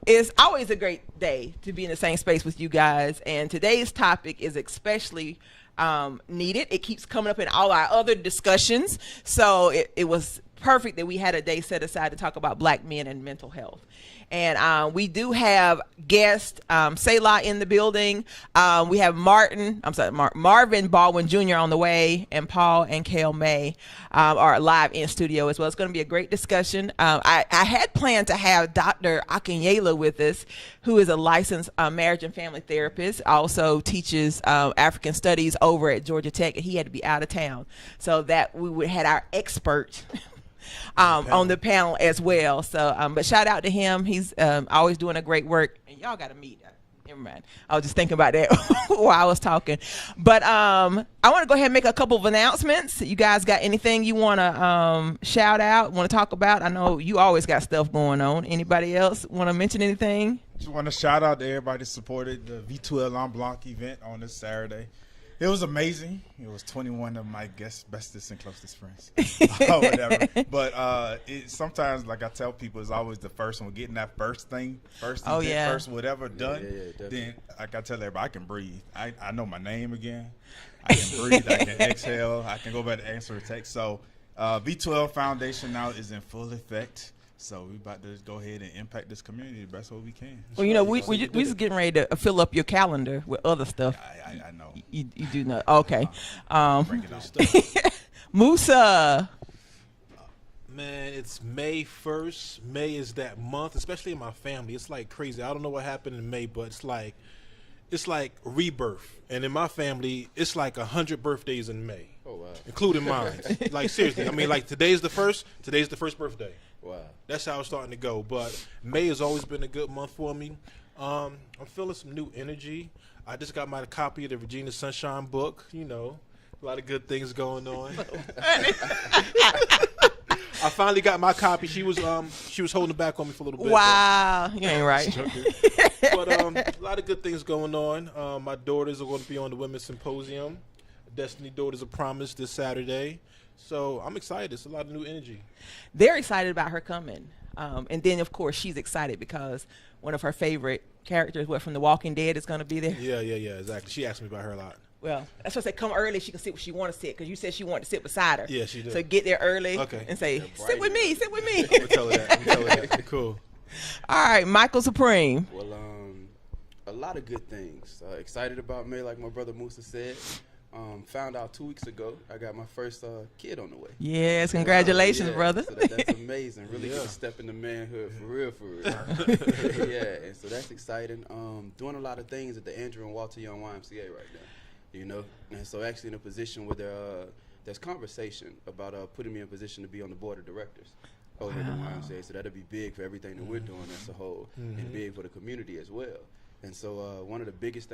it's always a great day to be in the same space with you guys. And today's topic is especially needed. It keeps coming up in all our other discussions. So it was perfect that we had a day set aside to talk about black men and mental health. And we do have guest Selah in the building. We have Marvin Baldwin Jr. on the way, and Paul and Kayl May are live in studio as well. It's going to be a great discussion. I had planned to have Dr. Akinyela with us, who is a licensed marriage and family therapist, also teaches African studies over at Georgia Tech, and he had to be out of town. So that we would had our expert on the panel as well. So, but shout out to him. He's always doing a great work. And y'all got to meet. Never mind. I was just thinking about that while I was talking. But I want to go ahead and make a couple of announcements. You guys got anything you want to shout out, want to talk about? I know you always got stuff going on. Anybody else want to mention anything? Just want to shout out to everybody that supported the V12 en Blanc event on this Saturday. It was amazing. It was 21 of my bestest and closest friends. Whatever. But sometimes, like I tell people, it's always the first one. Getting that first thing, first whatever done. Then, like I tell everybody, I can breathe. I know my name again. I can breathe. I can exhale. I can go back to answer a text. So V12 Foundation now is in full effect. So we about to go ahead and impact this community the best way we can. Well, you know, we just getting ready to fill up your calendar with other stuff. I know. You do know. Okay. Bring it on. Musa. Man, it's May 1st. May is that month, especially in my family. It's like crazy. I don't know what happened in May, but it's like rebirth. And in my family, it's like 100 birthdays in May. Oh, wow. Including mine. Like, seriously. I mean, like, today's the first birthday. Wow. That's how it's starting to go. But May has always been a good month for me. I'm feeling some new energy. I just got my copy of the Regina Sunshine book. You know, a lot of good things going on. I finally got my copy. She was holding back on me for a little bit. Wow, you ain't right. But a lot of good things going on. My daughters are going to be on the Women's Symposium. Destiny Daughters of Promise this Saturday. So I'm excited. It's a lot of new energy. They're excited about her coming. And then, of course, she's excited because one of her favorite characters, from The Walking Dead, is going to be there. Yeah, exactly. She asked me about her a lot. Well, that's why I say come early. She can sit where she want to sit because you said she wanted to sit beside her. Yeah, she did. So get there early and say, sit with me. I'm going to tell her that. Cool. All right, Michael Supreme. Well, a lot of good things. Excited about May, like my brother Musa said. Found out 2 weeks ago I got my first kid on the way. Yes, congratulations, brother. So that's amazing. Really get to step into manhood for real. Yeah, and so that's exciting. Doing a lot of things at the Andrew and Walter Young YMCA right now, you know. And so actually in a position where there's conversation about putting me in a position to be on the board of directors over at the YMCA. So that'll be big for everything that we're doing as a whole, and big for the community as well. And so one of the biggest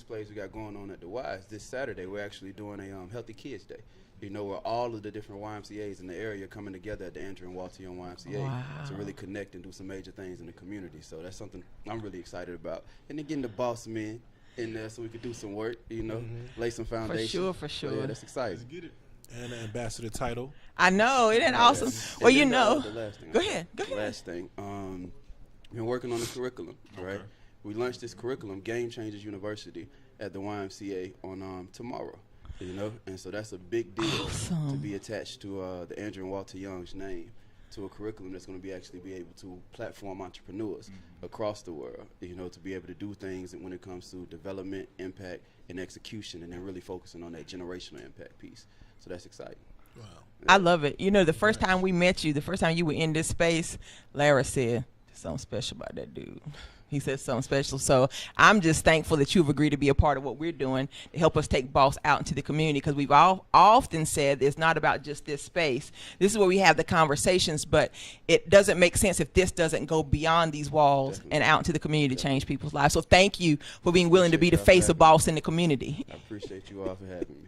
plays we got going on at the Y is this Saturday. We're actually doing a Healthy Kids Day. You know, where all of the different YMCAs in the area coming together at the Andrew and Walter Young YMCA to really connect and do some major things in the community. So that's something I'm really excited about. And then getting the boss men in there so we could do some work, you know, lay some foundation. For sure. So yeah, that's exciting. Let's get it. And an ambassador title. I know, isn't that awesome? Well, you know. The last thing. Go ahead. Last thing. Been working on the curriculum, right? We launched this curriculum, Game Changers University, at the YMCA on tomorrow, you know, and so that's a big deal to be attached to the Andrew and Walter Young's name, to a curriculum that's going to be able to platform entrepreneurs across the world, you know, to be able to do things when it comes to development, impact, and execution, and then really focusing on that generational impact piece. So that's exciting. Wow. I love it. You know, the first time we met you, the first time you were in this space, Lara said, there's something special about that dude. He said something special. So I'm just thankful that you've agreed to be a part of what we're doing to help us take B.O.S. out into the community, because we've often said it's not about just this space. This is where we have the conversations, but it doesn't make sense if this doesn't go beyond these walls and out into the community to change people's lives. So thank you for being willing to be the face of B.O.S. in the community. I appreciate you all for having me.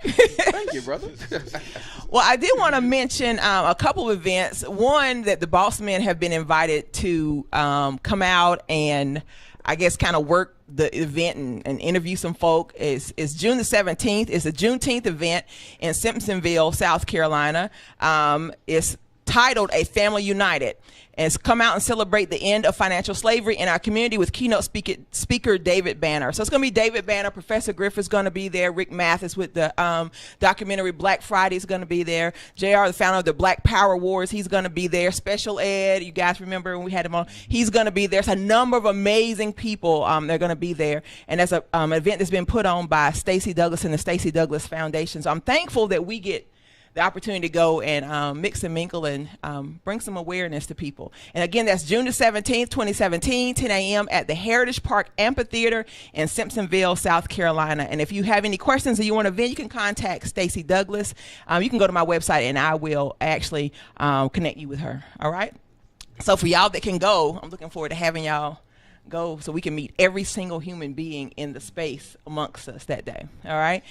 Thank you, brother. Well, I did want to mention a couple of events. One, that the B.O.S. men have been invited to come out and I guess kind of work the event and interview some folk. It's June the 17th. It's a Juneteenth event in Simpsonville, South Carolina. It's titled A Family United. And it's come out and celebrate the end of financial slavery in our community with keynote speaker David Banner. So it's going to be David Banner. Professor Griffith's going to be there. Rick Mathis with the documentary Black Friday is going to be there. JR, the founder of the Black Power Wars, he's going to be there. Special Ed, you guys remember when we had him on? He's going to be there. It's a number of amazing people. They're going to be there. And that's an event that's been put on by Stacey Douglas and the Stacey Douglas Foundation. So I'm thankful that we get the opportunity to go and mix and mingle and bring some awareness to people. And again, that's June the 17th, 2017, 10 a.m. at the Heritage Park Amphitheater in Simpsonville, South Carolina. And if you have any questions or you want to vent, you can contact Stacey Douglas. You can go to my website and I will actually connect you with her. All right? So for y'all that can go, I'm looking forward to having y'all go so we can meet every single human being in the space amongst us that day. All right.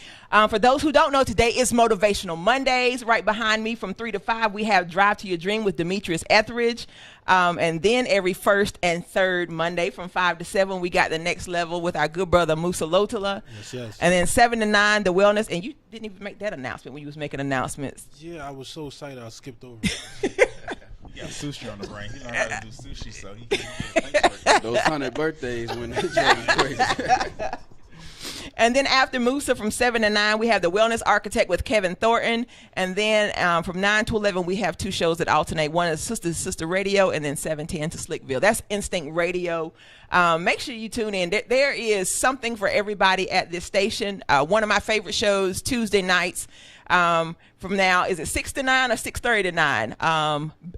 For those who don't know, today is Motivational Mondays. Right behind me from 3 to 5, we have Drive to Your Dream with Demetrius Etheridge. And then every first and third Monday from 5 to 7, we got the next level with our good brother Musa Lotala. Yes, yes. And then 7 to 9, the wellness. And you didn't even make that announcement when you was making announcements. Yeah, I was so excited I skipped over. He got sushi on the brain. He learned how to do sushi, so he can Those 100 birthdays when it's crazy. And then after Musa from 7 to 9, we have the Wellness Architect with Kevin Thornton. And then from 9 to 11, we have 2 shows that alternate. One is Sister to Sister Radio, and then 7:10 to Slickville. That's Instinct Radio. Make sure you tune in. There is something for everybody at this station. One of my favorite shows, Tuesday nights, from now, is it 6 to 9 or 6:30 to 9?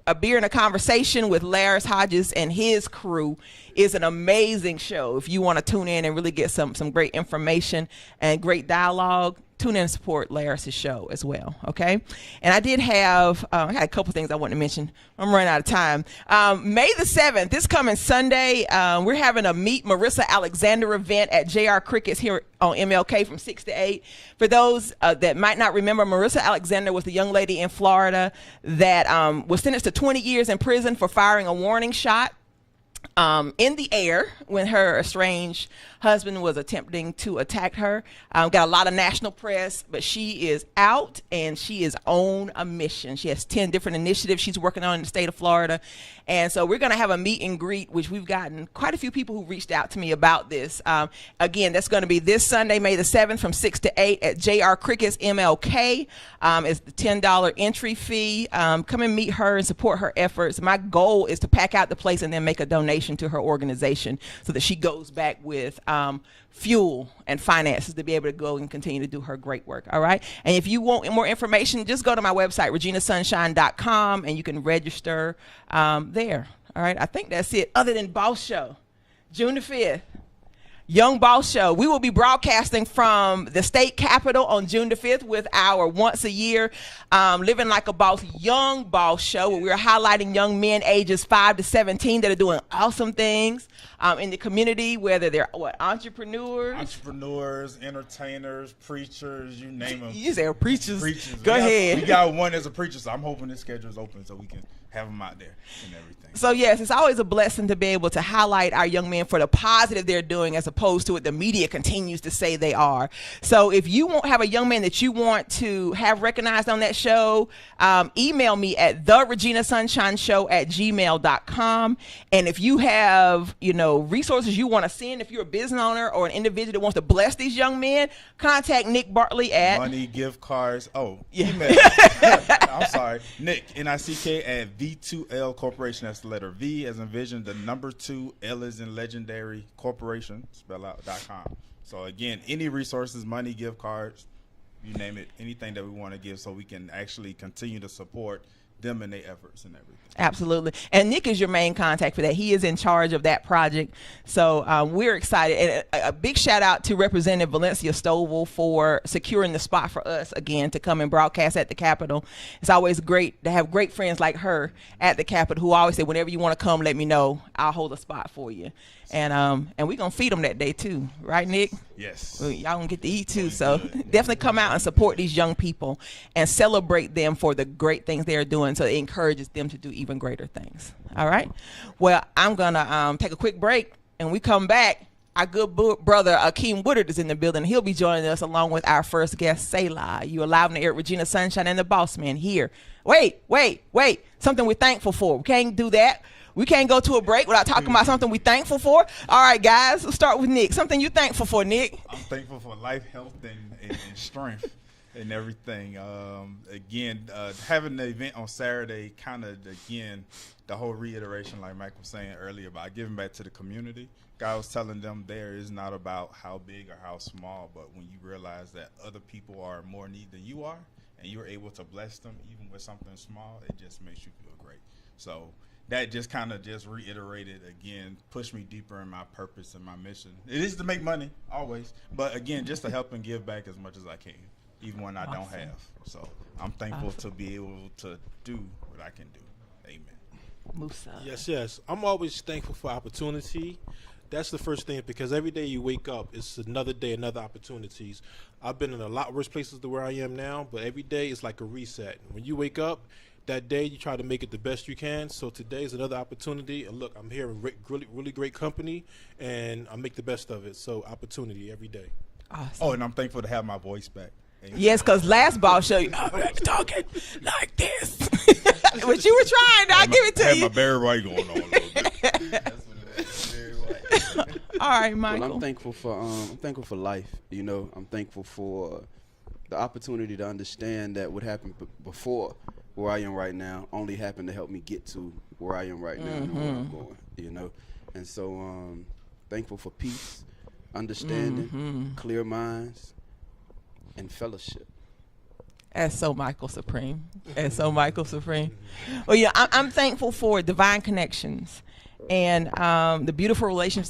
A Beer and a Conversation with Laris Hodges and his crew is an amazing show. If you want to tune in and really get some great information and great dialogue, tune in and support Laris' show as well, okay? And I did have, I had a couple things I wanted to mention. I'm running out of time. May the 7th, this coming Sunday, we're having a Meet Marissa Alexander event at JR Cricket's here on MLK from 6 to 8. For those that might not remember, Marissa Alexander was the young lady in Florida that was sentenced to 20 years in prison for firing a warning shot in the air when her estranged husband was attempting to attack her. Got a lot of national press, but she is out and she is on a mission. She has 10 different initiatives she's working on in the state of Florida. And so we're going to have a meet and greet, which we've gotten quite a few people who reached out to me about this. Again, that's going to be this Sunday, May the 7th from 6 to 8 at JR Cricket's MLK. It's the $10 entry fee. Come and meet her and support her efforts. My goal is to pack out the place and then make a donation to her organization so that she goes back with fuel and finances to be able to go and continue to do her great work. All right. And if you want more information, just go to my website, reginasunshine.com, and you can register there. All right. I think that's it. Other than B.O.S.S Show, June the 5th. Young B.O.S S Show. We will be broadcasting from the state capitol on June the 5th with our once a year Living Like a Boss Young B.O.S S Show, where we're highlighting young men ages 5 to 17 that are doing awesome things in the community, whether they're entrepreneurs, entertainers, preachers, you name them. You say preachers. Go ahead. We got one as a preacher, so I'm hoping this schedule is open so we can have them out there and everything. So yes, it's always a blessing to be able to highlight our young men for the positive they're doing as opposed to what the media continues to say they are. So if you have a young man that you want to have recognized on that show, email me at thereginasunshine@gmail.com. And if you have, resources you want to send, if you're a business owner or an individual that wants to bless these young men, contact Nick Bartley at money, gift cards. Oh, yeah. Email. I'm sorry. Nick, N-I-C-K at V2L Corporation. That's the letter V as in vision, the number 2, L as in legendary corporation, spell out .com. So again, any resources, money, gift cards, you name it, anything that we want to give so we can actually continue to support them and their efforts and everything. Absolutely. And Nick is your main contact for that. He is in charge of that project. So we're excited. And a big shout out to Representative Valencia Stovall for securing the spot for us again to come and broadcast at the Capitol. It's always great to have great friends like her at the Capitol who always say, whenever you want to come, let me know. I'll hold a spot for you. And we're going to feed them that day too. Right, Nick? Yes. Well, y'all going to get to eat too. So definitely come out and support these young people and celebrate them for the great things they're doing so it encourages them to do even greater things. All right? Well, I'm going to take a quick break, and we come back. our good brother Akeem Woodard is in the building. He'll be joining us along with our first guest, Selah. You alive in the air, Regina Sunshine and the Boss Man here. Wait. Something we're thankful for. We can't do that. We can't go to a break without talking about something we're thankful for. All right, guys, let's start with Nick. Something you thankful for, Nick? I'm thankful for life, health, and strength and everything. Again, having the event on Saturday, kind of, again, the whole reiteration, like Mike was saying earlier, about giving back to the community. God was telling them there is not about how big or how small, but when you realize that other people are in more need than you are, and you're able to bless them even with something small, it just makes you feel great. So that just kind of just reiterated again, pushed me deeper in my purpose and my mission. It is to make money, always, but again, just to help and give back as much as I can, even when I don't have. So I'm thankful to be able to do what I can do. Amen. Musa. Yes. I'm always thankful for opportunity. That's the first thing, because every day you wake up, it's another day, another opportunities. I've been in a lot worse places than where I am now, but every day is like a reset. When you wake up, that day you try to make it the best you can. So today is another opportunity, and look, I'm here in really great company, and I make the best of it. So opportunity every day. Awesome. Oh, and I'm thankful to have my voice back. Amen. Yes, because last boss show, talking like this. But you were trying. I'll give it to have you. my Barry White going on a little bit. That's what it is. Very white. All right, Michael. Well, I'm thankful for life. You know, I'm thankful for the opportunity to understand that what happened before where I am right now only happened to help me get to where I am right now and where I'm going. You know, and so thankful for peace, understanding, clear minds, and fellowship. As so Michael Supreme. Well, yeah, I'm thankful for divine connections and the beautiful relationships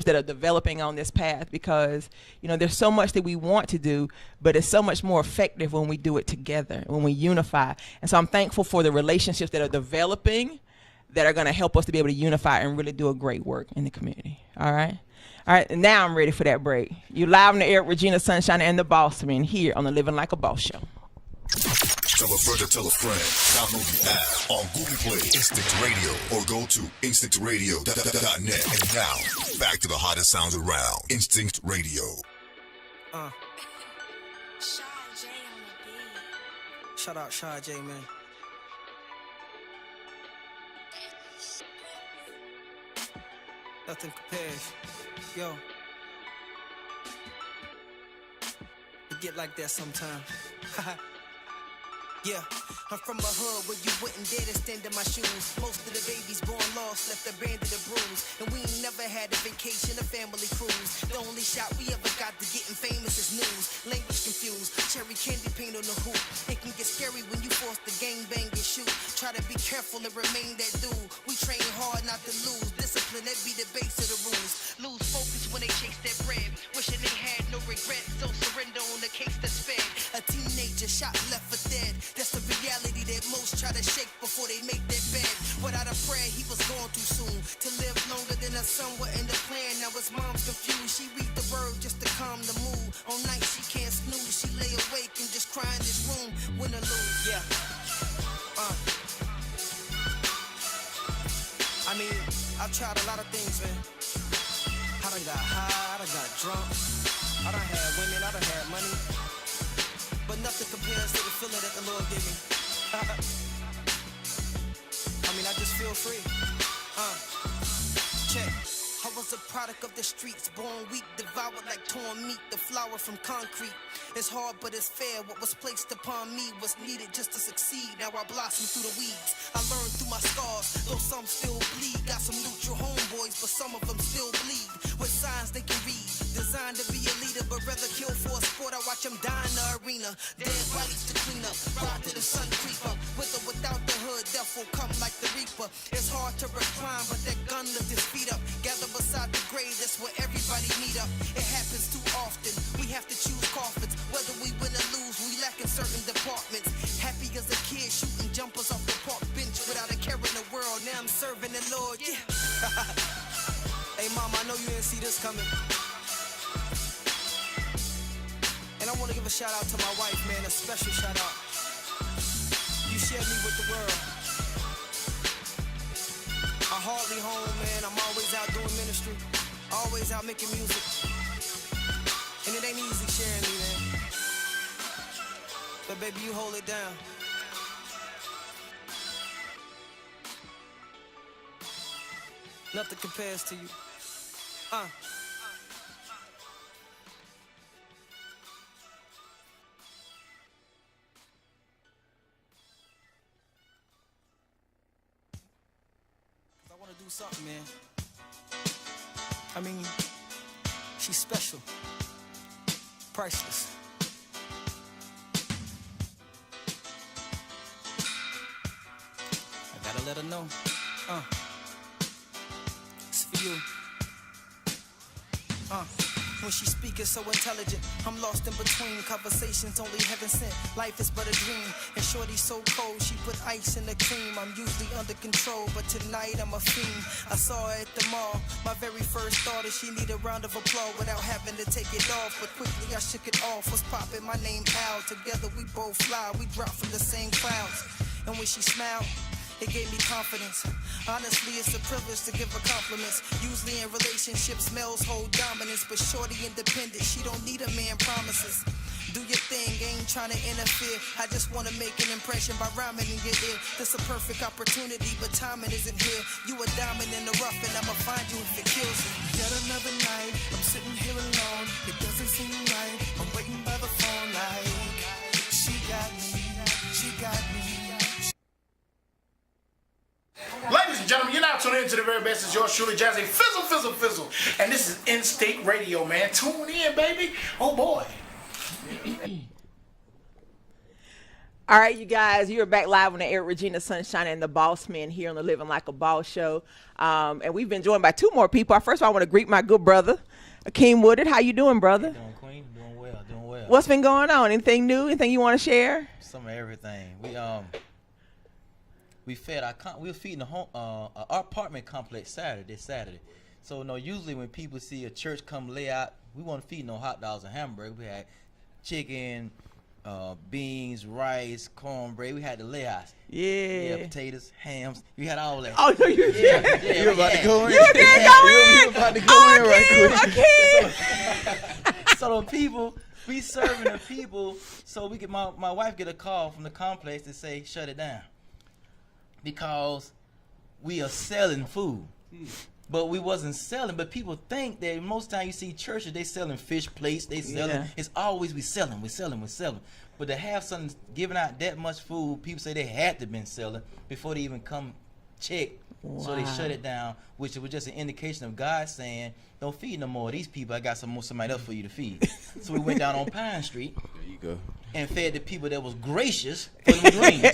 that are developing on this path, because there's so much that we want to do, but it's so much more effective when we do it together, when we unify. And so I'm thankful for the relationships that are developing that are going to help us to be able to unify and really do a great work in the community. All right, and now I'm ready for that break. You live in the air, Regina Sunshine and the Boss Man here on the Living Like a Boss show. Tell a friend to tell a friend. Download the app on Google Play, Instinct Radio, or go to instinctradio.net. And now, back to the hottest sounds around. Instinct Radio. Shout out Shy J, man. Nothing compares. Yo. It get like that sometimes. Yeah, I'm from a hood where you wouldn't dare to stand in my shoes. Most of the babies born lost left abandoned and bruised. And we ain't never had a vacation, a family cruise. The only shot we ever got to getting famous is news. Language confused, cherry candy paint on the hoop. It can get scary when you force the gang bang and shoot. Try to be careful and remain that dude. We train hard not to lose. Discipline, that be the base of the rules. Lose focus when they chase that bread. Wishing they had no regret, so surrender on the case that's fed. A teenager shot left for dead. That's the reality that most try to shake before they make their bed. Without a prayer, he was gone too soon. To live longer than a son were in the plan. Now his mom's confused. She read the word just to calm the mood. On nights she can't snooze. She lay awake and just cry in this room. Win or lose, yeah. I mean, I've tried a lot of things, man. I done got high, I done got drunk. I done had women, I done had money. But nothing compares to the feeling that the Lord gave me. I mean, I just feel free. Check. I was a product of the streets, born weak, devoured like torn meat, the flower from concrete. It's hard, but it's fair. What was placed upon me was needed just to succeed. Now I blossom through the weeds. I learned through my scars, though some still bleed. Got some neutral homeboys, but some of them still bleed. With signs they can read, designed to be a leader, but rather kill for a sport. I watch them die in the arena. Dead bodies to clean up, ride to the sun creep up. With or without the hood, death will come like the reaper. It's hard to recline, but that gun lift his feet up. Gather beside the grave, that's where everybody meet up. It happens too often, we have to choose coffins. Whether we win or lose, we lack in certain departments. Happy as a kid, shooting jumpers off the park bench without a care in the world. Now I'm serving the Lord, yeah. Hey, Mama, I know you didn't see this coming. And I want to give a shout out to my wife, man, a special shout out. You shared me with the world. I'm hardly home, man. I'm always out doing ministry. I always out making music. And it ain't easy sharing me, man. But baby, you hold it down. Nothing compares to you. I want to do something, man. I mean, she's special. Priceless. I gotta let her know. It's for you. When she speak, it's so intelligent. I'm lost in between conversations, only heaven sent. Life is but a dream, and shorty's so cold. She put ice in the cream. I'm usually under control, but tonight I'm a fiend. I saw her at the mall. My very first thought is she need a round of applause without having to take it off. But quickly I shook it off. Was popping, my name Al. Together we both fly. We drop from the same clouds. And when she smiled, it gave me confidence. Honestly, it's a privilege to give her compliments. Usually in relationships, males hold dominance, but shorty independent, she don't need a man promises. Do your thing, ain't trying to interfere. I just want to make an impression by rhyming in your ear. This a perfect opportunity, but timing isn't here. You a diamond in the rough, and I'ma find you if it kills you. Yet another night, I'm sitting here alone. It doesn't seem right. I'm waiting by the phone like she got me, she got me. Ladies and gentlemen, you're now tuning into the very best. It's yours truly, Jazzy Fizzle, Fizzle, Fizzle. And this is Instinct Radio, man. Tune in, baby. Oh, boy. All right, you guys, you're back live on the air. Regina Sunshine and the Boss Men here on the Living Like a Boss show. And we've been joined by two more people. First of all, I want to greet my good brother, Akeem Woodard. How you doing, brother? Doing, Queen. Doing well. Doing well. What's been going on? Anything new? Anything you want to share? Some of everything. We fed we were feeding our apartment complex Saturday. So usually when people see a church come lay out, we want to feed no hot dogs and hamburgers. We had chicken, beans, rice, cornbread. We had the layouts. Yeah, potatoes, hams. We had all that. Oh no, you You were about to go in. You did go in. You were about to go in right quick. So the people, we serving the people. So we get my wife get a call from the complex to say shut it down. Because we are selling food. But we wasn't selling. But people think that most time you see churches, they selling fish plates, they selling. Yeah. It's always we selling. But to have something giving out that much food, people say they had to been selling before they even come check. Wow. So they shut it down, which was just an indication of God saying, don't feed no more of these people. I got somebody else for you to feed. So we went down on Pine Street. There you go. And fed the people that was gracious for them greens.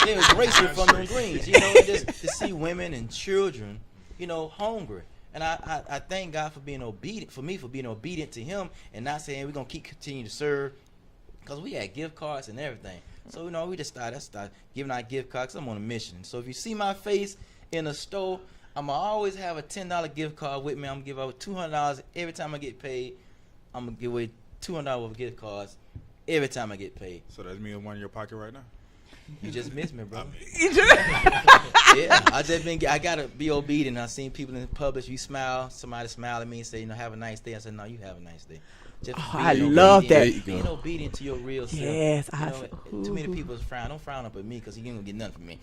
They was gracious from them greens. And just to see women and children, hungry. And I thank God for being obedient, for being obedient to him and not saying we're going to continue to serve. Because we had gift cards and everything. So, we just started giving out gift cards. I'm on a mission. So if you see my face in a store, I'm going to always have a $10 gift card with me. I'm going to give out $200 every time I get paid. I'm going to give away $200 worth of gift cards every time I get paid. So that's me in one in your pocket right now? You just missed me, bro. Yeah, I gotta be obedient. I seen people in public. You smile, somebody smile at me and say, have a nice day. I said, no, you have a nice day. Just I love that. Being obedient to your real self. Yes, too many people frown. Don't frown up at me because you ain't gonna get nothing from me.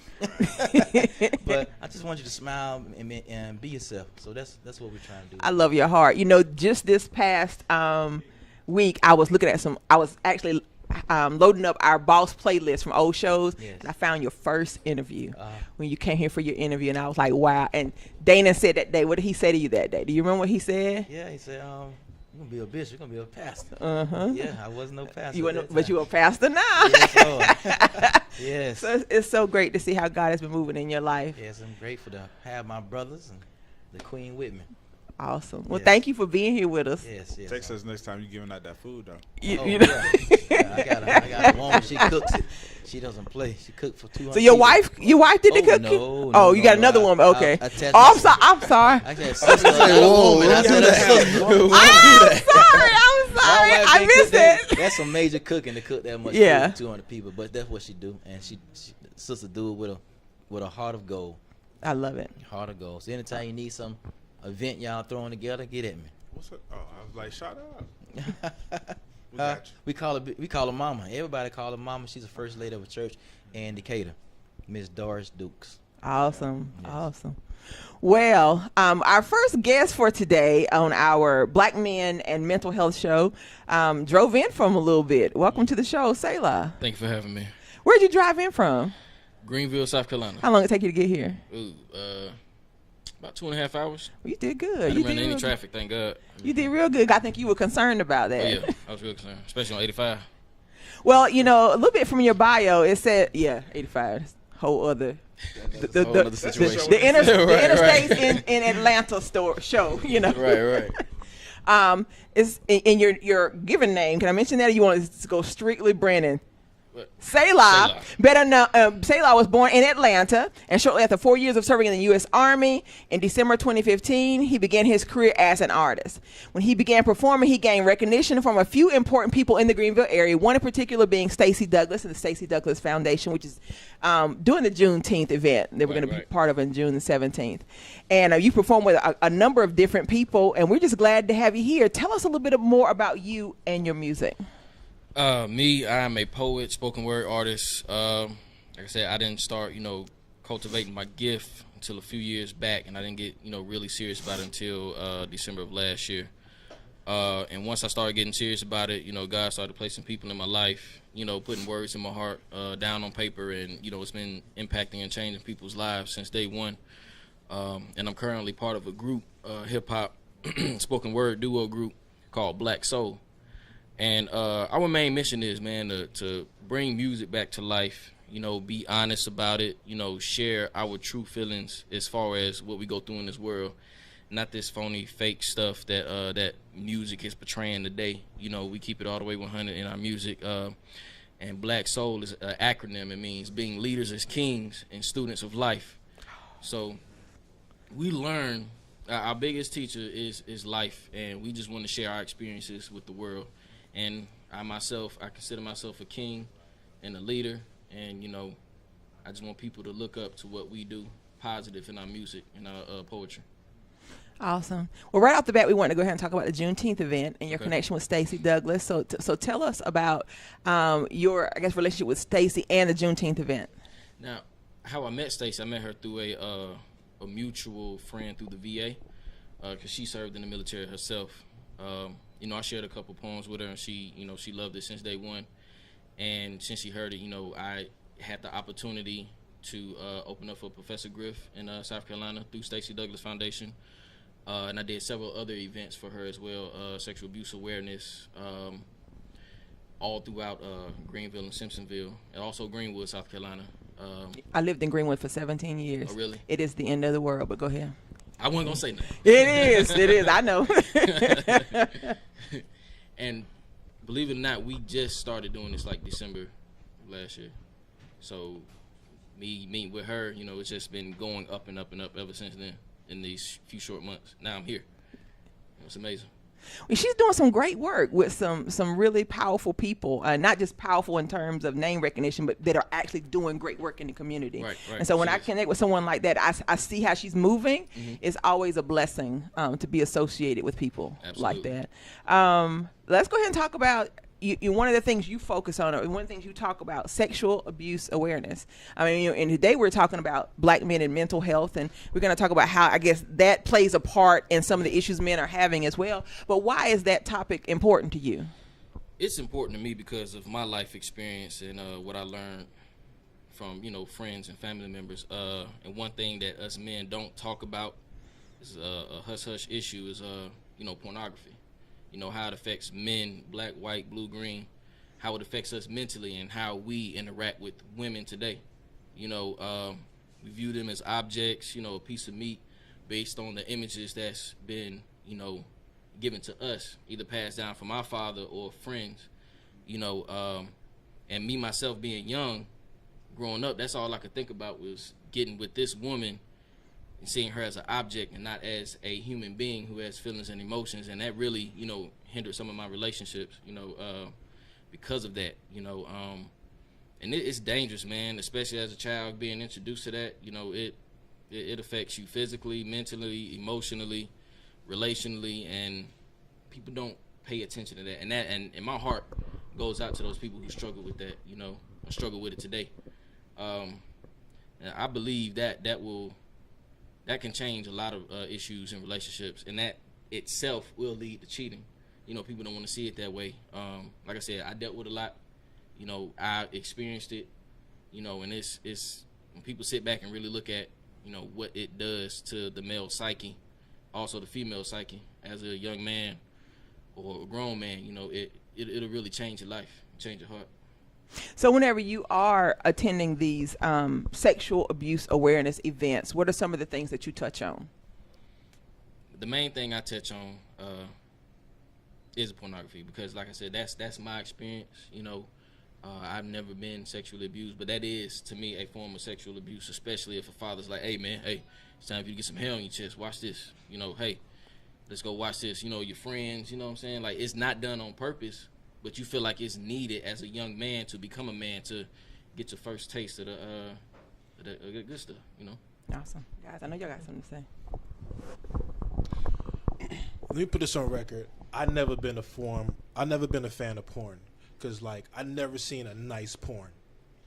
But I just want you to smile and be yourself. So that's what we're trying to do. I love your heart. Just this past week, I was looking at I was actually loading up our Boss playlist from old shows. Yes. And I found your first interview when you came here for your interview, and I was like, wow. And Dana said that day, what did he say to you that day? Do you remember what he said? Yeah, he said, you're going to be a bishop, you're going to be a pastor. Uh-huh. Yeah, I wasn't no pastor. But you're a pastor now. Yes, Lord. Yes. So it's so great to see how God has been moving in your life. Yes, I'm grateful to have my brothers and the queen with me. Awesome. Well, thank you for being here with us. Yes. Text us next time you're giving out that food, though. I got a woman. She cooks it. She doesn't play. She cooked for 200. So your wife did the cooking? No, you got another woman. Okay. I'm sorry. I said sister. I said I'm sorry. I missed it. That's some major cooking to cook that much food for 200 people. But that's what she do, and she sister do it with a heart of gold. I love it. Heart of gold. So anytime you need something, event y'all throwing together, get at me. What's up? Oh, I was like, shout out. We got you. We call her Mama. Everybody call her Mama. She's the first lady of a church in Decatur, Miss Doris Dukes. Awesome. Yes. Awesome. Well, our first guest for today on our Black Men and Mental Health show drove in from a little bit. Welcome to the show, Selah. Thank you for having me. Where'd you drive in from? Greenville, South Carolina. How long did it take you to get here? Ooh, about 2.5 hours. Well, you did good. I You didn't run did any real traffic, thank God. You did real good. I think you were concerned about that. Oh, yeah, I was real concerned, especially on 85. Well, you know, a little bit from your bio, it said, 85. That's a whole other. The whole other situation. The Right. interstates in Atlanta show, you know. Right. It's in your given name. Can I mention that? Or you want to go strictly Brennan? What? Selah, better known. Selah was born in Atlanta, and shortly after 4 years of serving in the U.S. Army, in December 2015, he began his career as an artist. When he began performing, he gained recognition from a few important people in the Greenville area. One in particular being Stacey Douglas and the Stacey Douglas Foundation, which is doing the Juneteenth event that we're going to be part of on June the 17th. And you perform with a number of different people, and we're just glad to have you here. Tell us a little bit more about you and your music. Me, I'm a poet, spoken word artist. Like I said, I didn't start, cultivating my gift until a few years back, and I didn't get, really serious about it until December of last year. And once I started getting serious about it, God started placing people in my life, putting words in my heart, down on paper, and, it's been impacting and changing people's lives since day one. And I'm currently part of a group, hip-hop, spoken word duo group called Black Soul. And our main mission is, man, to bring music back to life, be honest about it, share our true feelings as far as what we go through in this world. Not this phony, fake stuff that that music is portraying today. We keep it all the way 100 in our music. And Black Soul is an acronym. It means being leaders as kings and students of life. So we learn, our biggest teacher is life, and we just want to share our experiences with the world. And I consider myself a king and a leader, and I just want people to look up to what we do positive in our music and our poetry. Awesome. Well, right off the bat, we want to go ahead and talk about the Juneteenth event and your connection with Stacey Douglas. So tell us about your, relationship with Stacey and the Juneteenth event. Now, how I met Stacey, I met her through a mutual friend through the VA, because she served in the military herself. I shared a couple poems with her, and she loved it since day one. And since she heard it, I had the opportunity to open up for Professor Griff in South Carolina through Stacey Douglas Foundation. And I did several other events for her as well, sexual abuse awareness, all throughout Greenville and Simpsonville, and also Greenwood, South Carolina. I lived in Greenwood for 17 years. Oh, really? It is the end of the world, but go ahead. I wasn't going to say nothing. It is, I know. And believe it or not, we just started doing this like December last year. So me meeting with her, it's just been going up and up and up ever since then in these few short months. Now I'm here. It's amazing. Well, she's doing some great work with some really powerful people, not just powerful in terms of name recognition, but that are actually doing great work in the community. Right. And so when I connect with someone like that, I see how she's moving. Mm-hmm. It's always a blessing to be associated with people like that. Let's go ahead and talk about you. One of the things you focus on, or one of the things you talk about, sexual abuse awareness. I mean, and today we're talking about Black men and mental health, and we're going to talk about how I guess that plays a part in some of the issues men are having as well. But why is that topic important to you? It's important to me because of my life experience and what I learned from friends and family members. And one thing that us men don't talk about is a hush issue is pornography. How it affects men, black, white, blue, green, how it affects us mentally and how we interact with women today. We view them as objects, a piece of meat based on the images that's been, given to us, either passed down from our father or friends, and me, myself being young, growing up, that's all I could think about was getting with this woman and seeing her as an object and not as a human being who has feelings and emotions. And that really, hindered some of my relationships, because of that, and it's dangerous, man, especially as a child being introduced to that. It affects you physically, mentally, emotionally, relationally, and people don't pay attention to that. And my heart goes out to those people who struggle with that. You know, I struggle with it today. And I believe that can change a lot of issues in relationships, and that itself will lead to cheating. You know, people don't want to see it that way. Like I said, I dealt with a lot. You know, I experienced it. You know, and it's when people sit back and really look at, you know, what it does to the male psyche, also the female psyche, as a young man or a grown man, you know, it'll really change your life, change your heart. So whenever you are attending these sexual abuse awareness events, what are some of the things that you touch on? The main thing I touch on is pornography, because like I said, that's my experience. You know, I've never been sexually abused, but that is to me a form of sexual abuse, especially if a father's like, hey man, hey, it's time for you to get some hair on your chest, watch this. You know, hey, let's go watch this. You know, your friends, you know what I'm saying? Like, it's not done on purpose, but you feel like it's needed as a young man to become a man, to get your first taste of the good stuff, you know? Awesome. Guys, I know y'all got something to say. Let me put this on record. I've never been a fan of porn, because, like, I never seen a nice porn,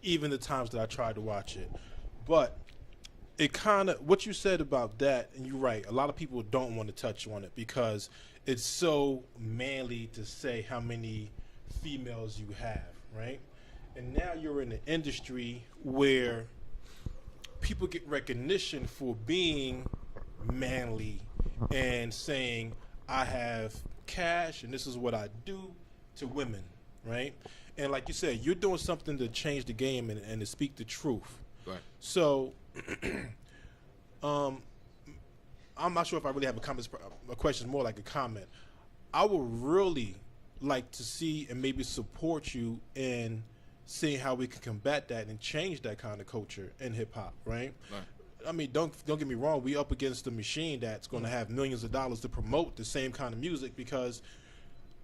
even the times that I tried to watch it. But it kind of, what you said about that, and you're right, a lot of people don't want to touch on it because it's so manly to say how many females you have, right? And now you're in an industry where people get recognition for being manly and saying, I have cash and this is what I do to women, right? And like you said, you're doing something to change the game and to speak the truth. Right. So, I'm not sure if I really have a question, more like a comment. I would really like to see and maybe support you in seeing how we can combat that and change that kind of culture in hip hop, right? Right. I mean, don't get me wrong. We up against a machine that's going to have millions of dollars to promote the same kind of music, because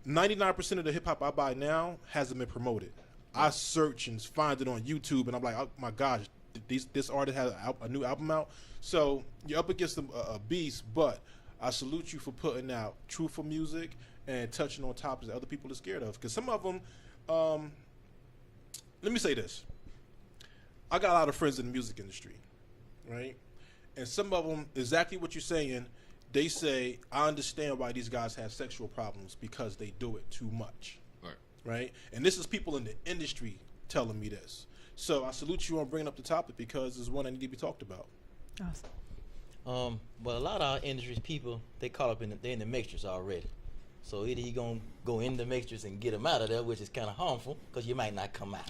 99% of the hip hop I buy now hasn't been promoted. I search and find it on YouTube, and I'm like, oh my gosh, this artist has a new album out. So you're up against a beast, but I salute you for putting out truthful music and touching on topics that other people are scared of. Because some of them, let me say this. I got a lot of friends in the music industry, right? And some of them, exactly what you're saying, they say, I understand why these guys have sexual problems, because they do it too much. Right? And this is people in the industry telling me this. So I salute you on bringing up the topic, because it's one that need to be talked about. Awesome. But a lot of our industry's people, they caught up they're in the mixtures already. So either you gonna go in the mixtures and get them out of there, which is kind of harmful, because you might not come out.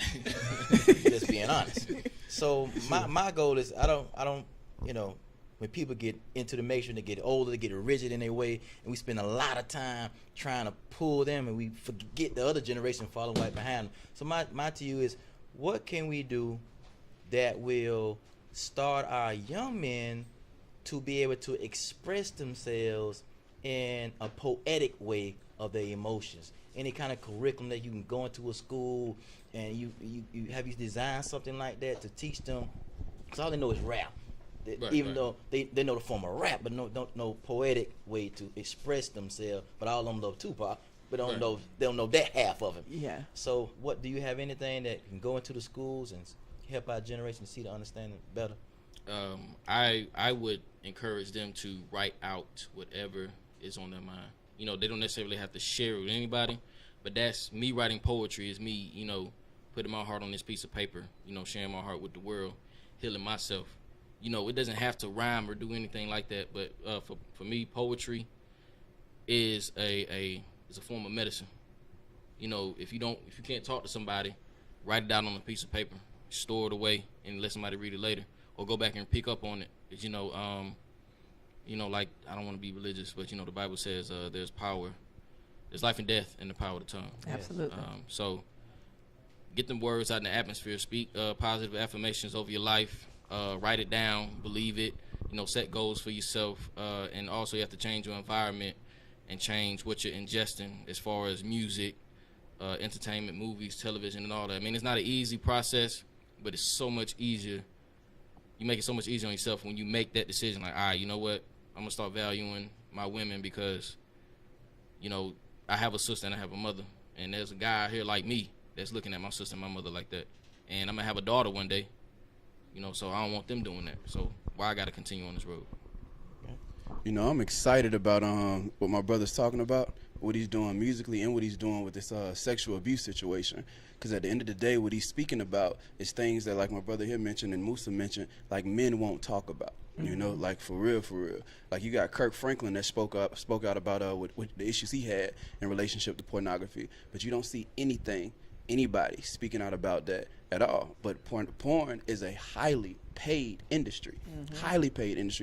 Just being honest. So my goal is I don't you know, when people get into the mixture, they get older, they get rigid in their way, and we spend a lot of time trying to pull them, and we forget the other generation following right behind them. So my to you is, what can we do that will start our young men to be able to express themselves in a poetic way of their emotions? Any kind of curriculum that you can go into a school and you have you design something like that to teach them, because all they know is rap. Even though they know the form of rap, but don't know poetic way to express themselves. But all of them love Tupac, but they don't know that half of it. Yeah. So what, do you have anything that can go into the schools and help our generation see the understanding better? I would encourage them to write out whatever is on their mind. You know, they don't necessarily have to share it with anybody, but that's me writing poetry, is me, you know, putting my heart on this piece of paper, you know, sharing my heart with the world, healing myself. You know, it doesn't have to rhyme or do anything like that, but for me, poetry is a form of medicine. You know, if you can't talk to somebody, write it down on a piece of paper, store it away, and let somebody read it later, or go back and pick up on it. You know, like, I don't want to be religious, but you know, the Bible says there's life and death in the power of the tongue. Absolutely. So get them words out in the atmosphere. Speak positive affirmations over your life. Write it down, believe it, you know, set goals for yourself, and also you have to change your environment and change what you're ingesting as far as music, entertainment, movies, television, and all that. I mean, it's not an easy process, but it's so much easier you make it so much easier on yourself when you make that decision. Like, all right, you know what? I'm gonna start valuing my women because, you know, I have a sister and I have a mother, and there's a guy out here like me that's looking at my sister and my mother like that, and I'm gonna have a daughter one day, you know. So I don't want them doing that. So why I gotta continue on this road? You know, I'm excited about what my brother's talking about, what he's doing musically and what he's doing with this sexual abuse situation. Because at the end of the day, what he's speaking about is things that, like my brother here mentioned and Musa mentioned, like men won't talk about. You know, like for real. Like you got Kirk Franklin that spoke out about what the issues he had in relationship to pornography, but you don't see anybody speaking out about that at all. But porn is a highly paid industry,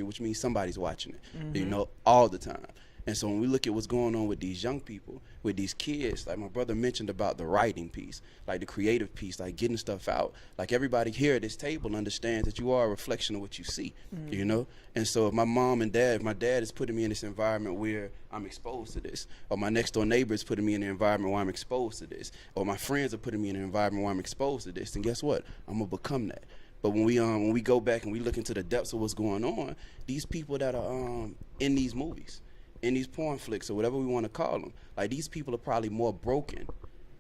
which means somebody's watching it, you know, all the time. And so when we look at what's going on with these young people, with these kids, like my brother mentioned about the writing piece, like the creative piece, like getting stuff out, like everybody here at this table understands that you are a reflection of what you see, you know? And so if my dad is putting me in this environment where I'm exposed to this, or my next door neighbor is putting me in an environment where I'm exposed to this, or my friends are putting me in an environment where I'm exposed to this, then guess what? I'm gonna become that. But when we go back and we look into the depths of what's going on, these people that are in these movies, in these porn flicks or whatever we want to call them, like these people are probably more broken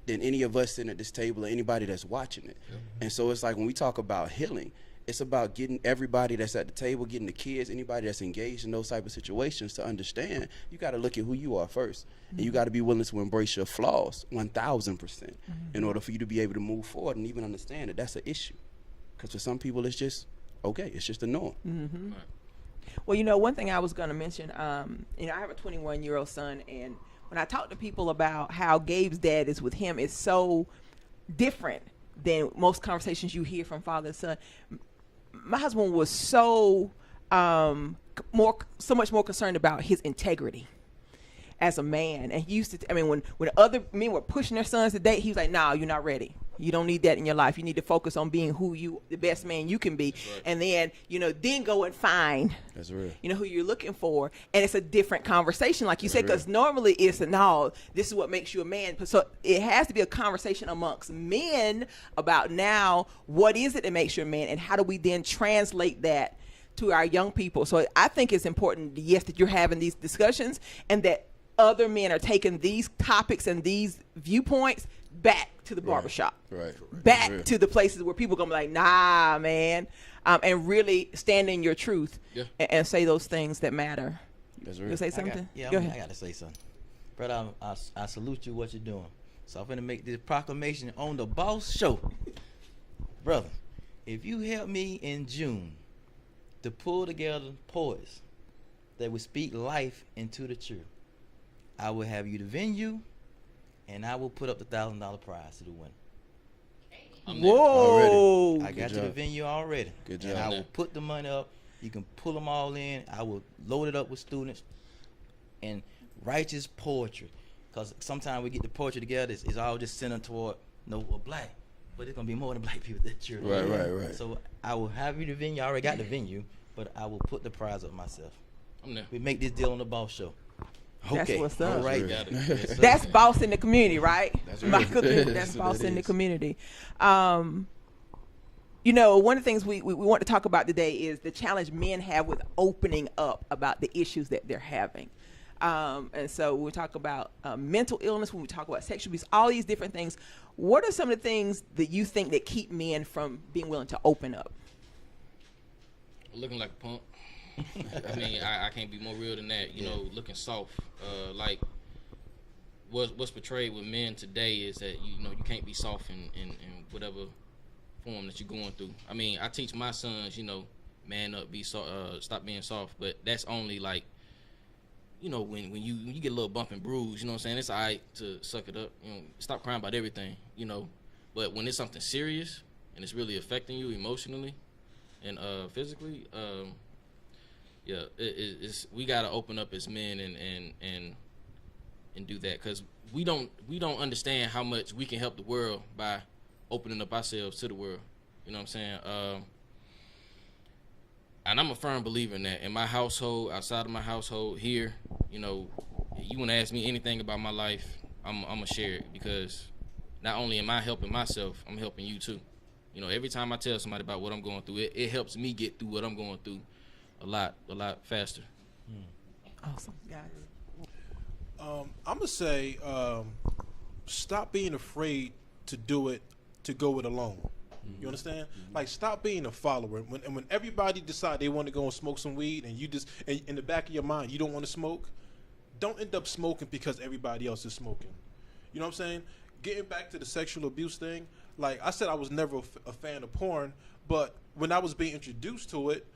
than any of us sitting at this table or anybody that's watching it. And so it's like when we talk about healing, it's about getting everybody that's at the table, getting the kids, anybody that's engaged in those type of situations to understand you got to look at who you are first. And you got to be willing to embrace your flaws 1,000% in order for you to be able to move forward and even understand that that's an issue. Because for some people it's just okay, it's just a norm. Well, you know, one thing I was going to mention, you know, I have a 21-year-old son, and when I talk to people about how Gabe's dad is with him, it's so different than most conversations you hear from father and son. My husband was so much more concerned about his integrity as a man, and he used to. I mean, when other men were pushing their sons to date, he was like, "No, you're not ready. You don't need that in your life. You need to focus on being the best man you can be, and then then go and find who you're looking for." And it's a different conversation, like you said, because normally it's no, this is what makes you a man. So it has to be a conversation amongst men about now what is it that makes you a man, and how do we then translate that to our young people. So I think it's important, yes, that you're having these discussions and that other men are taking these topics and these viewpoints back to the barbershop, back to the places where people gonna be like, nah, man, and really stand in your truth and say those things that matter. You say something? Go ahead. I got to say something. Brother, I salute you what you're doing. So I'm going to make this proclamation on the B.O.S. show. Brother, if you help me in June to pull together poets that would speak life into the truth, I will have you the venue, and I will put up the $1,000 prize to the winner. Whoa! I got you the venue already. Good job. And I will put the money up. You can pull them all in. I will load it up with students and righteous poetry. Because sometimes we get the poetry together, it's all just centered toward black. But it's going to be more than black people that you're Right. So I will have you the venue. I already got the venue, but I will put the prize up myself. We make this deal on the B.O.S. show. Okay. That's what's up. All right. That's B.O.S. in the community, right? That's Michael, that's B.O.S. in the community. One of the things we want to talk about today is the challenge men have with opening up about the issues that they're having. And so when we talk about mental illness, when we talk about sexual abuse, all these different things, what are some of the things that you think that keep men from being willing to open up? Looking like a punk. I mean, I can't be more real than that. Looking soft. Like what's portrayed with men today is that you can't be soft in whatever form that you're going through. I mean, I teach my sons, man up, be stop being soft. But that's only like, when you get a little bump and bruise, you know what I'm saying? It's all right to suck it up. Stop crying about everything, But when it's something serious and it's really affecting you emotionally and physically, it's we gotta open up as men and do that, because we don't understand how much we can help the world by opening up ourselves to the world. You know what I'm saying? And I'm a firm believer in that. In my household, outside of my household, here, you want to ask me anything about my life, I'm gonna share it, because not only am I helping myself, I'm helping you too. You know, every time I tell somebody about what I'm going through, it helps me get through what I'm going through a lot faster. Awesome, guys. I'm gonna say, stop being afraid to do it, to go it alone. You understand? Like, stop being a follower. When everybody decide they want to go and smoke some weed, and you just in the back of your mind you don't want to smoke, don't end up smoking because everybody else is smoking. You know what I'm saying? Getting back to the sexual abuse thing, like I said, I was never a fan of porn, but when I was being introduced to it,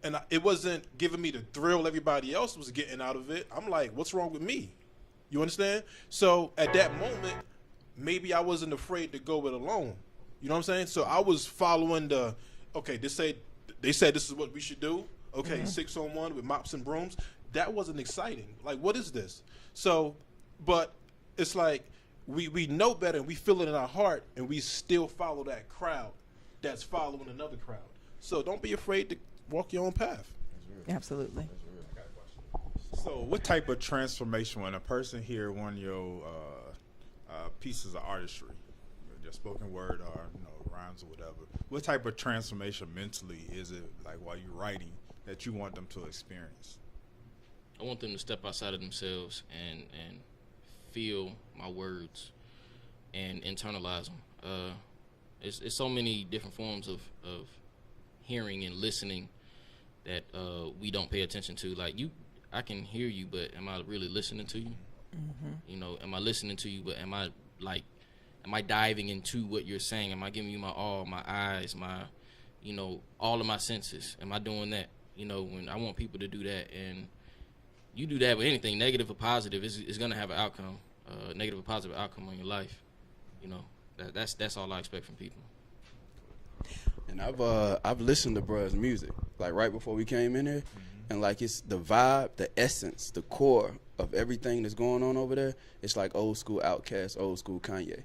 and it wasn't giving me the thrill everybody else was getting out of it, I'm like, what's wrong with me? You understand? So at that moment, maybe I wasn't afraid to go it alone. You know what I'm saying? So I was following they said this is what we should do. Okay, 6-on-1 with mops and brooms. That wasn't exciting. Like, what is this? So, but it's like we know better and we feel it in our heart, and we still follow that crowd that's following another crowd. So don't be afraid to walk your own path. Absolutely. So what type of transformation when a person hear one of your pieces of artistry, your spoken word or rhymes or whatever, what type of transformation mentally is it, like while you're writing, that you want them to experience? I want them to step outside of themselves and feel my words and internalize them. It's so many different forms of hearing and listening that we don't pay attention to. Like, I can hear you, but am I really listening to you? You know, am I listening to you, but am I diving into what you're saying? Am I giving you my all, my eyes, my, all of my senses? Am I doing that? When I want people to do that, and you do that with anything, negative or positive, it's gonna have an outcome, negative or positive outcome on your life. That's all I expect from people. And I've listened to bruh's music, like right before we came in here, and like it's the vibe, the essence, the core of everything that's going on over there. It's like old school Outkast, old school Kanye.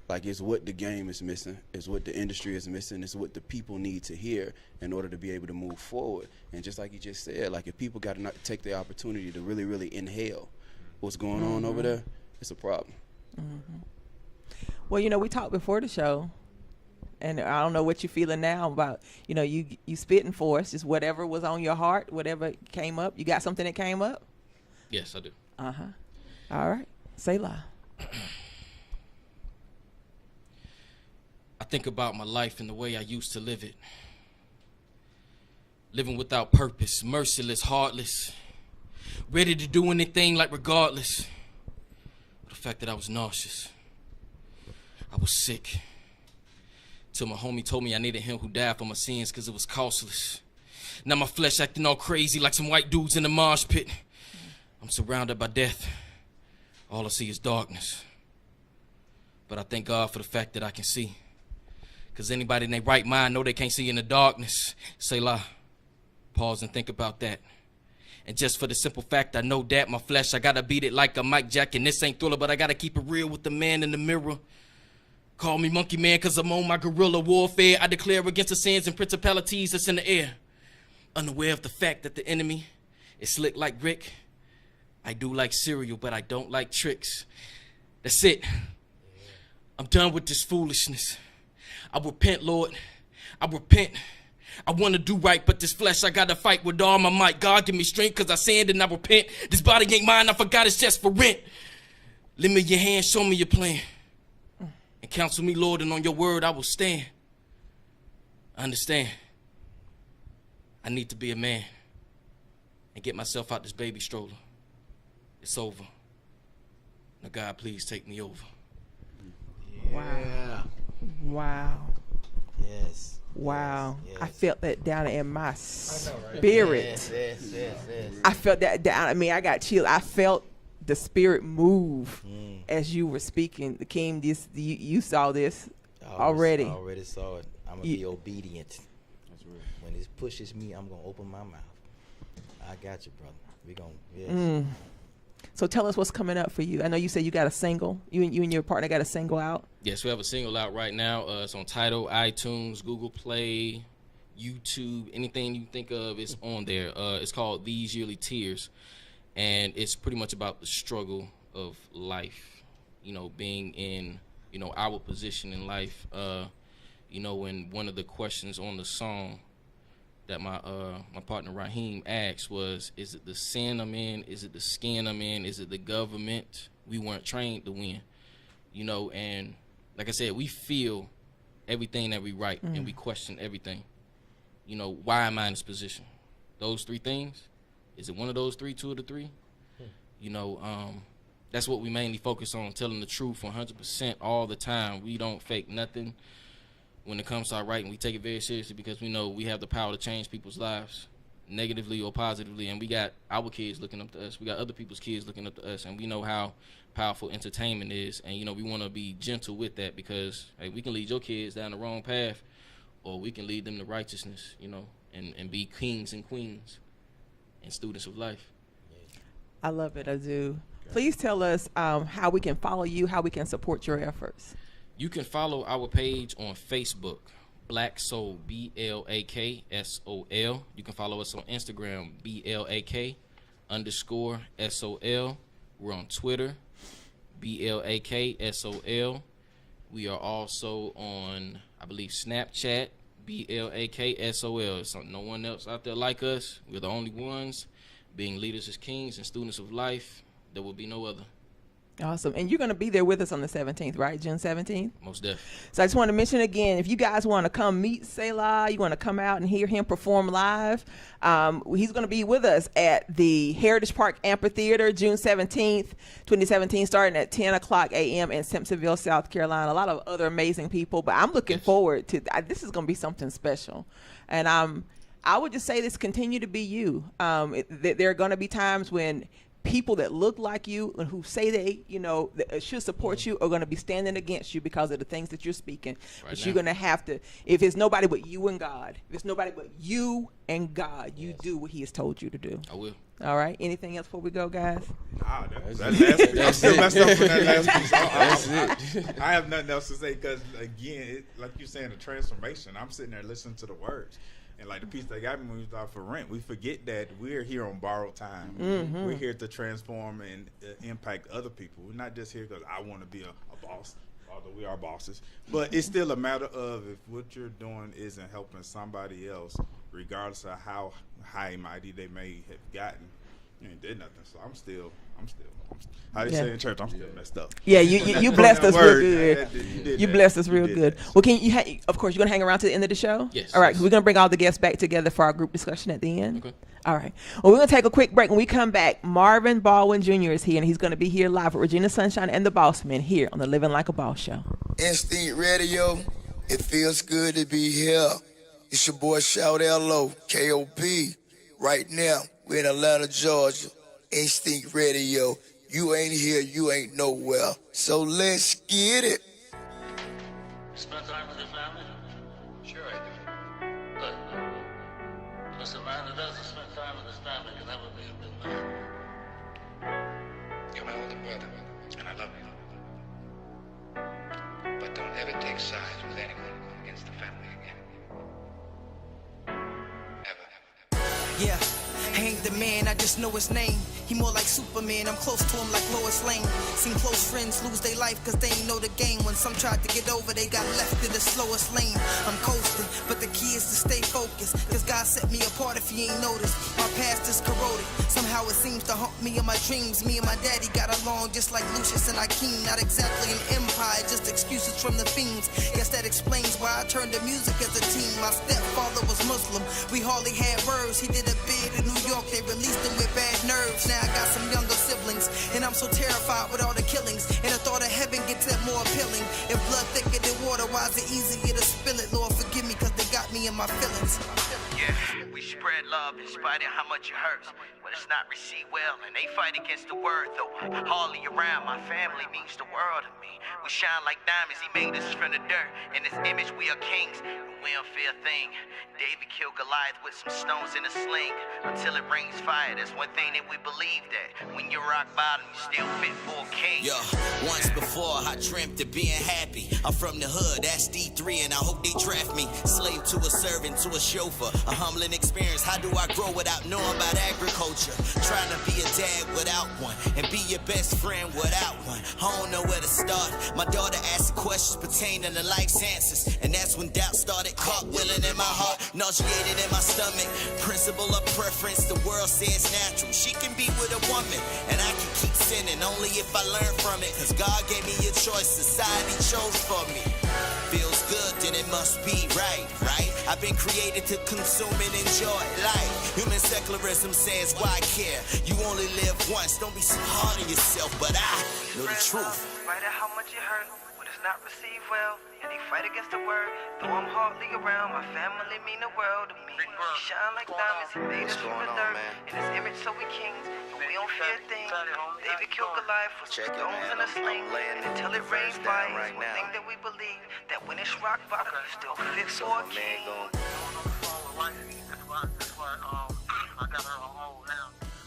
Like, it's what the game is missing, it's what the industry is missing, it's what the people need to hear in order to be able to move forward. And just like you just said, like, if people got to take the opportunity to really, really inhale what's going on over there, it's a problem. Well, we talked before the show, and I don't know what you're feeling now about, you spitting for us, just whatever was on your heart, whatever came up. You got something that came up? Yes, I do. All right. Selah. I think about my life and the way I used to live it. Living without purpose, merciless, heartless, ready to do anything, like, regardless. But the fact that I was nauseous, I was sick, till my homie told me I needed him who died for my sins because it was costless. Now my flesh acting all crazy like some white dudes in the mosh pit. I'm surrounded by death. All I see is darkness. But I thank God for the fact that I can see. Because anybody in their right mind know they can't see in the darkness. Selah. Pause and think about that. And just for the simple fact I know that my flesh, I gotta beat it like a Mike Jack. And this ain't Thriller, but I gotta keep it real with the man in the mirror. Call me Monkey Man because I'm on my guerrilla warfare. I declare against the sins and principalities that's in the air. Unaware of the fact that the enemy is slick like Rick. I do like cereal, but I don't like tricks. That's it. I'm done with this foolishness. I repent, Lord. I repent. I want to do right, but this flesh I gotta fight with all my might. God give me strength because I sinned and I repent. This body ain't mine, I forgot it's just for rent. Lend me your hand, show me your plan. And counsel me, Lord, and on your word I will stand. I understand. I need to be a man and get myself out this baby stroller. It's over. Now, God, please take me over. Wow. Wow. Yes. Wow. Yes. I felt that down in my spirit. Yes. I felt that down. I mean, I got chills. I felt the spirit move as you were speaking. The King, you saw this already. I already saw it. I'm going to be obedient. That's real. When it pushes me, I'm going to open my mouth. I got you, brother. We going, yes. So tell us what's coming up for you. I know you said you got a single. You and your partner got a single out. Yes, we have a single out right now. It's on Tidal, iTunes, Google Play, YouTube. Anything you think of is on there. It's called These Yearly Tears. And it's pretty much about the struggle of life. Being in, our position in life. You know, when one of the questions on the song that my partner Raheem asked was, is it the sin I'm in? Is it the skin I'm in? Is it the government? We weren't trained to win. You know, and like I said, we feel everything that we write and we question everything. You know, why am I in this position? Those three things. Is it one of those three, two of the three? You know, that's what we mainly focus on, telling the truth 100% all the time. We don't fake nothing when it comes to our writing. We take it very seriously because we know we have the power to change people's lives, negatively or positively. And we got our kids looking up to us. We got other people's kids looking up to us. And we know how powerful entertainment is. And, you know, we want to be gentle with that because, hey, we can lead your kids down the wrong path or we can lead them to righteousness, you know, and be kings and queens and students of life. I love it. I do. Please tell us how we can follow you, how we can support your efforts. You can follow our page on Facebook, Black Soul, BLAKSOL. You can follow us on Instagram, BLAK_SOL. We're on Twitter, BLAKSOL. We are also on, I believe, Snapchat, BLAKSOL. So no one else out there like us. We're the only ones. Being leaders as kings and students of life, there will be no other. Awesome. And you're going to be there with us on the 17th, right? June 17th? Most definitely. So I just want to mention again, if you guys want to come meet Selah, you want to come out and hear him perform live, he's going to be with us at the Heritage Park Amphitheater, June 17th, 2017, starting at 10 o'clock a.m. in Simpsonville, South Carolina. A lot of other amazing people, but I'm looking forward to this is going to be something special. And I would just say this, continue to be you. There are going to be times when people that look like you and who say they, you know, should support you are going to be standing against you because of the things that you're speaking. But you're going to have to, if it's nobody but you and God, if it's nobody but you and God, you do what he has told you to do. I will. All right. Anything else before we go, guys? Nah, I'm still messed up from that last piece. I have nothing else to say because, again, like you're saying, the transformation, I'm sitting there listening to the words. And like the piece that got me when we thought for rent, we forget that we're here on borrowed time. Mm-hmm. We're here to transform and impact other people. We're not just here because I want to be a boss, although we are bosses. But it's still a matter of if what you're doing isn't helping somebody else, regardless of how high and mighty they may have gotten, you ain't did nothing. So I'm still how they say in church, I'm still messed up. Yeah, you blessed us real good. You blessed us real good. Well, of course, you're going to hang around to the end of the show? Yes. All right, we're going to bring all the guests back together for our group discussion at the end. Okay. All right. Well, we're going to take a quick break. When we come back, Marvin Baldwin Jr. is here, and he's going to be here live with Regina Sunshine and the Boss Men here on the Living Like a Boss show. Instinct Radio, it feels good to be here. It's your boy Shout L.O., K.O.P. Right now, we're in Atlanta, Georgia. Instinct Radio. You ain't here, you ain't nowhere. So let's get it. Spend time with your family? Sure I do. Good. Because a man who doesn't spend time with his family can never be a good man. You're my older brother, and I love you. But don't ever take sides with anyone against the family again. Ever. Yeah, I ain't the man, I just know his name. He more like Superman, I'm close to him like Lois Lane. Seen close friends lose their life cause they ain't know the game. When some tried to get over, they got left in the slowest lane. I'm coasting, but the key is to stay focused. Cause God set me apart if you ain't noticed. My past is corroded, somehow it seems to haunt me in my dreams. Me and my daddy got along just like Lucius and Akeem. Not exactly an empire, just excuses from the fiends. Guess that explains why I turned to music as a teen. My stepfather was Muslim, we hardly had words. He did a bid in New York, they released him with bad nerves. Now I got some younger siblings, and I'm so terrified with all the killings. And the thought of heaven gets that more appealing. If blood thicker than water, why is it easier to spill it? Lord, forgive me, cause they got me in my feelings. Yeah, we spread love in spite of how much it hurts. But it's not received well, and they fight against the word, though. Hardly around, my family means the world to me. We shine like diamonds, he made us from the dirt. In this image, we are kings, and we don't fear a thing. David killed Goliath with some stones in a sling. Until it rains fire, that's one thing that we believe that. When you're rock bottom, you still fit for a king. Yo, once before, I dreamt of being happy. I'm from the hood, that's D3, and I hope they draft me. Slave to a servant, to a chauffeur, a humbling experience. How do I grow without knowing about agriculture? soldier, trying to be a dad without one, and be your best friend without one. I don't know where to start. My daughter asked questions pertaining to life's answers, and that's when doubt started cartwheeling in my heart, nauseated in my stomach. Principle of preference, the world says natural. She can be with a woman, and I can keep sinning only if I learn from it. Cause God gave me a choice, society chose for me. Feels good, then it must be right, right? I've been created to consume and enjoy life. Human secularism says, why care? You only live once, don't be so hard on yourself, but I know the truth. Right at how much it hurt, but it's not received well. And they fight against the word, though I'm hardly around. My family mean the world to me. We shine like diamonds, he made us from the dirt. In his image, so we kings, but we don't fear things. David killed Goliath with stones and a sling. And until it rains fire, it's one thing that we believe, that when it's rock bottom, you still fit for a king.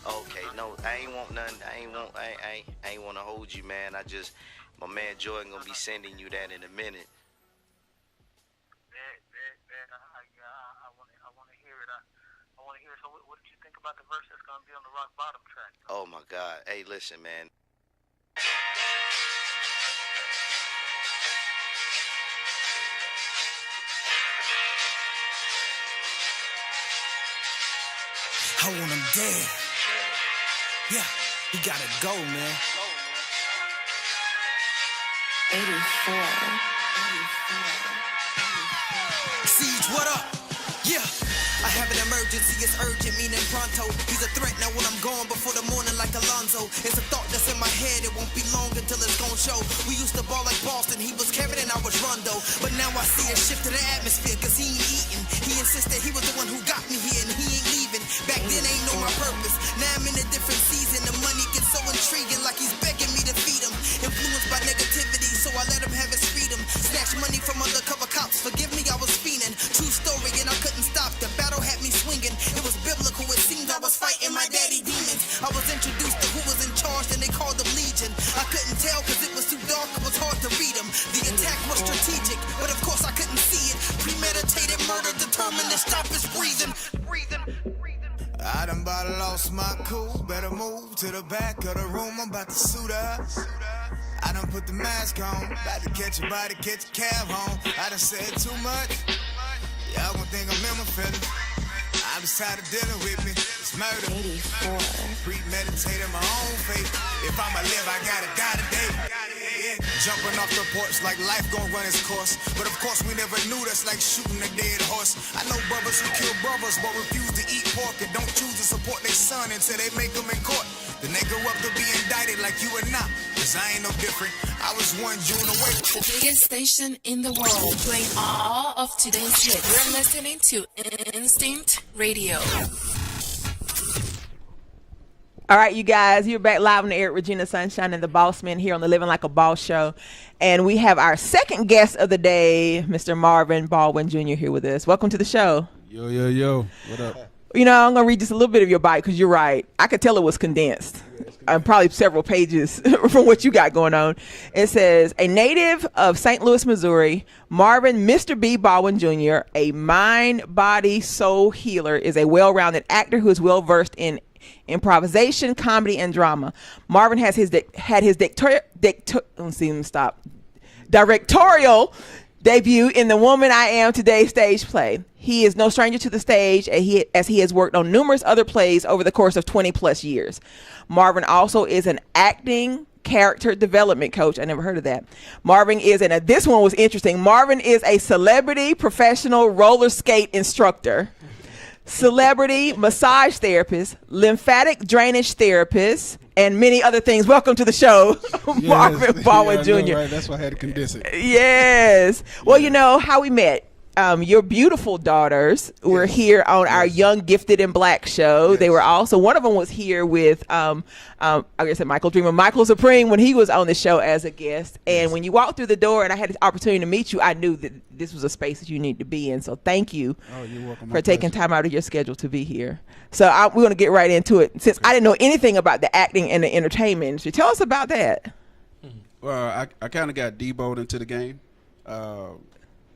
Okay, no, I ain't want nothing. I ain't want to hold you, man. My man Jordan gonna be sending you that in a minute. I want to hear it. I want to hear it. So what did you think about the verse that's gonna be on the Rock Bottom track? Oh my God. Hey, listen, man. I want him dead. Yeah, he gotta go, man. 84. Siege, what up? Yeah. I have an emergency, it's urgent, meaning pronto. He's a threat now when I'm gone before the morning like Alonzo. It's a thought that's in my head, it won't be long until it's gon' show. We used to ball like Boston, he was Kevin and I was Rondo. But now I see a shift to the atmosphere, cause he ain't eating. He insisted he was the one who got me here and he ain't leaving. Back then ain't know my purpose, now I'm in a different season. The money gets so intriguing like he's begging me to feed him. Influenced by negativity, so I let him have his freedom. Snatch money from undercover cops, forgive me I was fiending. True story and I couldn't stop, the battle had me swinging. It was biblical, it seemed I was fighting my daddy demons. I was introduced to who was in charge and they called them Legion. I couldn't tell cause it was too dark, it was hard to read them. The attack was strategic, but of course I couldn't see it. Premeditated murder determined to stop his breathing. I done about lost my cool, better move to the back of the room, I'm about to suit up. I done put the mask on, about to catch a body, catch a cab home. I done said too much, y'all gon' think I'm in my feelings. I was tired of dealing with me, it's murder. 84. Premeditated my own fate, if I'ma live I gotta die today. Jumping off the porch like life gon' run its course. But of course we never knew that's like shooting a dead horse. I know brothers who kill brothers but refuse to eat pork and don't choose to support their son until they make them in court. Then they grow up to be indicted like you and I, cause I ain't no different. I was 1 June away. The biggest station in the world, playing all of today's hits. You're listening to Instinct Radio. All right, you guys, you're back live on the air with Regina Sunshine and the Boss Men here on the Living Like a Boss show. And we have our second guest of the day, Mr. Marvin Baldwin Jr. here with us. Welcome to the show. Yo. What up? You know, I'm going to read just a little bit of your bio because you're right. I could tell it was condensed. Probably several pages from what you got going on. It says, a native of St. Louis, Missouri, Marvin Mr. B. Baldwin Jr., a mind, body, soul healer, is a well-rounded actor who is well-versed in improvisation, comedy, and drama. Marvin has had his directorial debut in The Woman I Am Today stage play. He is no stranger to the stage as he has worked on numerous other plays over the course of 20 plus years. Marvin also is an acting character development coach. I never heard of that. Marvin is, and this one was interesting, Marvin is a celebrity professional roller skate instructor, celebrity massage therapist, lymphatic drainage therapist, and many other things. Welcome to the show, Marvin Baldwin Jr. Right? That's why I had to condense it. Yes. Well, you know how we met. Your beautiful daughters were here on our Young, Gifted, and Black show. Yes. They were also, one of them was here with, I guess Michael Dreamer, Michael Supreme, when he was on the show as a guest. And when you walked through the door and I had the opportunity to meet you, I knew that this was a space that you need to be in. So thank you for taking time out of your schedule to be here. So we're going to get right into it. Since I didn't know anything about the acting and the entertainment industry, tell us about that. Well, I kind of got deboed into the game.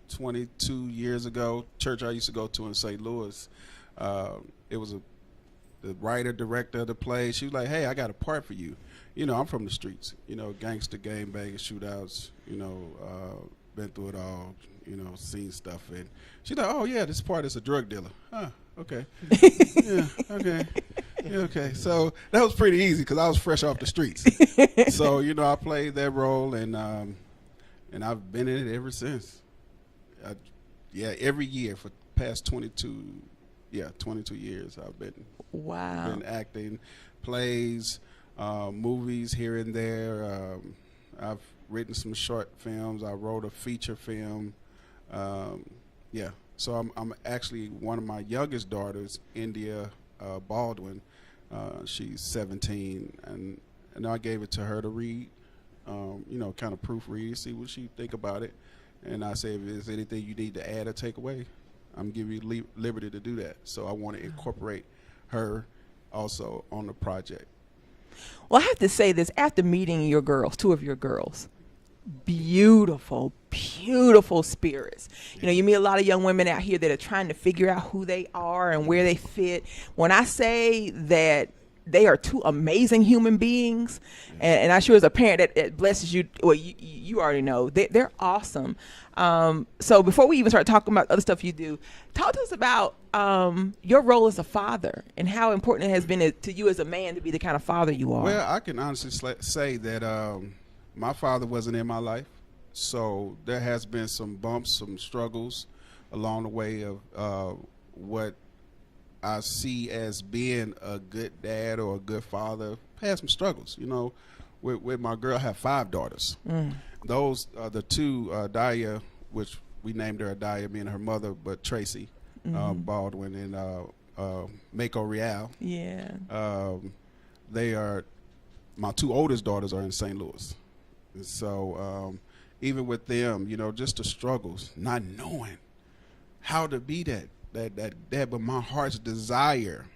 22 years ago, church I used to go to in St. Louis, it was the writer, director of the play. She was like, hey, I got a part for you. You know, I'm from the streets, you know, gangster, gang banging, shootouts, you know, been through it all, you know, seen stuff. And she's like, oh, yeah, this part is a drug dealer. Huh, okay. Yeah, okay. Yeah, okay. So that was pretty easy because I was fresh off the streets. So, you know, I played that role, and I've been in it ever since. Every year for the past 22 years I've been acting, plays, movies here and there. I've written some short films. I wrote a feature film. So I'm actually one of my youngest daughters, India Baldwin. She's 17, and I gave it to her to read. You know, kind of proofread, see what she think about it. And I say, if there's anything you need to add or take away, I'm giving you liberty to do that. So I want to incorporate her also on the project. Well, I have to say this, after meeting your girls, two of your girls, beautiful, beautiful spirits. You know, you meet a lot of young women out here that are trying to figure out who they are and where they fit. When I say that they are two amazing human beings, and I'm sure as a parent that blesses you, well, you already know, they're awesome. So before we even start talking about other stuff you do, talk to us about your role as a father and how important it has been to you as a man to be the kind of father you are. Well, I can honestly say that my father wasn't in my life, so there has been some bumps, some struggles along the way of what I see as being a good dad or a good father. Had some struggles, you know. With my girl, I have 5 daughters. Those are the 2, Daya, which we named her Daya, being her mother, but Tracy Baldwin, and Mako Real. Yeah. They are, my 2 oldest daughters are in St. Louis. And so even with them, you know, just the struggles, not knowing how to be that dad, but my heart's desire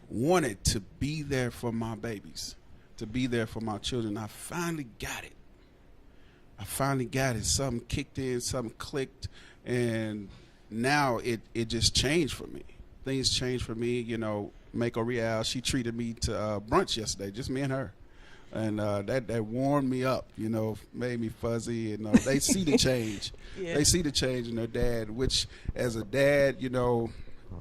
wanted to be there for my babies, to be there for my children. I finally got it. Something kicked in, something clicked, and now it just changed for me. Things changed for me. You know, Mako Real, she treated me to brunch yesterday, just me and her. And that warmed me up, you know, made me fuzzy. And they see the change. Yeah. They see the change in their dad, which as a dad, you know,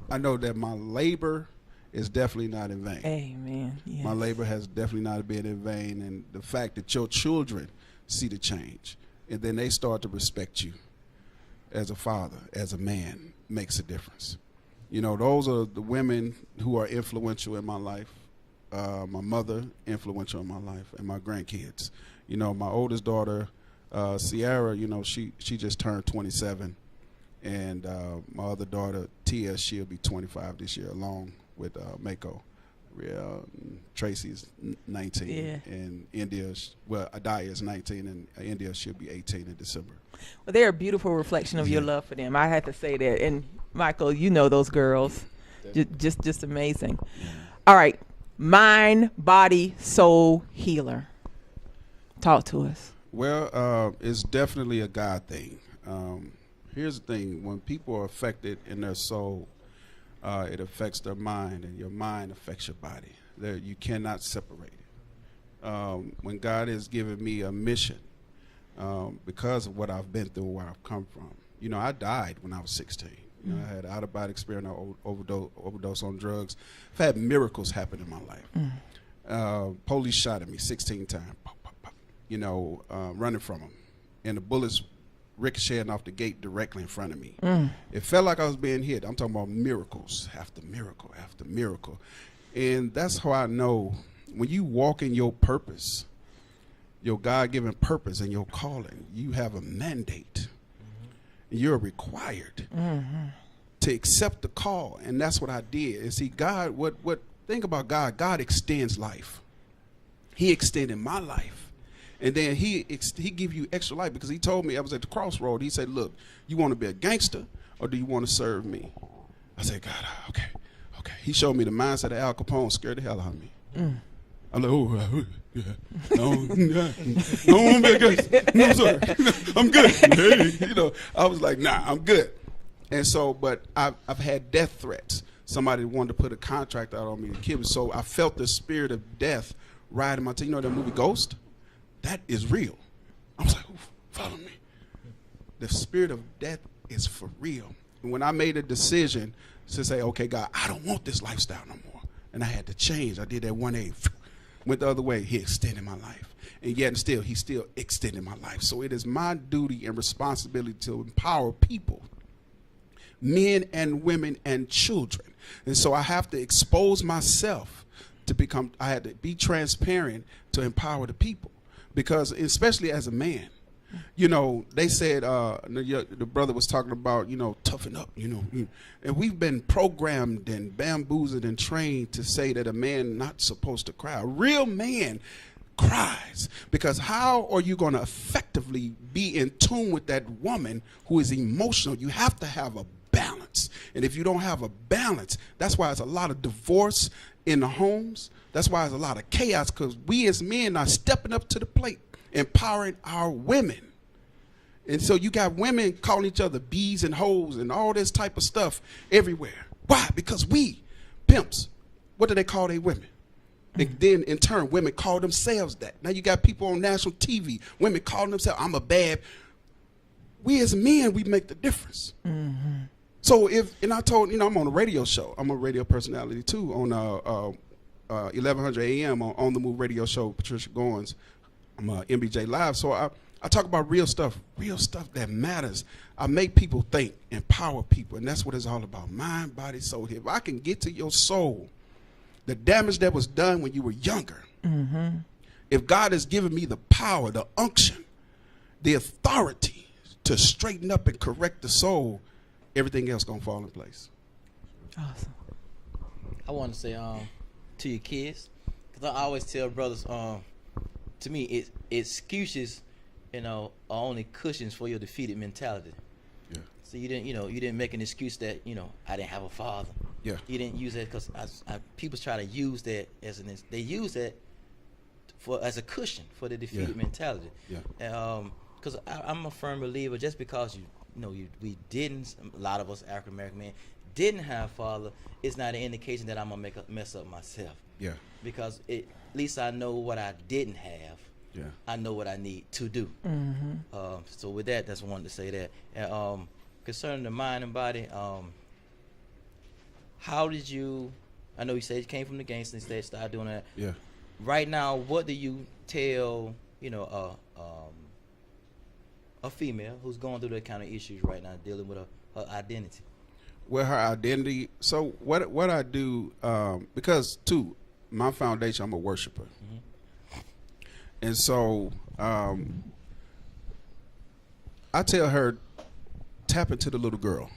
I know that my labor is definitely not in vain. Amen. Yes. My labor has definitely not been in vain. And the fact that your children see the change and then they start to respect you as a father, as a man, makes a difference. You know, those are the women who are influential in my life. My mother, influential in my life, and my grandkids. You know, my oldest daughter, Sierra, you know, she just turned 27. And my other daughter, Tia, she'll be 25 this year, along with Mako. Tracy's 19. Yeah. And India, Adaya is 19, and India, she'll be 18 in December. Well, they're a beautiful reflection of your love for them. I have to say that. And, Michael, you know those girls. Just amazing. Yeah. All right. Mind, body, soul healer. Talk to us. Well, it's definitely a God thing. Here's the thing. When people are affected in their soul, it affects their mind, and your mind affects your body. You cannot separate it. When God has given me a mission, because of what I've been through, where I've come from, you know, I died when I was 16. You know, I had out-of-body experience, overdose on drugs. I've had miracles happen in my life. Police shot at me 16 times, you know, running from them. And the bullets ricocheting off the gate directly in front of me. It felt like I was being hit. I'm talking about miracles after miracle after miracle. And that's how I know when you walk in your purpose, your God-given purpose and your calling, you have a mandate. You're required to accept the call, and that's what I did. And see, God, what think about God? God extends life. He extended my life, and then he give you extra life, because he told me, I was at the crossroad. He said, "Look, you want to be a gangster, or do you want to serve me?" I said, "God, okay." He showed me the mindset of Al Capone, scared the hell out of me. I'm like, oh, yeah. No, sir. I'm good. Hey, you know, I was like, nah, I'm good. And so, but I've had death threats. somebody wanted to put a contract out on me to kill me. So I felt the spirit of death riding my tail. You know that movie Ghost? That is real. I was like, follow me. The spirit of death is for real. And when I made a decision to say, okay, God, I don't want this lifestyle no more. And I had to change. I did that 180. Went the other way. He extended my life. And yet still, he still extended my life. So it is my duty and responsibility to empower people, men and women and children. And so I have to expose myself I had to be transparent to empower the people. Because especially as a man, you know, they said, the brother was talking about, you know, toughen up, you know. And we've been programmed and bamboozled and trained to say that a man not supposed to cry. A real man cries. Because how are you going to effectively be in tune with that woman who is emotional? You have to have a balance. And if you don't have a balance, that's why there's a lot of divorce in the homes. That's why there's a lot of chaos, because we as men are stepping up to the plate, empowering our women. And so you got women calling each other bees and hoes and all this type of stuff everywhere. Why? Because we, pimps, what do they call their women? And then in turn, women call themselves that. Now you got people on national TV, women calling themselves, I'm a bad. We as men, we make the difference. Mm-hmm. So and I told, you know, I'm on a radio show. I'm a radio personality too on 1100 AM on the Move radio show, Patricia Goins. I'm MBJ Live. So I talk about real stuff that matters. I make people think, empower people, and that's what it's all about. Mind, body, soul. If I can get to your soul, the damage that was done when you were younger, if God has given me the power, the unction, the authority to straighten up and correct the soul, everything else gonna fall in place. Awesome. I want to say to your kids, because I always tell brothers, to me, excuses, you know, are only cushions for your defeated mentality. Yeah. So you didn't make an excuse that, you know, I didn't have a father. Yeah. You didn't use that because people try to use that they use that as a cushion for the defeated mentality. Yeah. Because I'm a firm believer, just because we didn't, a lot of us African American men didn't have father, it's not an indication that I'm gonna mess up myself. Yeah. Because at least I know what I didn't have. Yeah. I know what I need to do. Mm-hmm. So with that, that's what I wanted to say that. And concerning the mind and body, how did you? I know you said you came from the gangster and started doing that. Yeah. Right now, what do you tell a female who's going through that kind of issues right now, dealing with her identity? Well, her identity. So what I do, because too, my foundation, I'm a worshiper. Mm-hmm. And so I tell her, tap into the little girl.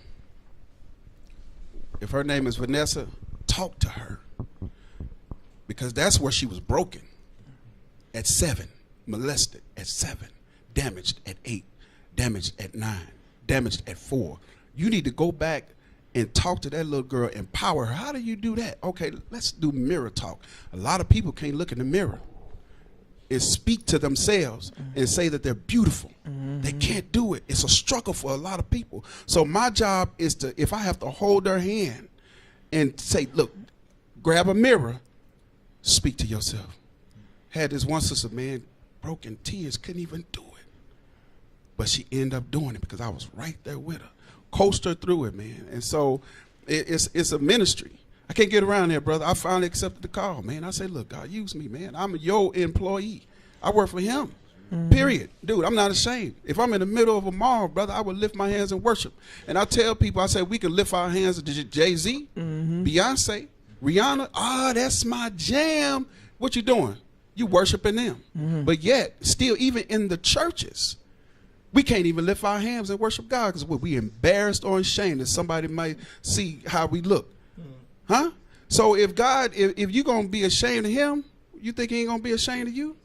If her name is Vanessa, talk to her. Because that's where she was broken. At 7, molested at 7, damaged at 8, damaged at 9, damaged at 4. You need to go back and talk to that little girl, empower her. How do you do that? Okay, let's do mirror talk. A lot of people can't look in the mirror and speak to themselves and say that they're beautiful. They can't do it. It's a struggle for a lot of people. So my job is to, if I have to hold her hand and say, look, grab a mirror, speak to yourself. Had this one sister, man, broken tears, couldn't even do it. But she ended up doing it because I was right there with her. Coached her through it, man. And so it's a ministry. I can't get around there, brother. I finally accepted the call, man. I said, look, God, use me, man. I'm your employee. I work for him. Period. Dude, I'm not ashamed. If I'm in the middle of a mall, brother, I would lift my hands and worship. And I tell people, I say, we can lift our hands to Jay-Z, Beyonce, Rihanna. That's my jam. What you doing? You worshiping them. But yet, still, even in the churches, we can't even lift our hands and worship God because we embarrassed or ashamed that somebody might see how we look. Huh? So if you're going to be ashamed of him, you think he ain't going to be ashamed of you?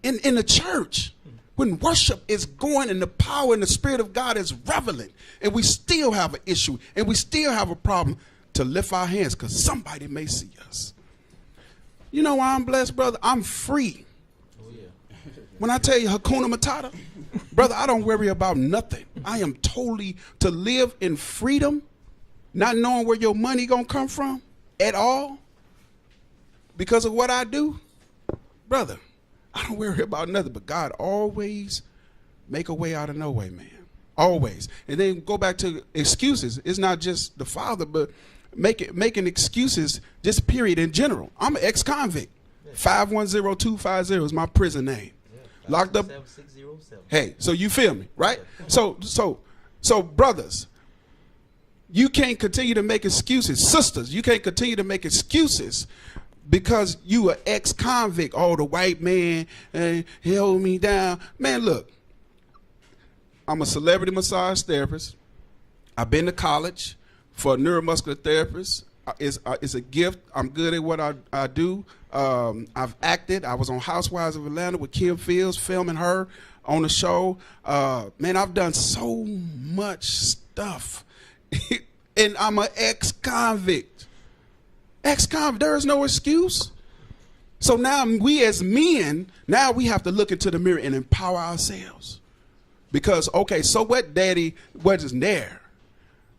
In the church, when worship is going and the power and the Spirit of God is relevant, and we still have an issue and we still have a problem to lift our hands because somebody may see us. You know why I'm blessed, brother? I'm free. When I tell you Hakuna Matata, brother, I don't worry about nothing. I am totally to live in freedom, not knowing where your money gonna come from at all because of what I do, brother, I don't worry about nothing. But God always make a way out of no way, man. Always. And then go back to excuses. It's not just the father, but making excuses, just period in general. I'm an ex-convict. 510250 is my prison name. Locked up. 607. Hey, so you feel me, right? So brothers, you can't continue to make excuses. Sisters, you can't continue to make excuses because you are ex-convict. Oh, the white man held me down. Man, look, I'm a celebrity massage therapist. I've been to college for a neuromuscular therapist. It's a gift. I'm good at what I do. I've acted. I was on Housewives of Atlanta with Kim Fields, filming her on the show. Man, I've done so much stuff. And I'm an ex-convict. Ex-convict. There is no excuse. So now we as men, now we have to look into the mirror and empower ourselves. Because, okay, so what daddy wasn't there?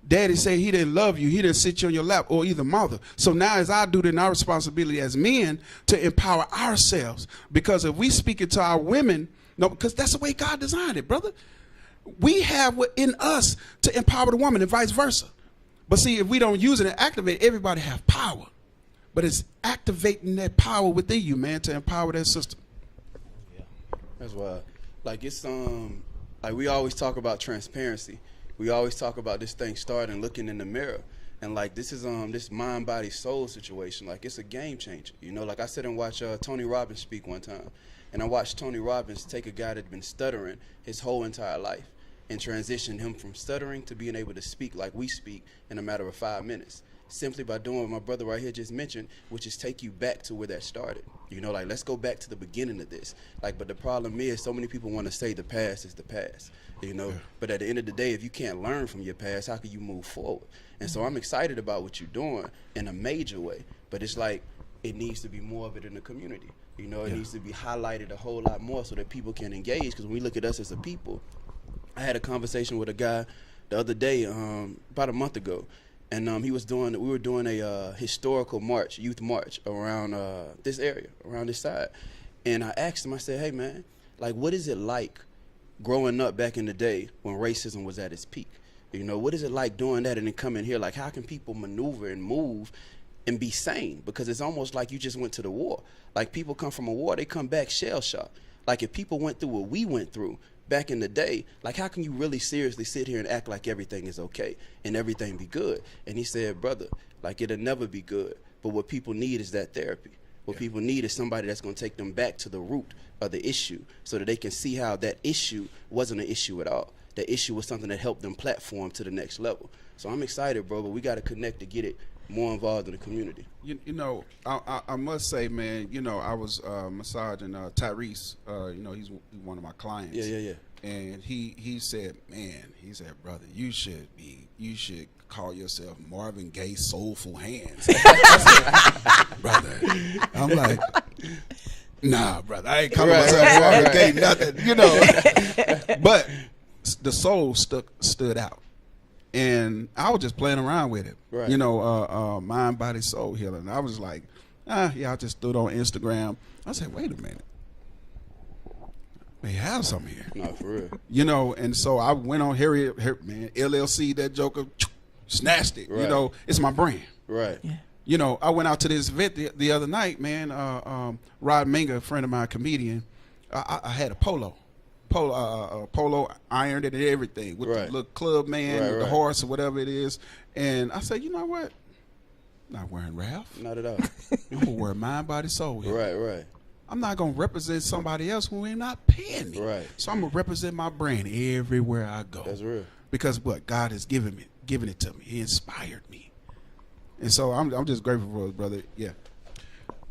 Daddy said he didn't love you. He didn't sit you on your lap, or either mother. So now as I do then our responsibility as men to empower ourselves. Because if we speak it to our women, no, because that's the way God designed it, brother. We have in us to empower the woman and vice versa. But see, if we don't use it and activate, everybody have power. But it's activating that power within you, man, to empower that system. Yeah. That's why, like, it's like we always talk about transparency. We always talk about this thing starting looking in the mirror. And like this is this mind, body, soul situation. Like it's a game changer. You know, like I sat and watched Tony Robbins speak one time. And I watched Tony Robbins take a guy that's been stuttering his whole entire life and transition him from stuttering to being able to speak like we speak in a matter of 5 minutes. Simply by doing what my brother right here just mentioned, which is take you back to where that started. You know, like let's go back to the beginning of this. Like, but the problem is so many people want to say the past is the past, you know, but at the end of the day, if you can't learn from your past, how can you move forward? And so I'm excited about what you're doing in a major way, but it's like it needs to be more of it in the community. You know, it needs to be highlighted a whole lot more so that people can engage. Because when we look at us as a people, I had a conversation with a guy the other day, about a month ago, and we were doing a historical march, youth march around this area, around this side. And I asked him, I said, hey man, like what is it like growing up back in the day when racism was at its peak? You know, what is it like doing that and then coming here? Like how can people maneuver and move and be sane? Because it's almost like you just went to the war. Like people come from a war, they come back shell-shocked. Like if people went through what we went through back in the day, like how can you really seriously sit here and act like everything is okay and everything be good? And he said, brother, like it'll never be good. But what people need is that therapy. What people need is somebody that's going to take them back to the root of the issue so that they can see how that issue wasn't an issue at all. The issue was something that helped them platform to the next level. So I'm excited, bro, but we got to connect to get it more involved in the community. You know, I must say, man, you know, I was massaging Tyrese. You know, he's one of my clients. Yeah. And he said, brother, you should call yourself Marvin Gaye Soulful Hands. Brother, I'm like, nah, brother, I ain't calling myself Marvin Gaye nothing, you know. But the soul stood out. And I was just playing around with it, you know, mind, body, soul healing. I was like, yeah, I just threw it on Instagram. I said, wait a minute. They have something here. No, for real. You know, and so I went on Harriet, man, LLC, that joker, snatched it. Right. You know, it's my brand. Right. Yeah. You know, I went out to this event the other night, man. Rod Minga, a friend of mine, comedian, I had a polo ironed it and everything with the little club man with the horse or whatever it is. And I said, you know what? I'm not wearing Ralph. Not at all. I'm gonna wear mind, body, soul. Right. I'm not gonna represent somebody else who ain't not paying me. Right. So I'm gonna represent my brand everywhere I go. That's real. Because what God has given it to me. He inspired me. And so I'm just grateful for it, brother. Yeah.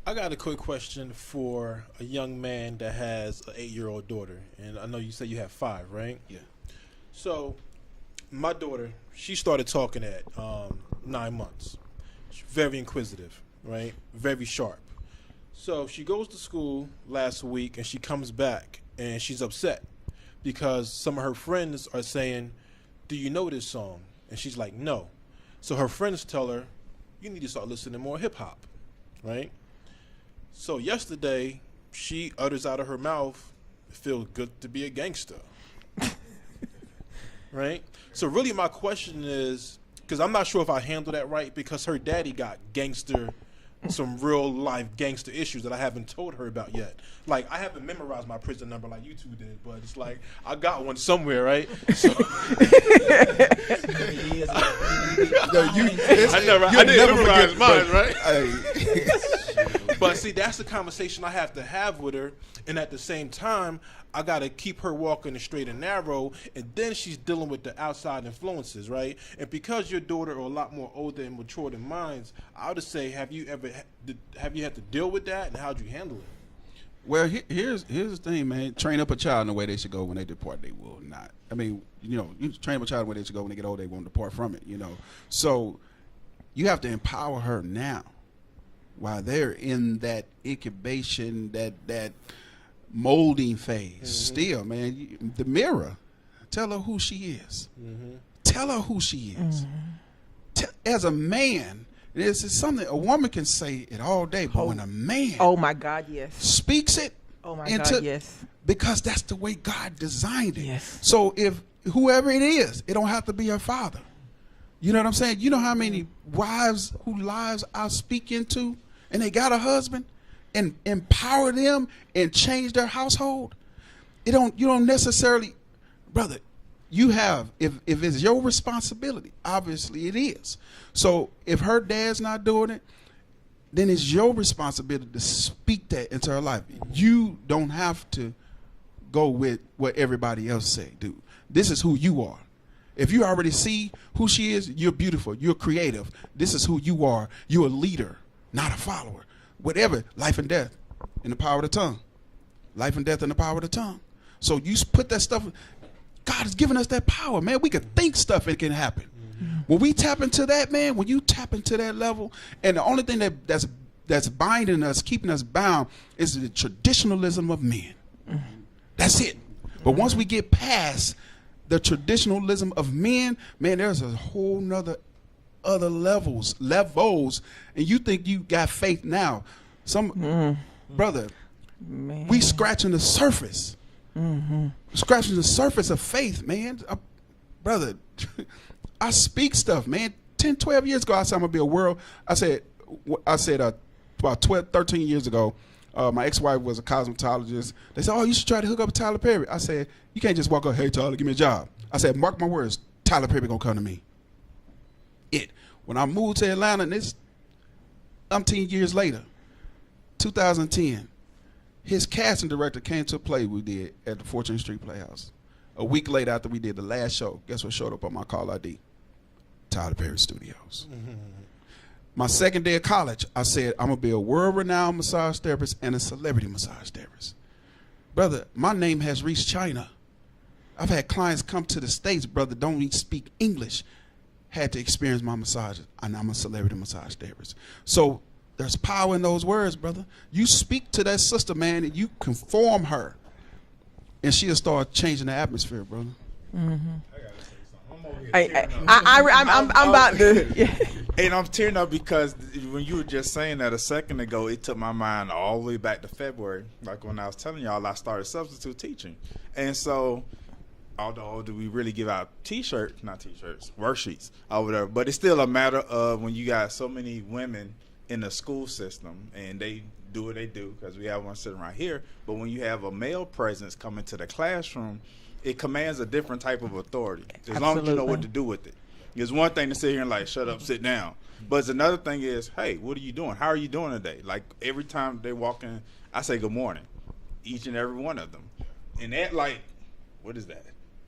I got a quick question for a young man that has an 8-year-old daughter. And I know you said you have 5, right? Yeah. So my daughter, she started talking at 9 months. She's very inquisitive, right? Very sharp. So she goes to school last week and she comes back and she's upset because some of her friends are saying, do you know this song? And she's like, no. So her friends tell her, you need to start listening to more hip hop, right? So yesterday, she utters out of her mouth, it feels good to be a gangster. Right? So really my question is, because I'm not sure if I handled that right, because her daddy got some real life gangster issues that I haven't told her about yet. Like, I haven't memorized my prison number like you two did, but it's like, I got one somewhere, right? So, I didn't memorize mine, right? But see, that's the conversation I have to have with her, and at the same time, I got to keep her walking the straight and narrow, and then she's dealing with the outside influences, right? And because your daughter are a lot more older and mature than mine, I would say, have you had to deal with that, and how'd you handle it? Well, here's the thing, man. Train up a child in the way they should go. When they depart, they will not. I mean, you train up a child in the way they should go. When they get old, they won't depart from it, So you have to empower her now while they're in that incubation, that molding phase. Still, man, the mirror. Tell her who she is. Tell her who she is. As a man, this is something a woman can say it all day, but when a man, oh my God, yes, speaks it, oh my God, yes, because that's the way God designed it. Yes. So if whoever it is, it don't have to be her father. You know what I'm saying? You know how many wives whose lives I speak into, and they got a husband, and empower them and change their household. You don't necessarily, brother. You have, if it's your responsibility, obviously it is. So if her dad's not doing it, then it's your responsibility to speak that into her life. You don't have to go with what everybody else say, dude. This is who you are. If you already see who she is, you're beautiful, you're creative. This is who you are. You're a leader, not a follower. Whatever, life and death in the power of the tongue. Life and death in the power of the tongue. So you put that stuff. God has given us that power, man. We can think stuff, it can happen. When we tap into that, man, when you tap into that level, and the only thing that's binding us, keeping us bound, is the traditionalism of men. That's it. But once we get past the traditionalism of men, man, there's a whole nother other levels, and you think you got faith now. Brother, man, we scratching the surface. Scratching the surface of faith, man. Brother, I speak stuff, man. 10, 12 years ago, I said I'm going to be a world. I said about 12, 13 years ago, my ex-wife was a cosmetologist. They said, oh, you should try to hook up with Tyler Perry. I said, you can't just walk up, hey, Tyler, give me a job. I said, mark my words, Tyler Perry going to come to me. When I moved to Atlanta, and this 10 years later, 2010, his casting director came to a play we did at the 14th Street Playhouse. A week later after we did the last show, guess what showed up on my call ID? Tyler Perry Studios. My second day of college, I said, I'm going to be a world-renowned massage therapist and a celebrity massage therapist. Brother, my name has reached China. I've had clients come to the States, brother, don't even speak English, had to experience my massages, and I'm a celebrity massage therapist. So there's power in those words, brother. You speak to that sister, man, and you conform her, and she'll start changing the atmosphere, brother. I'm about to. Yeah. And I'm tearing up because when you were just saying that a second ago, it took my mind all the way back to February. Like when I was telling y'all, I started substitute teaching, and so. Although do we really give out worksheets or whatever, but it's still a matter of when you got so many women in the school system and they do what they do, because we have one sitting right here, but when you have a male presence coming to the classroom, it commands a different type of authority, as long as you know what to do with it. It's one thing to sit here and like, shut up, sit down, but it's another thing is, hey, what are you doing? How are you doing today? Like every time they walk in, I say good morning, each and every one of them, and that, like, what is that?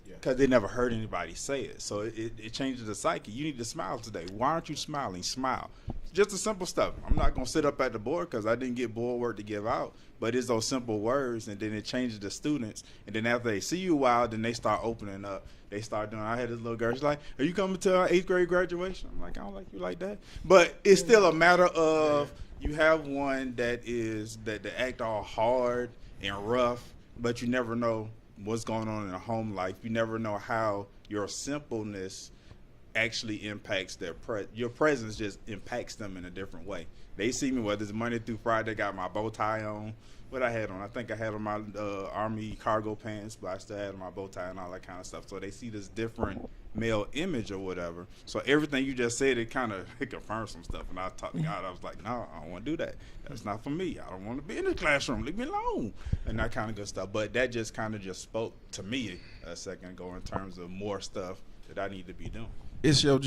Because they never heard anybody say it. So it changes the psyche. You need to smile today. Why aren't you smiling? Smile. Just the simple stuff. I'm not going to sit up at the board because I didn't get board work to give out. But it's those simple words, and then it changes the students. And then after they see you a while, then they start opening up. They start doing, I had this little girl, she's like, are you coming to our 8th grade graduation? I'm like, I don't like you like that. But it's still a matter of you have one that act all hard and rough, but you never know what's going on in a home life. You never know how your simpleness actually impacts your presence just impacts them in a different way. They see me, whether it's Monday through Friday, got my bow tie on. What I had on, I think I had on my Army cargo pants, but I still had on my bow tie and all that kind of stuff. So they see this different male image or whatever. So everything you just said, it confirms some stuff. And I talked to God, I was like, no, I don't want to do that. That's not for me. I don't want to be in the classroom. Leave me alone. And that kind of good stuff. But that just kind of just spoke to me a second ago in terms of more stuff that I need to be doing. It's your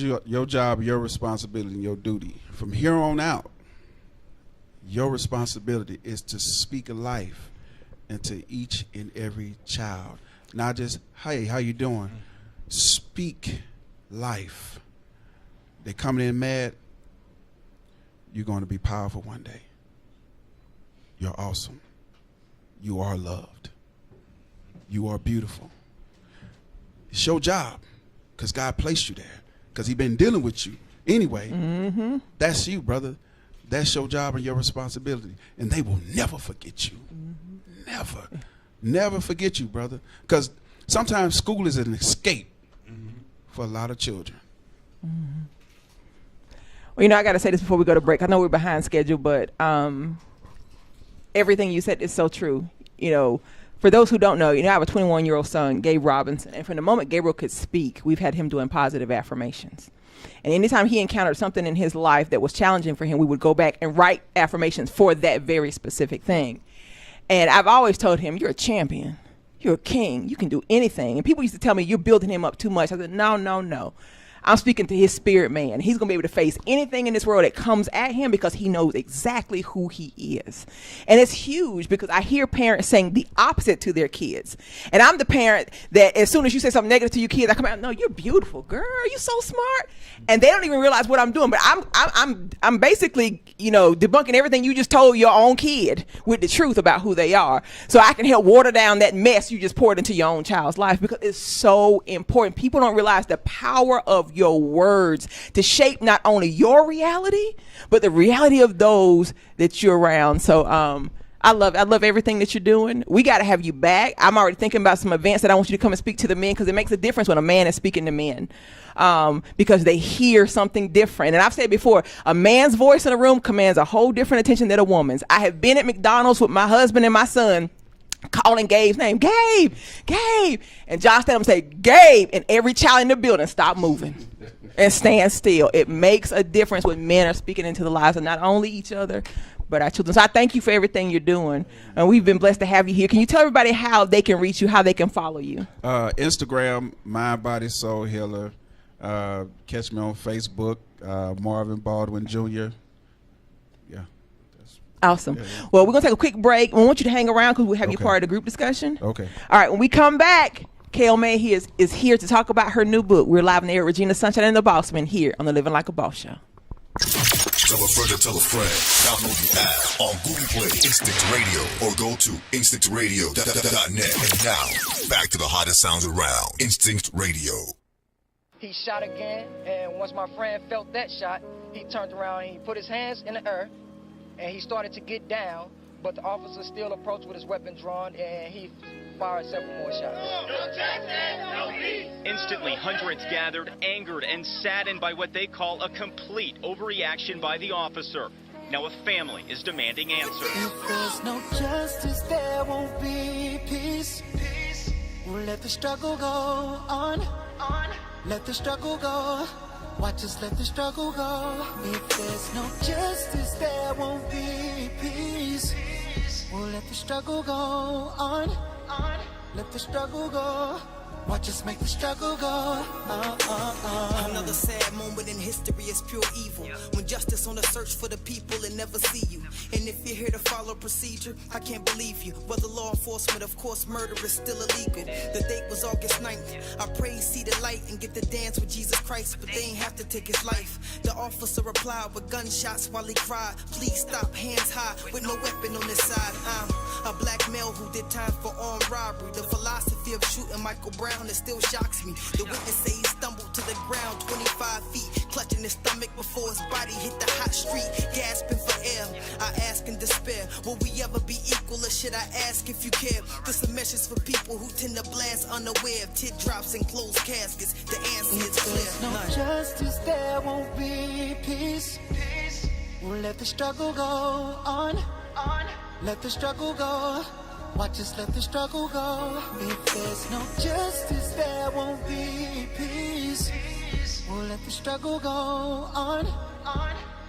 job, your responsibility, and your duty. From here on out, your responsibility is to speak a life into each and every child. Not just, hey, how you doing? Speak life. They're coming in mad. You're going to be powerful one day. You're awesome. You are loved. You are beautiful. It's your job because God placed you there because He's been dealing with you. Anyway, that's you, brother. That's your job and your responsibility. And they will never forget you. Never. Never forget you, brother. Because sometimes school is an escape for a lot of children. Well, I got to say this before we go to break. I know we're behind schedule, but everything you said is so true. For those who don't know, I have a 21-year-old son, Gabe Robinson. And from the moment Gabriel could speak, we've had him doing positive affirmations. And anytime he encountered something in his life that was challenging for him, we would go back and write affirmations for that very specific thing. And I've always told him, you're a champion. You're a king. You can do anything. And people used to tell me, you're building him up too much. I said, no. I'm speaking to his spirit man. He's going to be able to face anything in this world that comes at him because he knows exactly who he is. And it's huge because I hear parents saying the opposite to their kids. And I'm the parent that as soon as you say something negative to your kids, I come out, no, you're beautiful, girl. You're so smart. And they don't even realize what I'm doing. But I'm basically, debunking everything you just told your own kid with the truth about who they are. So I can help water down that mess you just poured into your own child's life because it's so important. People don't realize the power of your words to shape not only your reality, but the reality of those that you're around. So I love everything that you're doing. We got to have you back. I'm already thinking about some events that I want you to come and speak to the men because it makes a difference when a man is speaking to men because they hear something different. And I've said before, a man's voice in a room commands a whole different attention than a woman's. I have been at McDonald's with my husband and my son calling Gabe's name, Gabe. And John Statham say, Gabe, and every child in the building stop moving and stand still. It makes a difference when men are speaking into the lives of not only each other, but our children. So I thank you for everything you're doing. And we've been blessed to have you here. Can you tell everybody how they can reach you, how they can follow you? Instagram, Mind, Body, Soul Healer. Catch me on Facebook, Marvin Baldwin Jr. Awesome. Yeah. Well, we're going to take a quick break. We want you to hang around because we'll have you part of the group discussion. Okay. All right. When we come back, Kayl May is here to talk about her new book. We're live in the air with Regina Sunshine and the Bossman here on the Living Like a Boss Show. Tell a friend to tell a friend. Download the app on Google Play, Instinct Radio, or go to instinctradio.net. And now, back to the hottest sounds around. Instinct Radio. He shot again, and once my friend felt that shot, he turned around and he put his hands in the air. And he started to get down, but the officer still approached with his weapon drawn, and he fired several more shots. Instantly, hundreds gathered, angered and saddened by what they call a complete overreaction by the officer. Now a family is demanding answers. If there's no justice, there won't be peace. We'll let the struggle go on. Let the struggle go. Watch us let the struggle go. If there's no justice, there won't be peace. We'll let the struggle go on. Let the struggle go. Watch us make the struggle go. Another sad moment in history is pure evil. When justice on the search for the people and never see you. And if you're here to follow procedure, I can't believe you. Whether law enforcement, of course, murder is still illegal. The date was August 9th. I pray see the light and get to dance with Jesus Christ, but they ain't have to take his life. The officer replied with gunshots while he cried, please stop, hands high, with no weapon on his side. I'm a black male who did time for armed robbery. The philosophy of shooting Michael Brown, it still shocks me. The witness say he stumbled to the ground 25 feet. clutching his stomach before his body hit the hot street, gasping for air. I ask in despair, will we ever be equal, or should I ask if you care? This a message for people who tend to blast unaware of teardrops and closed caskets. The answer is clear. No justice, there won't be peace. We'll let the struggle go on. Let the struggle go. Watch us let the struggle go. If there's no justice, there won't be peace. We'll let the struggle go on.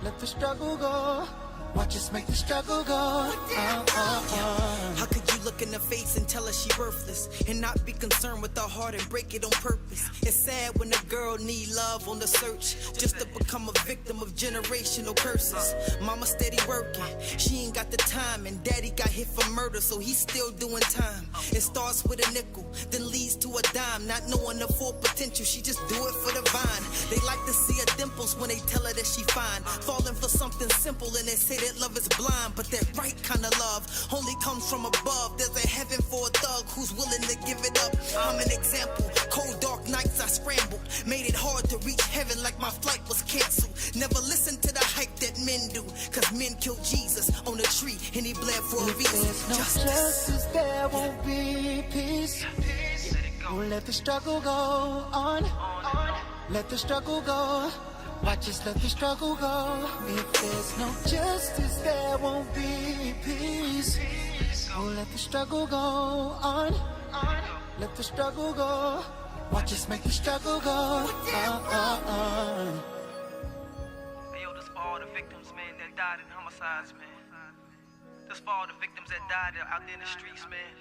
Let the struggle go. Watch us make the struggle go. How could you look in the face and tell her she worthless and not be concerned with her heart and break it on purpose? It's sad when a girl need love on the search just to become a victim of generational curses. Mama steady working, she ain't got the time, and daddy got hit for murder, so he's still doing time. It starts with a nickel, then leads to a dime. Not knowing the full potential, she just do it for the vine. They like to see her dimples when they tell her that she fine. Falling for something simple and they say that love is blind, but that right kind of love only comes from above. There's a heaven for a thug who's willing to give it up. I'm an example. Cold dark nights I scrambled, made it hard to reach heaven like my flight was canceled. Never listen to the hype that men do, cause men killed Jesus on a tree and he bled for a reason. There's no justice, there won't be peace. We'll let the struggle go on. Let the struggle go. Watch us let the struggle go. If there's no justice, there won't be peace. We'll let the struggle go on. Let the struggle go. Watch us make the struggle go. Hey, yo, this for all the victims, man, that died in homicides, man. This for all the victims that died out there in the streets, man.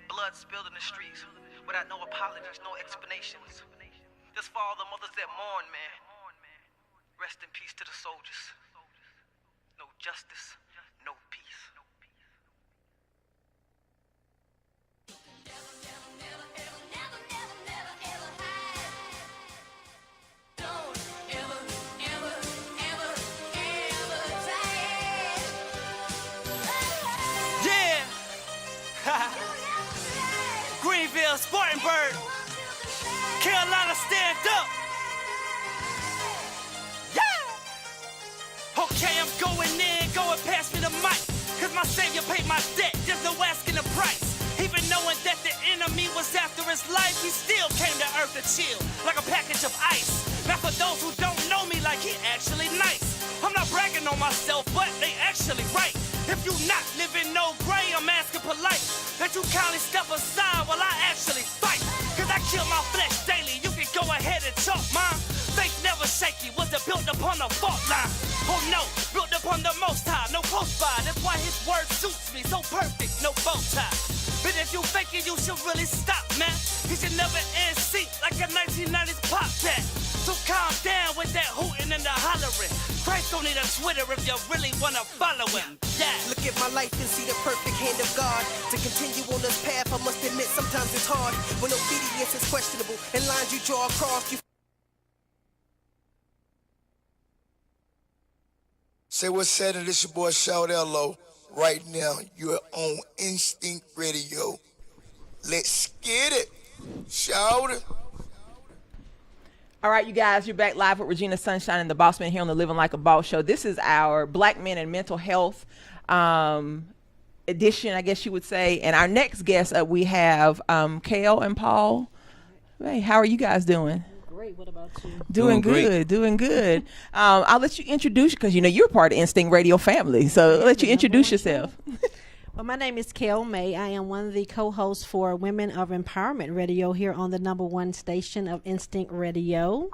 Blood spilled in the streets without no apologies, no explanations. This for all the mothers that mourn, man. Rest in peace to the soldiers. No justice, no peace. Yeah! Greenville, Spartanburg, Carolina, stand up! Okay, I'm going in, go and pass me the mic. Cause my savior paid my debt, there's no asking the price. Even knowing that the enemy was after his life, he still came to earth to chill, like a package of ice. Now for those who don't know me, like he actually nice. I'm not bragging on myself, but they actually right. If you not living no gray, I'm asking polite that you kindly step aside while I actually fight. Cause I kill my flesh daily, you can go ahead and talk mine. Faith never shaky, was it built upon a fault line? Oh no, built upon the most high, no post by. That's why his word suits me, so perfect, no bow tie. But if you fake it, you should really stop, man. He should never end seat like a 1990s pop that. So calm down with that hooting and the hollering. Christ don't need a Twitter if you really wanna follow him. Yeah. Look at my life and see the perfect hand of God. To continue on this path, I must admit sometimes it's hard. When obedience is questionable and lines you draw across, you Say what's said, and this your boy Shout Hello. Right now, you're on Instinct Radio. Let's get it. Shout it. All right, you guys, you're back live with Regina Sunshine and the Boss Man here on the Living Like a Boss show. This is our Black Men and Mental Health edition, I guess you would say. And our next guest, we have Kayl and Paul. Hey, how are you guys doing? Great. What about you? Doing good. Doing good. I'll let you introduce, because you know you're part of Instinct Radio family. So I'll let you introduce yourself. Well, my name is Kayl May. I am one of the co-hosts for Women of Empowerment Radio here on the #1 station of Instinct Radio.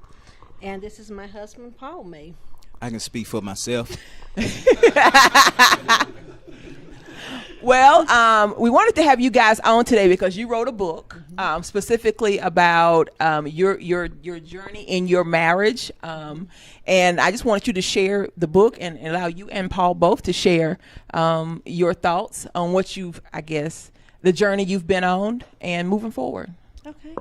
And this is my husband, Paul May. I can speak for myself. Well, we wanted to have you guys on today because you wrote a book specifically about your journey in your marriage, and I just wanted you to share the book and allow you and Paul both to share your thoughts on what you've, I guess, the journey you've been on and moving forward. Okay.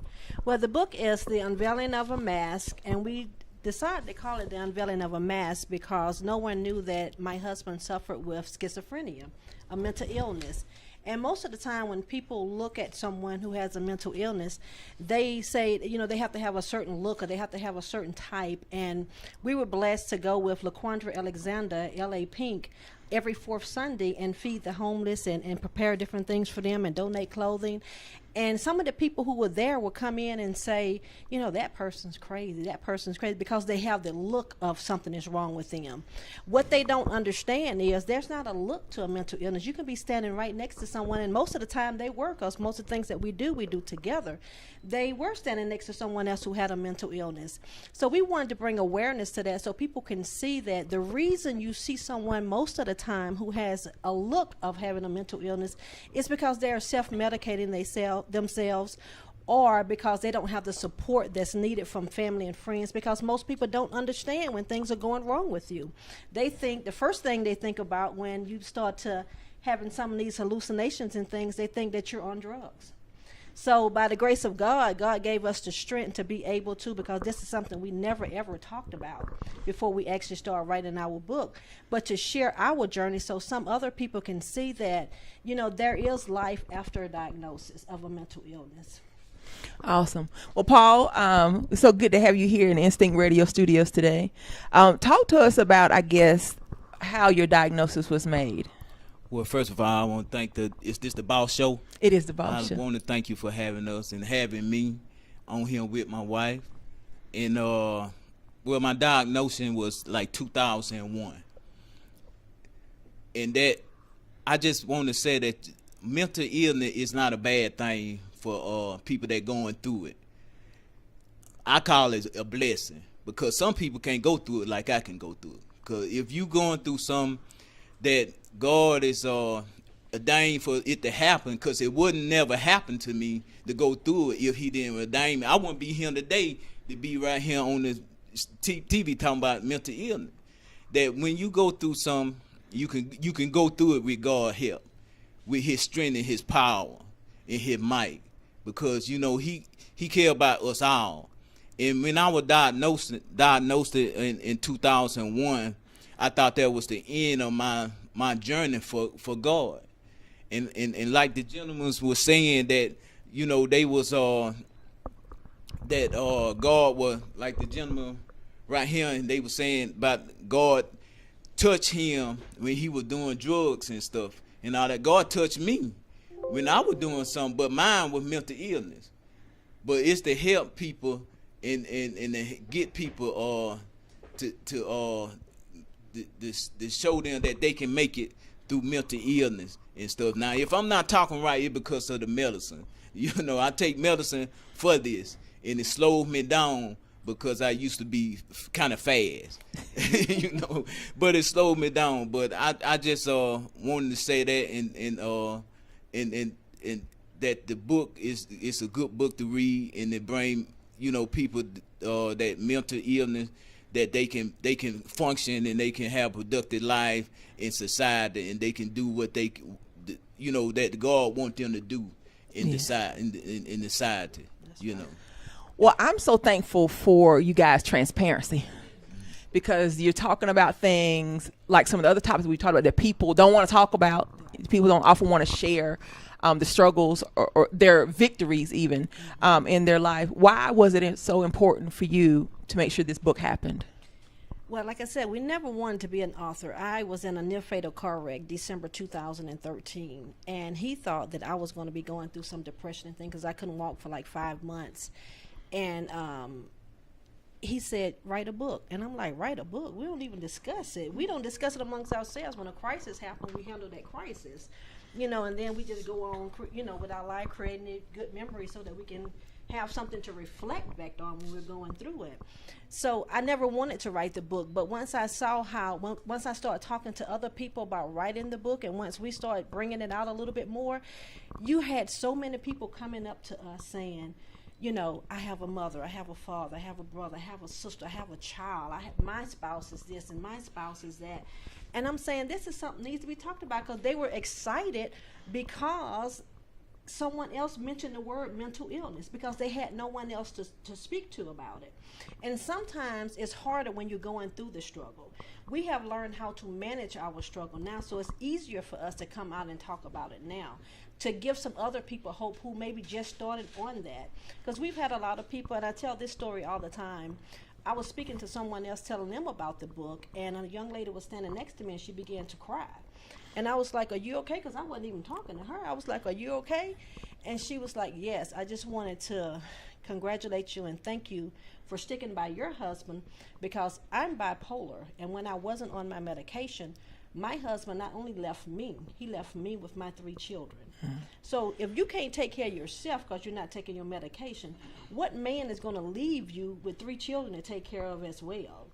Well, the book is The Unveiling of a Mask, and we decided to call it The Unveiling of a Mask because no one knew that my husband suffered with schizophrenia. a mental illness. And most of the time when people look at someone who has a mental illness, they say, you know, they have to have a certain look or they have to have a certain type. And we were blessed to go with LaQuandra Alexander, L.A. Pink, every fourth Sunday and feed the homeless and prepare different things for them and donate clothing. And some of the people who were there would come in and say, you know, that person's crazy, because they have the look of something is wrong with them. What they don't understand is there's not a look to a mental illness. You can be standing right next to someone, and most of the time they were, because most of the things that we do together. They were standing next to someone else who had a mental illness. So we wanted to bring awareness to that so people can see that the reason you see someone most of the time who has a look of having a mental illness is because they are self-medicating themselves, or because they don't have the support that's needed from family and friends, because most people don't understand when things are going wrong with you. They think, the first thing they think about when you start to having some of these hallucinations and things, they think that you're on drugs. So by the grace of God, God gave us the strength to be able to, because this is something we never ever talked about before we actually started writing our book, but to share our journey so some other people can see that, you know, there is life after a diagnosis of a mental illness. Awesome. Well, Paul, it's so good to have you here in Instinct Radio Studios today. Talk to us about, I guess, how your diagnosis was made. Well, first of all, I want to thank is this the B.O.S. show? It is the B.O.S. show. I want to thank you for having us and having me on here with my wife. And, well, my diagnosis was like 2001. And that, I just want to say that mental illness is not a bad thing for people that going through it. I call it a blessing, because some people can't go through it like I can go through it. Because if you going through something that God is ordained for it to happen, because it wouldn't never happen to me to go through it if he didn't ordain me. I wouldn't be here today to be right here on the TV talking about mental illness. That when you go through something, you can go through it with God's help, with his strength and his power and his might, because you know he care about us all. And when I was diagnosed in 2001, I thought that was the end of my journey for God. And like the gentlemen was saying that, you know, they was God was, like the gentleman right here, and they were saying about God touched him when he was doing drugs and stuff and all that. God touched me when I was doing something, but mine was mental illness. But it's to help people and to get people to show them that they can make it through mental illness and stuff. Now, if I'm not talking right, it's because of the medicine. You know, I take medicine for this, and it slows me down because I used to be kind of fast, you know. But it slowed me down. But I just wanted to say that, and that the book it's a good book to read, and it bring, you know, people that mental illness, that they can function and they can have productive life in society, and they can do what they, you know, that God want them to do in the society, you know. Well, I'm so thankful for you guys' transparency, because you're talking about things like some of the other topics we talked about that people don't want to talk about. People don't often want to share the struggles or their victories even in their life. Why was it so important for you to make sure this book happened? Well, like I said, we never wanted to be an author. I was in a near-fatal car wreck December 2013, and he thought that I was going to be going through some depression and things because I couldn't walk for like 5 months. And he said, write a book. And I'm like, write a book? We don't even discuss it. We don't discuss it amongst ourselves. When a crisis happens, we handle that crisis. You know, and then we just go on, you know, with our life, creating good memories so that we can have something to reflect back on when we're going through it. So I never wanted to write the book, but once I saw once I started talking to other people about writing the book, and once we started bringing it out a little bit more, you had so many people coming up to us saying, you know, I have a mother, I have a father, I have a brother, I have a sister, I have a child, my spouse is this and my spouse is that. And I'm saying this is something that needs to be talked about, because they were excited because someone else mentioned the word mental illness because they had no one else to speak to about it. And sometimes it's harder when you're going through the struggle. We have learned how to manage our struggle now, so it's easier for us to come out and talk about it now, to give some other people hope who maybe just started on that. Because we've had a lot of people, and I tell this story all the time. I was speaking to someone else, telling them about the book, and a young lady was standing next to me, and she began to cry. And I was like, are you okay? Because I wasn't even talking to her. I was like, are you okay? And she was like, yes, I just wanted to congratulate you and thank you for sticking by your husband, because I'm bipolar. And when I wasn't on my medication, my husband not only left me, he left me with my 3 children. So if you can't take care of yourself because you're not taking your medication, what man is going to leave you with 3 children to take care of as well?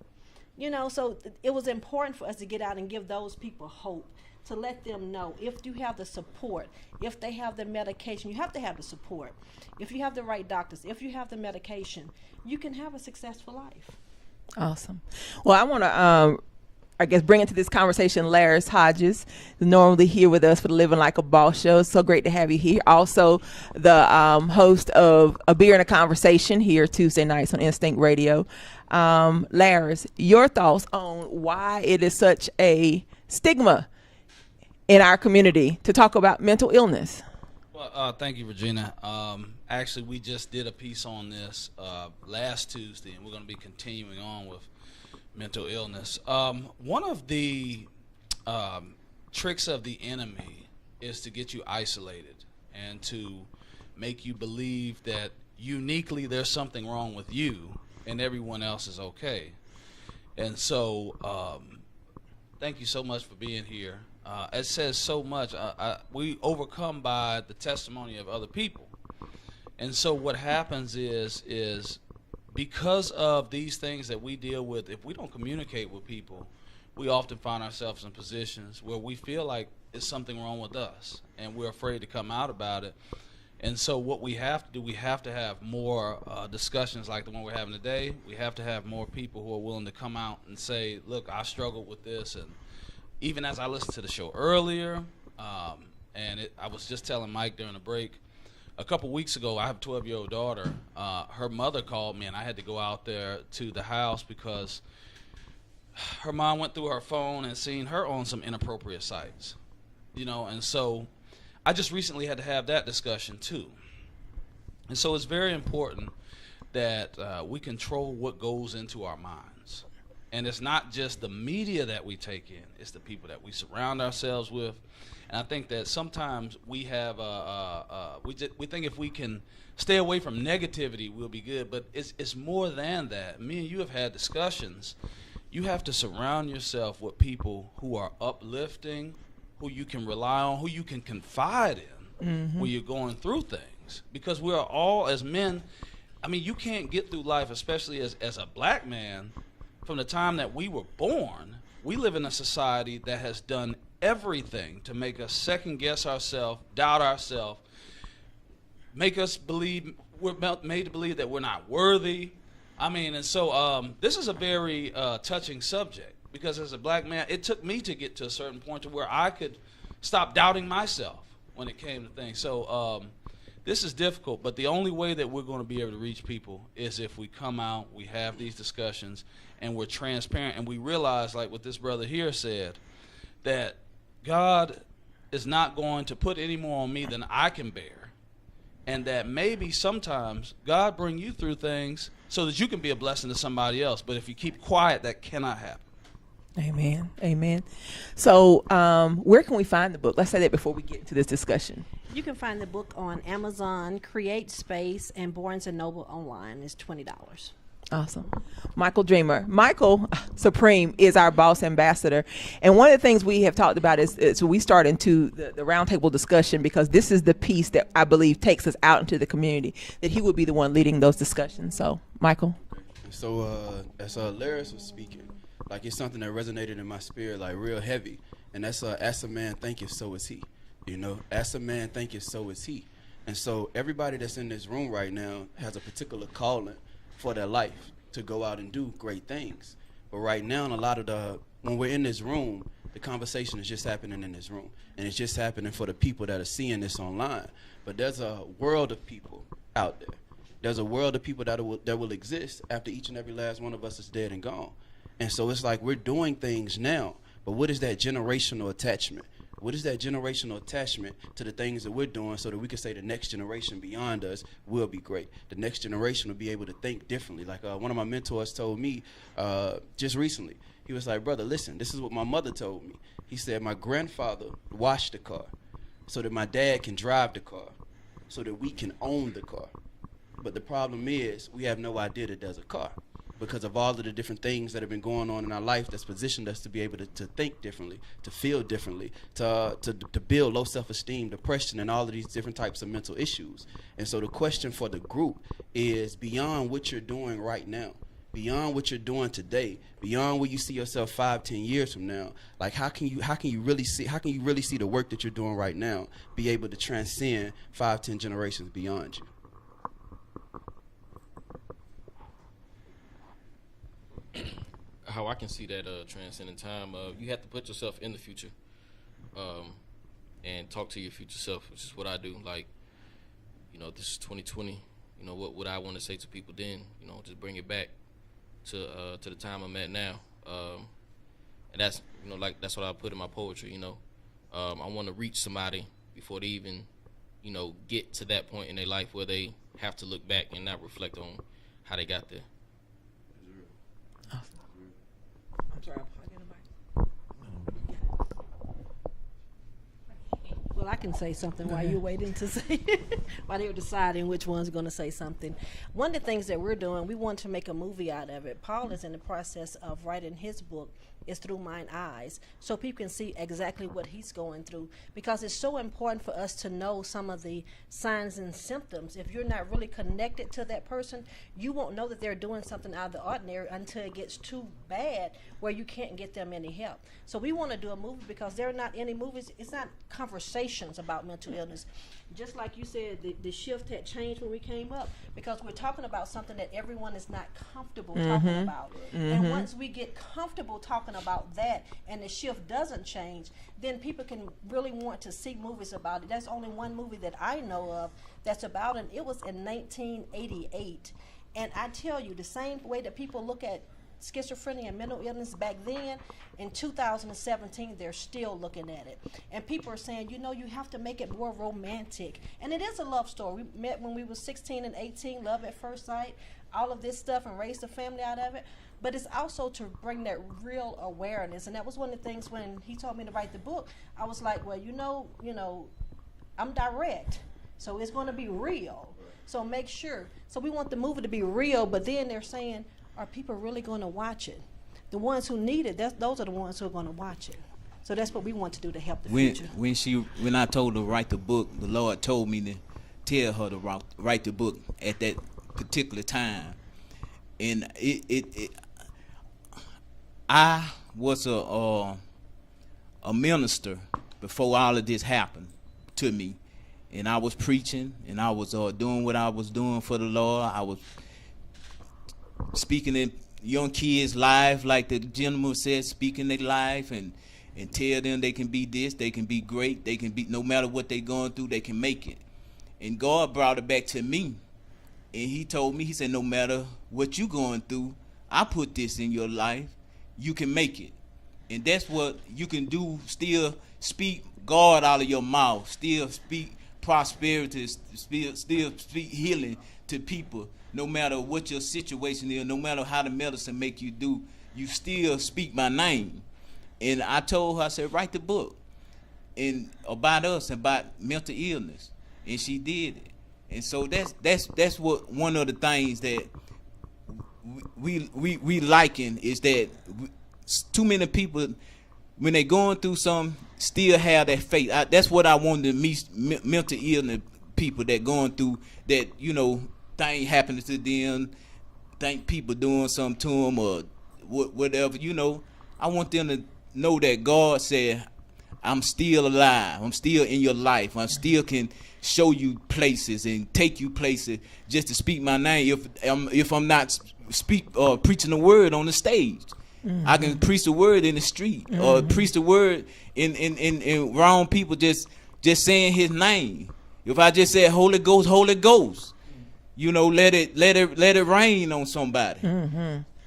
You know, so it was important for us to get out and give those people hope, to let them know if you have the support, if they have the medication, you have to have the support. If you have the right doctors, if you have the medication, you can have a successful life. Awesome. Well, I want to, I guess, bring into this conversation Laris Hodges, normally here with us for the Living Like a Boss show. It's so great to have you here. Also, the host of A Beer and a Conversation here Tuesday nights on Instinct Radio. Laris, your thoughts on why it is such a stigma in our community to talk about mental illness? Well, thank you, Regina. Actually, we just did a piece on this last Tuesday, and we're going to be continuing on with mental illness. One of the tricks of the enemy is to get you isolated and to make you believe that uniquely there's something wrong with you and everyone else is okay. And so thank you so much for being here. It says so much. We overcome by the testimony of other people. And so what happens is because of these things that we deal with, if we don't communicate with people, we often find ourselves in positions where we feel like it's something wrong with us and we're afraid to come out about it. And so what we have to do, we have to have more discussions like the one we're having today. We have to have more people who are willing to come out and say, look, I struggled with this. And even as I listened to the show earlier, I was just telling Mike during the break, a couple weeks ago, I have a 12-year-old daughter. Her mother called me, and I had to go out there to the house because her mom went through her phone and seen her on some inappropriate sites. You know, and so I just recently had to have that discussion too. And so it's very important that we control what goes into our minds. And it's not just the media that we take in, it's the people that we surround ourselves with. And I think that sometimes we have we think if we can stay away from negativity, we'll be good. But it's more than that. Me and you have had discussions. You have to surround yourself with people who are uplifting, who you can rely on, who you can confide in when you're going through things. Because we are all, as men, I mean, you can't get through life, especially as a black man, from the time that we were born. We live in a society that has done everything to make us second guess ourselves, doubt ourselves, make us believe we're made to believe that we're not worthy. I mean, and so this is a very touching subject, because as a black man, it took me to get to a certain point to where I could stop doubting myself when it came to things. So this is difficult, but the only way that we're going to be able to reach people is if we come out, we have these discussions, and we're transparent, and we realize, like what this brother here said, that God is not going to put any more on me than I can bear, and that maybe sometimes God bring you through things so that you can be a blessing to somebody else. But if you keep quiet, that cannot happen. Amen. Amen. So where can we find the book? Let's say that before we get into this discussion. You can find the book on Amazon, Create Space, and Barnes & Noble online. It's $20. Awesome. Michael Dreamer. Michael Supreme is our boss ambassador. And one of the things we have talked about is we start into the roundtable discussion, because this is the piece that I believe takes us out into the community, that he would be the one leading those discussions. So, Michael. So as Laris was speaking, like, it's something that resonated in my spirit, like, real heavy. And that's as a man thinketh, so is he. You know, as a man thinketh, so is he. And so everybody that's in this room right now has a particular calling for their life to go out and do great things. But right now, when we're in this room, The conversation is just happening in this room, and it's just happening for the people that are seeing this online. But there's a world of people out there. There's a world of people that will exist after each and every last one of us is dead and gone. And so it's like we're doing things now, but what is that generational attachment? What is that generational attachment to the things that we're doing so that we can say the next generation beyond us will be great? The next generation will be able to think differently. Like one of my mentors told me just recently. He was like, brother, listen, this is what my mother told me. He said, my grandfather washed the car so that my dad can drive the car, so that we can own the car. But the problem is we have no idea that there's a car, because of all of the different things that have been going on in our life that's positioned us to be able to think differently, to feel differently, to build low self-esteem, depression, and all of these different types of mental issues. And so the question for the group is, beyond what you're doing right now, beyond what you're doing today, beyond where you see yourself 5-10 years from now, like how can you really see the work that you're doing right now be able to transcend 5-10 generations beyond you? How I can see that transcending time, you have to put yourself in the future, and talk to your future self, which is what I do. Like, this is 2020. What would I want to say to people then? Just bring it back to the time I'm at now, and that's that's what I put in my poetry. I want to reach somebody before they even get to that point in their life where they have to look back and not reflect on how they got there. I'm sorry, Well, I can say something while you're waiting to say, while they're deciding which one's going to say something. One of the things that we're doing, we want to make a movie out of it. Paul is in the process of writing his book, It's Through Mine Eyes, so people can see exactly what he's going through, because it's so important for us to know some of the signs and symptoms. If you're not really connected to that person, you won't know that they're doing something out of the ordinary until it gets too bad where you can't get them any help. So we want to do a movie because there are not any movies, it's not conversations about mental illness. Just like you said, the shift had changed when we came up, because we're talking about something that everyone is not comfortable talking about. And once we get comfortable talking about that and the shift doesn't change, then people can really want to see movies about it. That's only one movie that I know of that's about it. It was in 1988. And I tell you, the same way that people look at schizophrenia and mental illness back then, in 2017 they're still looking at it, and people are saying, you have to make it more romantic. And it is a love story. We met when we were 16 and 18, love at first sight, all of this stuff, and raised a family out of it. But it's also to bring that real awareness. And that was one of the things when he told me to write the book. I was like, well, I'm direct, so it's going to be real, so make sure. So we want the movie to be real, but then they're saying, are people really going to watch it? The ones who need it, those are the ones who are going to watch it. So that's what we want to do to help the future. When I told her to write the book, the Lord told me to tell her to write the book at that particular time. And I was a minister before all of this happened to me. And I was preaching, and I was doing what I was doing for the Lord. I was speaking in young kids' life, like the gentleman said, speaking their life and tell them they can be this, they can be great, they can be, no matter what they're going through, they can make it. And God brought it back to me, and he told me, he said, no matter what you're going through, I put this in your life, you can make it. And that's what you can do, still speak God out of your mouth, still speak prosperity, still speak healing to people. No matter what your situation is, no matter how the medicine make you do, you still speak my name. And I told her, I said, write the book and about us, about mental illness. And she did it. And so that's what one of the things that we liking is that too many people, when they going through something, still have that faith. That's what I wanted to meet mental illness people that going through that, thing happening to them, think people doing something to them or whatever, I want them to know that God said, I'm still alive, I'm still in your life, I still can show you places and take you places just to speak my name if I'm not preaching the word on the stage. I can preach the word in the street or preach the word in wrong people just saying his name. If I just said Holy Ghost, Holy Ghost, you know, let it rain on somebody.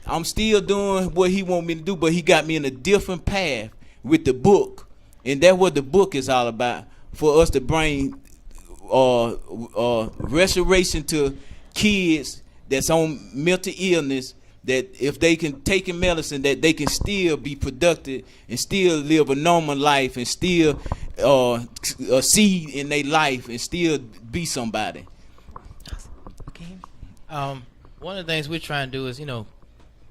I'm still doing what he want me to do, but he got me in a different path with the book. And that's what the book is all about, for us to bring restoration to kids that's on mental illness, that if they can take in medicine, that they can still be productive and still live a normal life and still seed in their life and still be somebody. One of the things we're trying to do is, you know,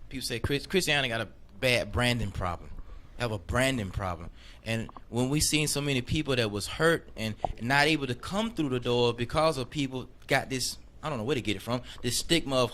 people say Christianity got a bad branding problem. Have a branding problem. And when we seen so many people that was hurt and not able to come through the door because of people got this, I don't know where to get it from, this stigma of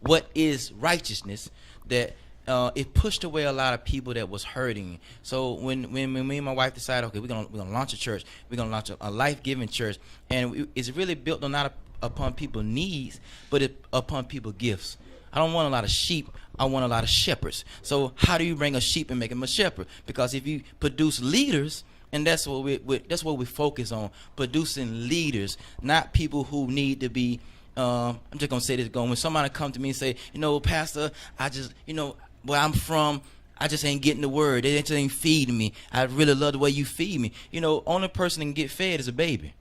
what is righteousness, that it pushed away a lot of people that was hurting. So when me and my wife decided, okay, we're gonna launch a church, we're gonna launch a life-giving church, and it's really built on not upon people's needs, but upon people's gifts. I don't want a lot of sheep. I want a lot of shepherds. So how do you bring a sheep and make him a shepherd? Because if you produce leaders, and that's what we focus on, producing leaders, not people who need to be. I'm just gonna say this: when somebody come to me and say, you know, Pastor, I just, you know, where I'm from, I just ain't getting the word. They just ain't feeding me. I really love the way you feed me. You know, only person that can get fed is a baby.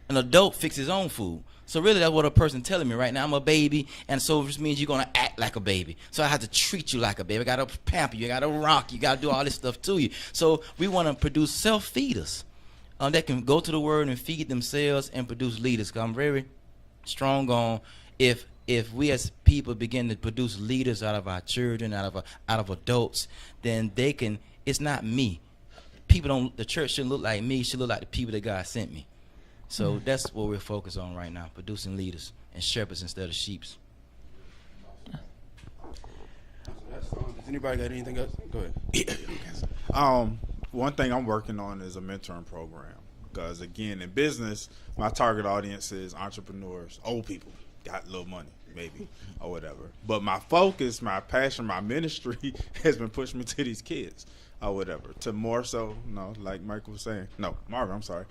An adult fix his own food. So really that's what a person telling me right now. I'm a baby, and so it just means you're going to act like a baby. So I have to treat you like a baby. I got to pamper you. I got to rock you. Got to do all this stuff to you. So we want to produce self-feeders that can go to the word and feed themselves and produce leaders. Because I'm very strong on if we as people begin to produce leaders out of our children, out of adults, then they can, it's not me. The church shouldn't look like me. It should look like the people that God sent me. So that's what we're focused on right now, producing leaders and shepherds instead of sheeps. Does anybody got anything else? Go ahead. One thing I'm working on is a mentoring program. Because, again, in business, my target audience is entrepreneurs, old people, got little money, maybe, or whatever. But my focus, my passion, my ministry has been pushing me to these kids. Or whatever, to more so, like Michael was saying, Marvin, I'm sorry,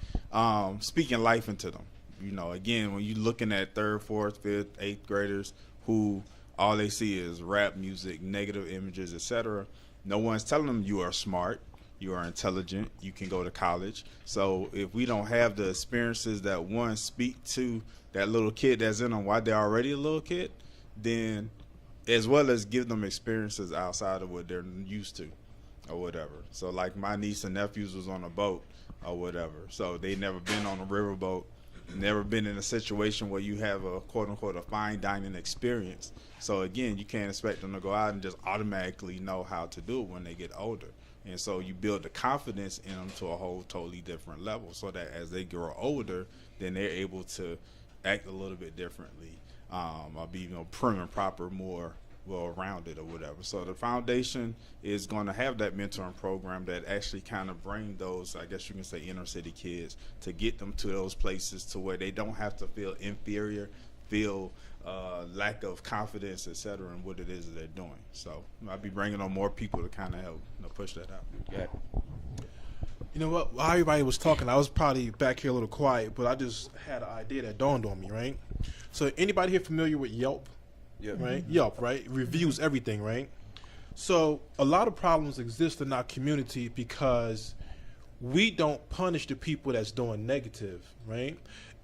speaking life into them. You know, again, when you're looking at 3rd, 4th, 5th, 8th graders who all they see is rap music, negative images, etc., no one's telling them you are smart, you are intelligent, you can go to college. So if we don't have the experiences that one speak to that little kid that's in them while they're already a little kid, then as well as give them experiences outside of what they're used to. Or whatever. So like my niece and nephews was on a boat or whatever. So they never been on a riverboat, never been in a situation where you have a quote unquote a fine dining experience. So again, you can't expect them to go out and just automatically know how to do it when they get older. And so you build the confidence in them to a whole totally different level, so that as they grow older, then they're able to act a little bit differently, or be prim and proper, more well-rounded or whatever. So the foundation is going to have that mentoring program that actually kind of bring those, I guess you can say, inner city kids, to get them to those places to where they don't have to feel inferior, feel lack of confidence, etc., in what it is that they're doing. So I'll be bringing on more people to kind of help push that out. Yeah. You know what? While everybody was talking, I was probably back here a little quiet, but I just had an idea that dawned on me, right? So anybody here familiar with Yelp? Yeah. Right? Yelp, right? Reviews everything, right? So a lot of problems exist in our community because we don't punish the people that's doing negative, right?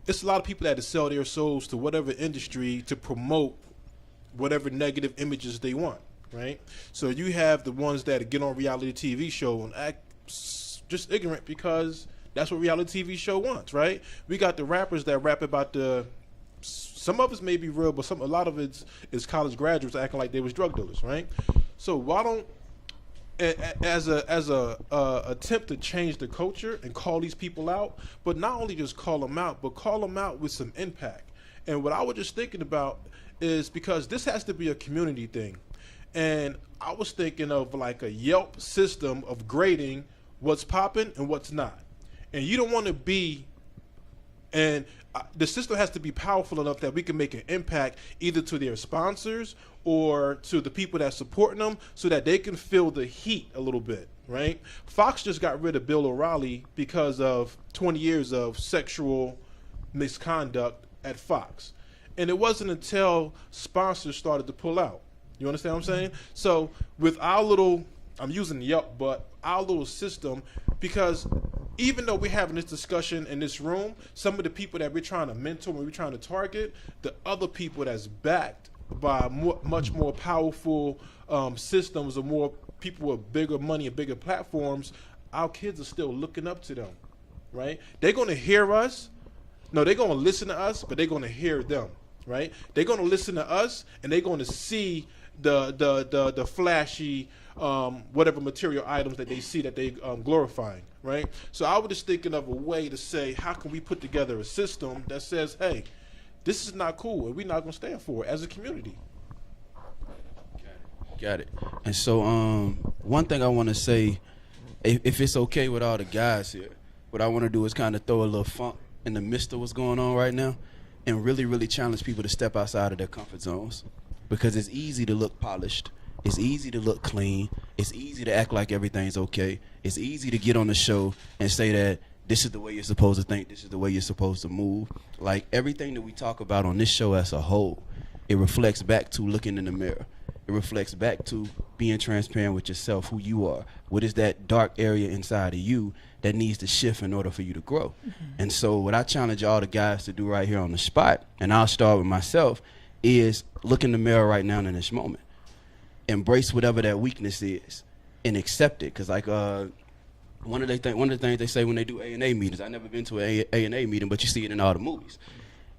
It's a lot of people that sell their souls to whatever industry to promote whatever negative images they want, right? So you have the ones that get on reality TV show and act just ignorant because that's what reality TV show wants, right? We got the rappers that rap about some of it may be real, but a lot of it is college graduates acting like they was drug dealers, right? So why don't, as a attempt to change the culture and call these people out, but not only just call them out, but call them out with some impact. And what I was just thinking about is, because this has to be a community thing, and I was thinking of like a Yelp system of grading what's popping and what's not. And you don't want to be And the system has to be powerful enough that we can make an impact either to their sponsors or to the people that supporting them so that they can feel the heat a little bit, right? Fox just got rid of Bill O'Reilly because of 20 years of sexual misconduct at Fox. And it wasn't until sponsors started to pull out. You understand what I'm saying? So with our little, I'm using Yelp, but our little system, because even though we're having this discussion in this room, some of the people that we're trying to mentor and we're trying to target, the other people that's backed by much more powerful systems or more people with bigger money and bigger platforms, our kids are still looking up to them, right? They're going to hear us. No, they're going to listen to us, but they're going to hear them, right? They're going to listen to us, and they're going to see the flashy whatever material items that they see that they glorifying, right? So I was just thinking of a way to say, how can we put together a system that says, hey, this is not cool, and we're not going to stand for it as a community. Got it. And so one thing I want to say, if it's okay with all the guys here, what I want to do is kind of throw a little funk in the midst of what's going on right now and really, really challenge people to step outside of their comfort zones, because it's easy to look polished. It's easy to look clean. It's easy to act like everything's okay. It's easy to get on the show and say that this is the way you're supposed to think. This is the way you're supposed to move. Like everything that we talk about on this show as a whole, it reflects back to looking in the mirror. It reflects back to being transparent with yourself, who you are. What is that dark area inside of you that needs to shift in order for you to grow? And so what I challenge all the guys to do right here on the spot, and I'll start with myself, is look in the mirror right now in this moment. Embrace whatever that weakness is and accept it. Because like one of the things they say when they do A&A meetings, I've never been to an A&A meeting, but you see it in all the movies.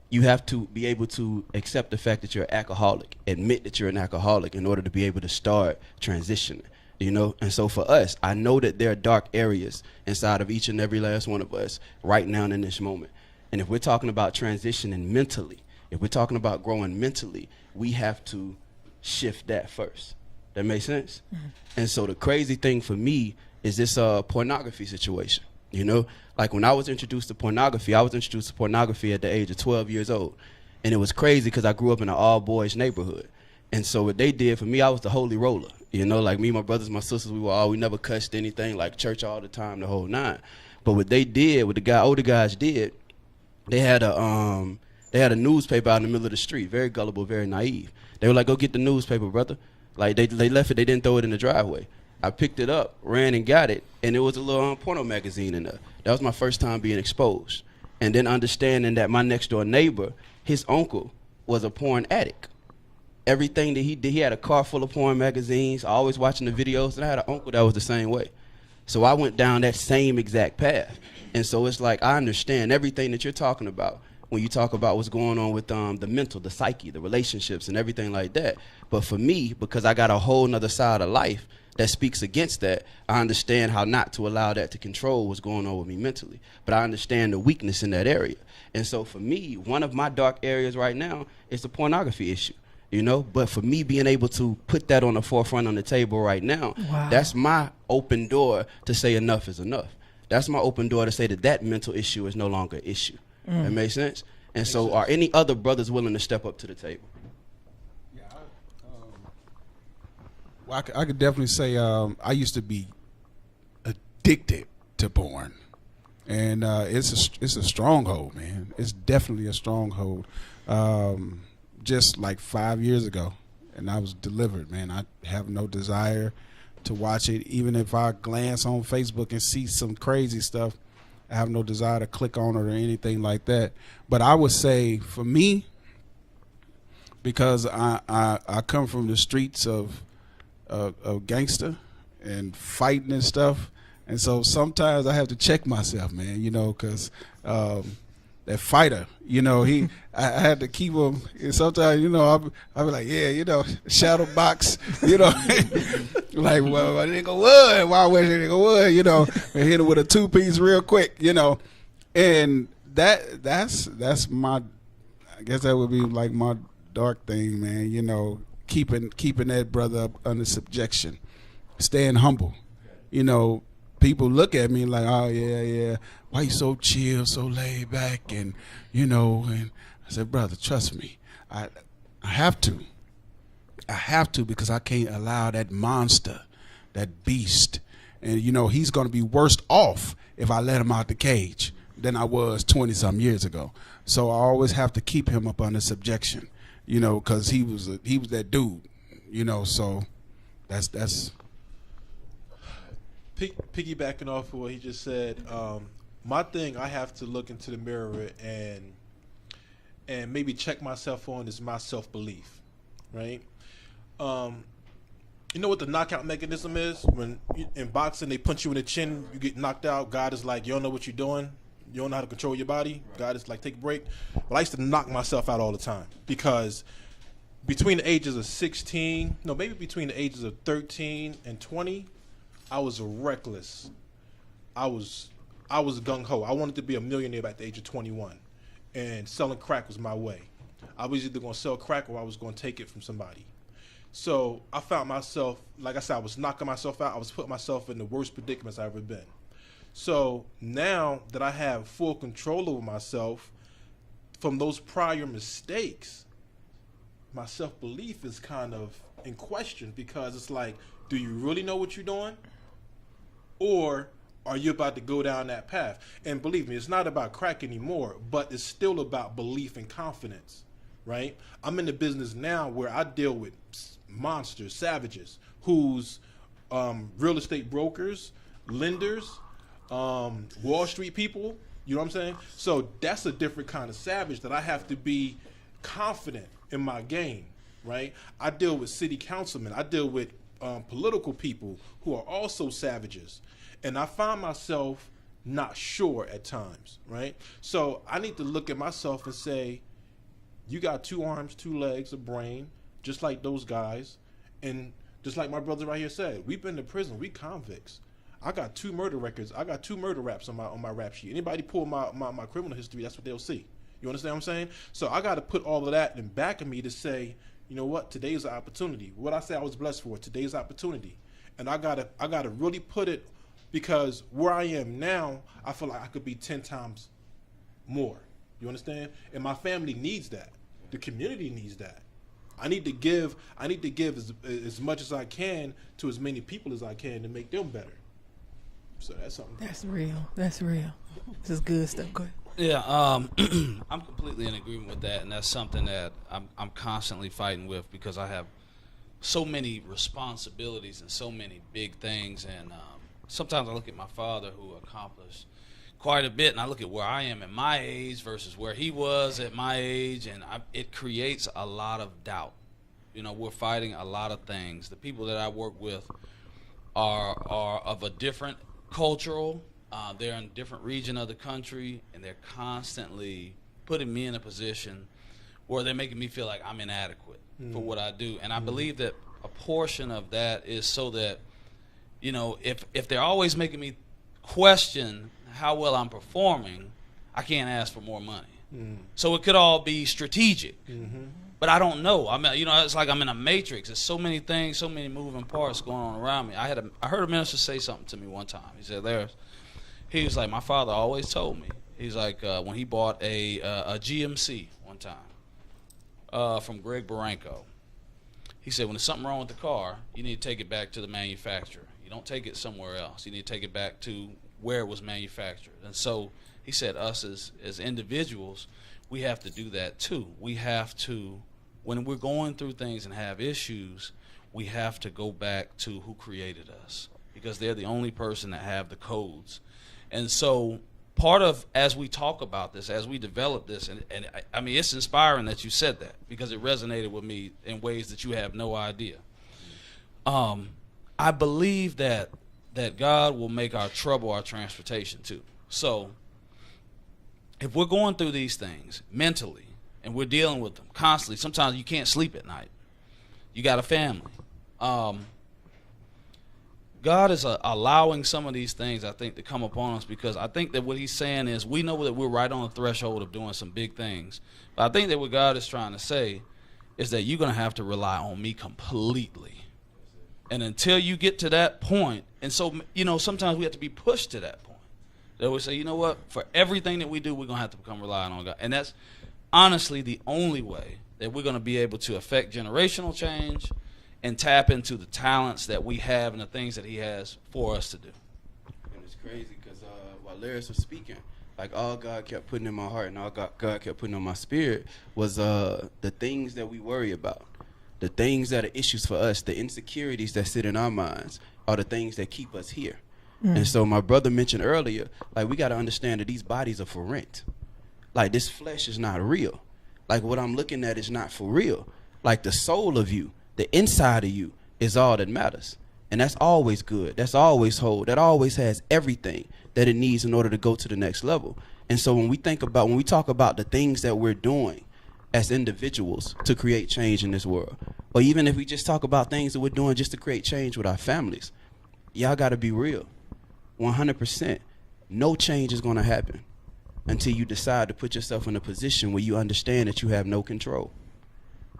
You have to be able to accept the fact that you're an alcoholic, admit that you're an alcoholic in order to be able to start transitioning, you know? And so for us, I know that there are dark areas inside of each and every last one of us right now in this moment. And if we're talking about transitioning mentally, if we're talking about growing mentally, we have to shift that first. That makes sense? And so the crazy thing for me is this pornography situation. You know, like when I was introduced to pornography, I was introduced to pornography at the age of 12 years old. And it was crazy because I grew up in an all-boys neighborhood. And so what they did for me, I was the holy roller. You know, like me, my brothers, my sisters, we never cussed anything, like church all the time, the whole nine. But what they did, what the older guys did, they had a newspaper out in the middle of the street, very gullible, very naive. They were like, go get the newspaper, brother. Like they left it, they didn't throw it in the driveway. I picked it up, ran and got it, and it was a little porno magazine in there. That was my first time being exposed. And then understanding that my next door neighbor, his uncle, was a porn addict. Everything that he did, he had a car full of porn magazines, always watching the videos, and I had an uncle that was the same way. So I went down that same exact path. And so it's like I understand everything that you're talking about when you talk about what's going on with the mental, the psyche, the relationships, and everything like that. But for me, because I got a whole nother side of life that speaks against that, I understand how not to allow that to control what's going on with me mentally. But I understand the weakness in that area. And so for me, one of my dark areas right now is the pornography issue, you know? But for me being able to put that on the forefront on the table right now, that's my open door to say enough is enough. That's my open door to say that mental issue is no longer an issue. That makes sense? And so are any other brothers willing to step up to the table? Well, I could definitely say I used to be addicted to porn, and it's a stronghold, man. It's definitely a stronghold. Just like 5 years ago, and I was delivered, man. I have no desire to watch it. Even if I glance on Facebook and see some crazy stuff, I have no desire to click on it or anything like that. But I would say for me, because I come from the streets of gangster and fighting and stuff, and so sometimes I have to check myself, man, you know, because that fighter, you know, I had to keep him. And sometimes, you know, I'll be like, yeah, you know, shadow box, you know, like, well, I nigga would, why was it nigga would, you know, and hit him with a 2-piece real quick, you know, and that's my, I guess that would be like my dark thing, man, you know, keeping that brother up under subjection, staying humble, you know. People look at me like, oh yeah, why you so chill, so laid back, and you know. And I said, brother, trust me, I have to. I have to, because I can't allow that monster, that beast, and you know he's going to be worse off if I let him out the cage than I was 20-some years ago. So I always have to keep him up under subjection, you know, because he was that dude, you know. So that's piggybacking off of what he just said. My thing, I have to look into the mirror and maybe check myself on is my self-belief, right? You know what the knockout mechanism is? When in boxing they punch you in the chin, you get knocked out. God is like, you don't know what you're doing. You don't know how to control your body. God is like, take a break. Well, I used to knock myself out all the time because between the ages of 16, no, maybe between the ages of 13 and 20, I was reckless. I was gung-ho. I wanted to be a millionaire at the age of 21, and selling crack was my way. I was either going to sell crack or I was going to take it from somebody. So I found myself, like I said, I was knocking myself out. I was putting myself in the worst predicaments I've ever been. So now that I have full control over myself from those prior mistakes, my self-belief is kind of in question, because it's like, do you really know what you're doing? Or are you about to go down that path? And believe me, it's not about crack anymore, but it's still about belief and confidence, right? I'm in the business now where I deal with monsters, savages, who's real estate brokers, lenders, Wall Street people, you know what I'm saying? So that's a different kind of savage that I have to be confident in my game, right? I deal with city councilmen. I deal with political people who are also savages. And I find myself not sure at times, right? So I need to look at myself and say, you got 2 arms, 2 legs, a brain, just like those guys. And just like my brother right here said, we've been to prison. We convicts. I got 2 murder records. I got 2 murder raps on my rap sheet. Anybody pull my criminal history, that's what they'll see. You understand what I'm saying? So I got to put all of that in back of me to say, you know what? Today's an opportunity. What I say I was blessed for, today's opportunity. And I gotta really put it, because where I am now, I feel like I could be 10 times more. You understand? And my family needs that. The community needs that. I need to give as much as I can to as many people as I can to make them better. So that's something. That's real. That's real. This is good stuff. Go ahead. Yeah, I'm completely in agreement with that, and that's something that I'm constantly fighting with, because I have so many responsibilities and so many big things, and sometimes I look at my father, who accomplished quite a bit, and I look at where I am at my age versus where he was at my age, and it creates a lot of doubt. You know, we're fighting a lot of things. The people that I work with are of a different cultural, they're in a different region of the country, and they're constantly putting me in a position where they're making me feel like I'm inadequate for what I do. And I believe that a portion of that is so that, you know, if they're always making me question how well I'm performing, I can't ask for more money. So it could all be strategic. But I don't know. I mean, you know, it's like I'm in a matrix. There's so many things, so many moving parts going on around me. I heard a minister say something to me one time. He said, he was like, my father always told me. He's like, when he bought a GMC one time from Greg Barranco, he said, when there's something wrong with the car, you need to take it back to the manufacturer. You don't take it somewhere else. You need to take it back to where it was manufactured. And so he said, us as individuals, we have to do that too. We have to, when we're going through things and have issues, we have to go back to who created us, because they're the only person that have the codes. And so part of, as we talk about this, as we develop this, and I mean, it's inspiring that you said that, because it resonated with me in ways that you have no idea. I believe that God will make our trouble our transportation too. So if we're going through these things mentally and we're dealing with them constantly, sometimes you can't sleep at night. You got a family. God is allowing some of these things, I think, to come upon us, because I think that what he's saying is, we know that we're right on the threshold of doing some big things. But I think that what God is trying to say is that you're going to have to rely on me completely. And until you get to that point, and so, you know, sometimes we have to be pushed to that point. They always say, you know what? For everything that we do, we're going to have to become reliant on God. And that's honestly the only way that we're going to be able to affect generational change and tap into the talents that we have and the things that he has for us to do. And it's crazy because while Lyris was speaking, like all God kept putting in my heart and all God kept putting on my spirit was the things that we worry about. The things that are issues for us, the insecurities that sit in our minds are the things that keep us here. And so my brother mentioned earlier, like we got to understand that these bodies are for rent. Like this flesh is not real. Like what I'm looking at is not for real. Like the soul of you, the inside of you is all that matters. And that's always good. That's always whole. That always has everything that it needs in order to go to the next level. And so when we talk about the things that we're doing as individuals to create change in this world, or even if we just talk about things that we're doing just to create change with our families, y'all got to be real. 100%. No change is going to happen until you decide to put yourself in a position where you understand that you have no control.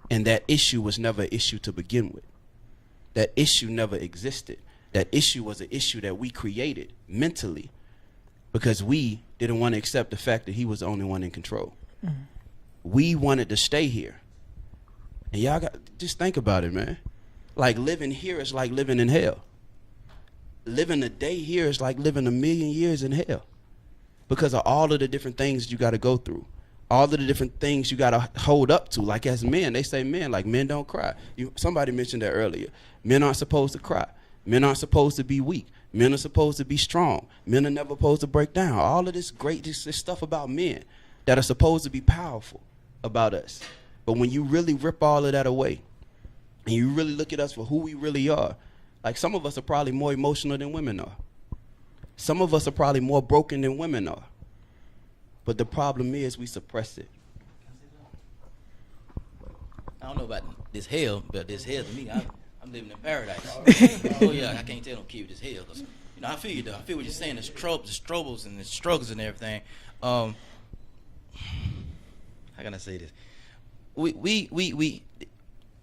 And that issue was never an issue to begin with. That issue never existed. That issue was an issue that we created mentally because we didn't want to accept the fact that he was the only one in control. We wanted to stay here. And y'all got just think about it, man. Like living here is like living in hell. Living a day here is like living 1,000,000 years in hell because of all of the different things you got to go through, all of the different things you got to hold up to. Like as men, they say men don't cry. Somebody mentioned that earlier. Men aren't supposed to cry. Men aren't supposed to be weak. Men are supposed to be strong. Men are never supposed to break down. All of this this stuff about men that are supposed to be powerful about us. But when you really rip all of that away and you really look at us for who we really are, like some of us are probably more emotional than women are. Some of us are probably more broken than women are. But the problem is we suppress it. I don't know about this hell, but this hell to me, I'm living in paradise. Oh yeah, I can't tell no kid this hell, cause I feel you though. I feel what you're saying. The troubles and the struggles and everything. How can I say this? We.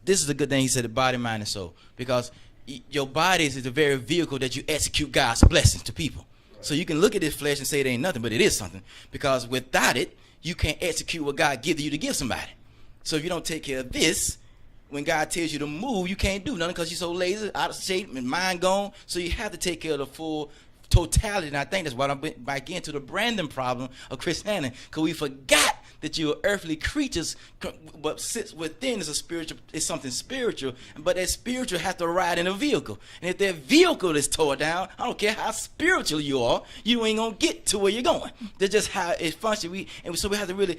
This is a good thing he said, the body, mind, and soul, because your body is the very vehicle that you execute God's blessings to people. So you can look at this flesh and say it ain't nothing, but it is something. Because without it, you can't execute what God gives you to give somebody. So if you don't take care of this, when God tells you to move, you can't do nothing because you're so lazy, out of shape, and mind gone. So you have to take care of the full totality. And I think that's why I'm back into the branding problem of Christianity, because we forgot that you're earthly creatures. What sits within is something spiritual, but that spiritual has to ride in a vehicle. And if that vehicle is tore down, I don't care how spiritual you are, you ain't gonna get to where you're going. That's just how it functions. So we have to really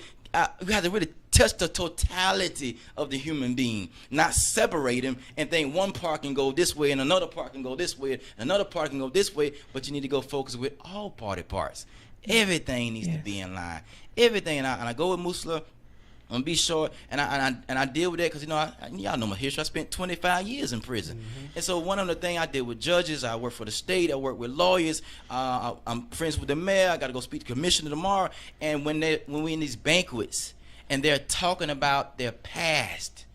touch the totality of the human being, not separate him and think one part can go this way and another part can go this way and another part can go this way, but you need to go focus with all parts. Everything needs to be in line. Everything, and I go with Musla. I'm gonna be short, and I deal with that because y'all know my history. I spent 25 years in prison, and so one of the things I did with judges, I work for the state, I work with lawyers. I'm friends with the mayor. I got to go speak to the commissioner tomorrow. And when we're in these banquets and they're talking about their past,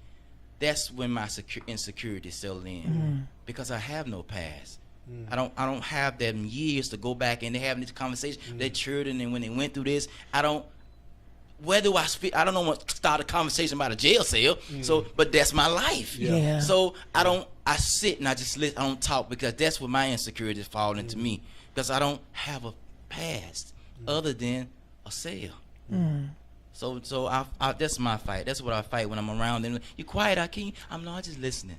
that's when my insecurity settled in, because I have no past. I don't have them years to go back and they're having this conversation. Their children, and when they went through this, where do I speak? I don't know what to start a conversation about a jail cell. So, but that's my life. Yeah. So I sit and I just listen. I don't talk because that's where my insecurities fall into me, because I don't have a past other than a cell. So I that's my fight. That's what I fight when I'm around them. You quiet, Akeem? I'm just listening.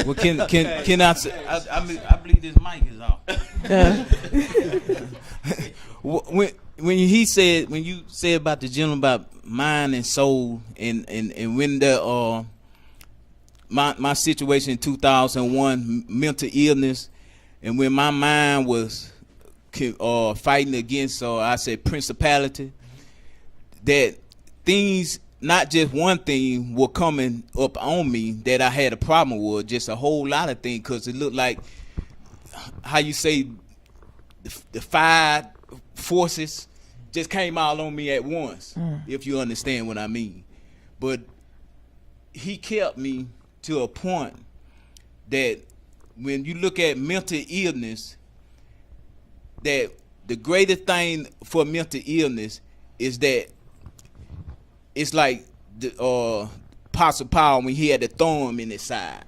Well, can I say? I believe this mic is off. When you said about the gentleman about mind and soul, and when my situation in 2001, mental illness, and when my mind was fighting against, I said principality, that things, not just one thing, were coming up on me that I had a problem with, just a whole lot of things, because it looked like, how you say, the five forces just came all on me at once, if you understand what I mean. But he kept me to a point that when you look at mental illness, that the greatest thing for mental illness is that it's like the Apostle Paul when he had a thorn in his side,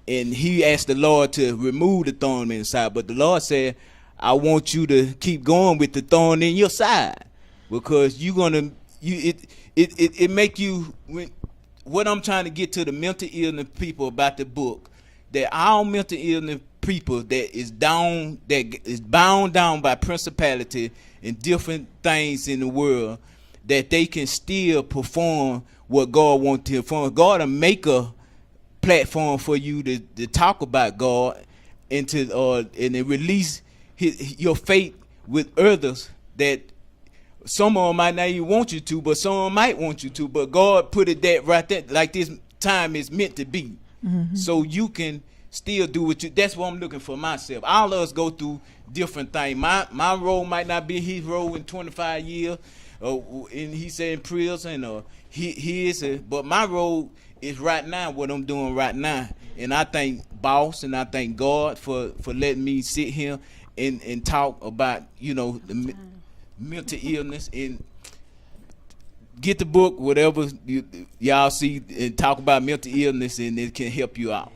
and he asked the Lord to remove the thorn in his side, but the Lord said, I want you to keep going with the thorn in your side, because it make you. What I'm trying to get to the mental illness people about the book, that our mental illness people that is bound down by principality and different things in the world, that they can still perform what God wants to perform. God will make a platform for you to talk about God and to release your faith with others, that some of them might not even want you to, but some of them might want you to. But God put it that right there, like this time is meant to be. Mm-hmm. So you can still do what you. That's what I'm looking for myself. All of us go through different things. My role might not be his role in 25 years, and he said in prison, but my role is right now what I'm doing right now. And I thank B.O.S. and I thank God for letting me sit here and talk about, the mental illness, and get the book, whatever y'all see, and talk about mental illness, and it can help you out.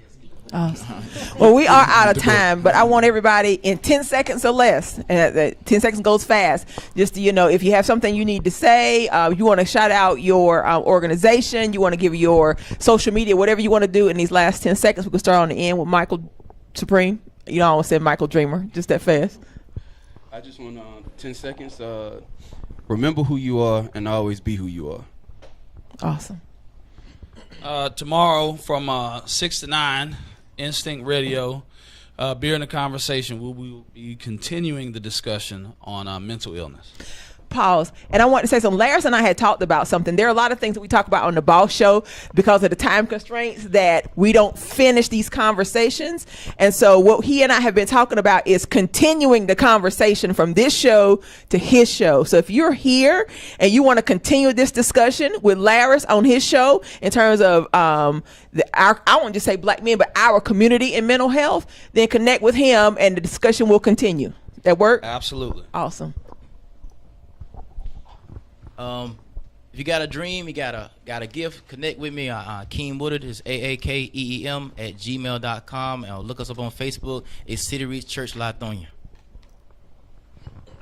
Awesome. Well, we are out of time, but I want everybody in 10 seconds or less, and 10 seconds goes fast, just to, if you have something you need to say, you want to shout out your organization, you want to give your social media, whatever you want to do in these last 10 seconds. We can start on the end with Michael Supreme. I almost said Michael Dreamer, just that fast. I just want 10 seconds. Remember who you are and always be who you are. Awesome. Tomorrow from 6 to 9, Instinct Radio, Beer in the Conversation, we will be continuing the discussion on mental illness. Pause. And I want to say something. Laris and I had talked about something. There are a lot of things that we talk about on the B.O.S. show because of the time constraints that we don't finish these conversations. And so what he and I have been talking about is continuing the conversation from this show to his show. So if you're here and you want to continue this discussion with Laris on his show in terms of I won't just say black men, but our community in mental health, then connect with him and the discussion will continue. That work? Absolutely. Awesome. If you got a dream, you got a gift, connect with me. Keem Woodard is AAKEEM @gmail.com. Look us up on Facebook. It's City Reach Church Lithonia.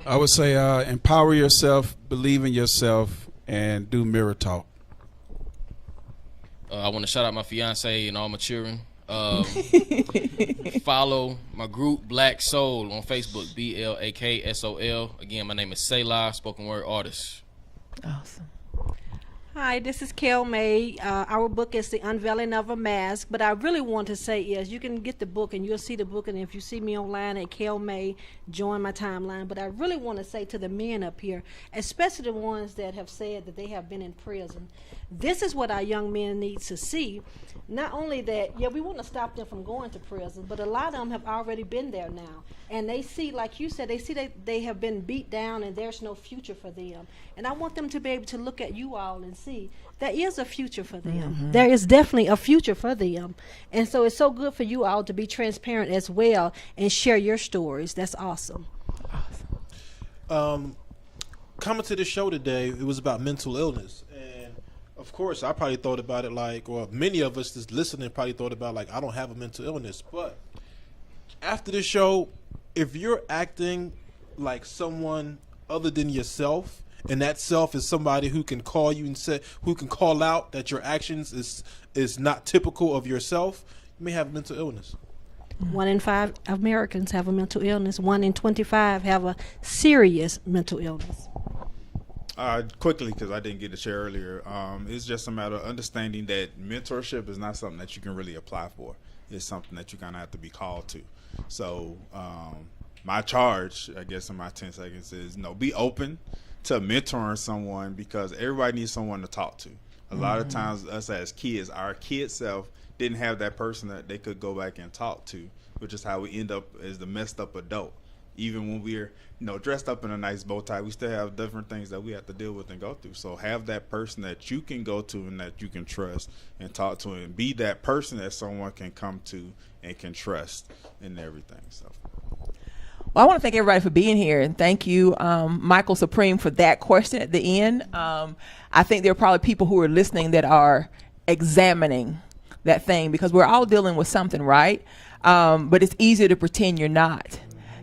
I would say empower yourself, believe in yourself, and do mirror talk. I want to shout out my fiance and all my children. Follow my group Black Soul on Facebook, BLAKSOL. Again, my name is Selah, spoken word artist. Awesome. Hi, this is Kayl May. Our book is The Unveiling of a Mask, but I really want to say is you can get the book and you'll see the book, and if you see me online at Kayl May, join my timeline. But I really want to say to the men up here, especially the ones that have said that they have been in prison, this is what our young men need to see. Not only that, we want to stop them from going to prison, but a lot of them have already been there now. And they see, like you said, they see that they have been beat down and there's no future for them. And I want them to be able to look at you all and see there is a future for them. Mm-hmm. There is definitely a future for them. And so it's so good for you all to be transparent as well and share your stories. That's awesome. Coming to the show today, it was about mental illness. And of course, I probably thought about it many of us that's listening probably thought about I don't have a mental illness. But after the show, if you're acting like someone other than yourself, and that self is somebody who can call you and who can call out that your actions is not typical of yourself, you may have a mental illness. 1 in 5 Americans have a mental illness. 1 in 25 have a serious mental illness. Quickly, because I didn't get to share earlier, it's just a matter of understanding that mentorship is not something that you can really apply for. It's something that you're going to have to be called to. So my charge, I guess in my 10 seconds is, be open to mentoring someone, because everybody needs someone to talk to. A lot of times us as kids, our kid self didn't have that person that they could go back and talk to, which is how we end up as the messed up adult. Even when we're dressed up in a nice bow tie, we still have different things that we have to deal with and go through. So have that person that you can go to and that you can trust and talk to, and be that person that someone can come to and can trust in everything. So Well, I want to thank everybody for being here, and thank you, Michael Supreme, for that question at the end. I think there are probably people who are listening that are examining that thing, because we're all dealing with something, right? But it's easier to pretend you're not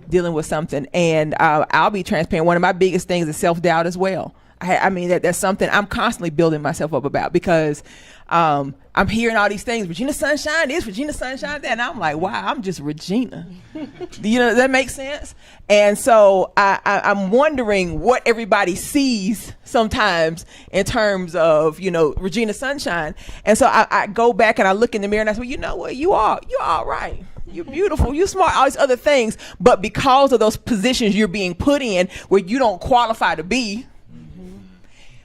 dealing with something. And I'll be transparent. One of my biggest things is self-doubt as well. I mean, that's something I'm constantly building myself up about, because I'm hearing all these things, Regina Sunshine this, Regina Sunshine that, and I'm like, wow, I'm just Regina. Does that make sense? And so I'm wondering what everybody sees sometimes in terms of, Regina Sunshine. And so I go back and I look in the mirror and I say, well, you know what, you're all right. You're beautiful, you're smart, all these other things. But because of those positions you're being put in where you don't qualify to be,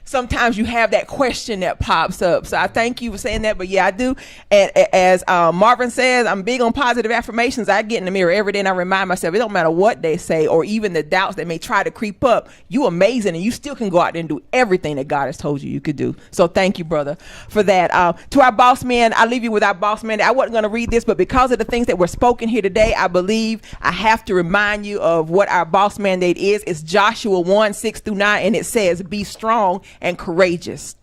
sometimes you have that question that pops up. So I thank you for saying that. But yeah, I do. And as Marvin says, I'm big on positive affirmations. I get in the mirror every day and I remind myself, it don't matter what they say or even the doubts that may try to creep up. You amazing, and you still can go out there and do everything that God has told you could do. So thank you, brother, for that. To our boss man, I leave you with our boss man. I wasn't going to read this, but because of the things that were spoken here today, I believe I have to remind you of what our boss mandate is. It's Joshua 1:6-9, and it says, be strong and courageous,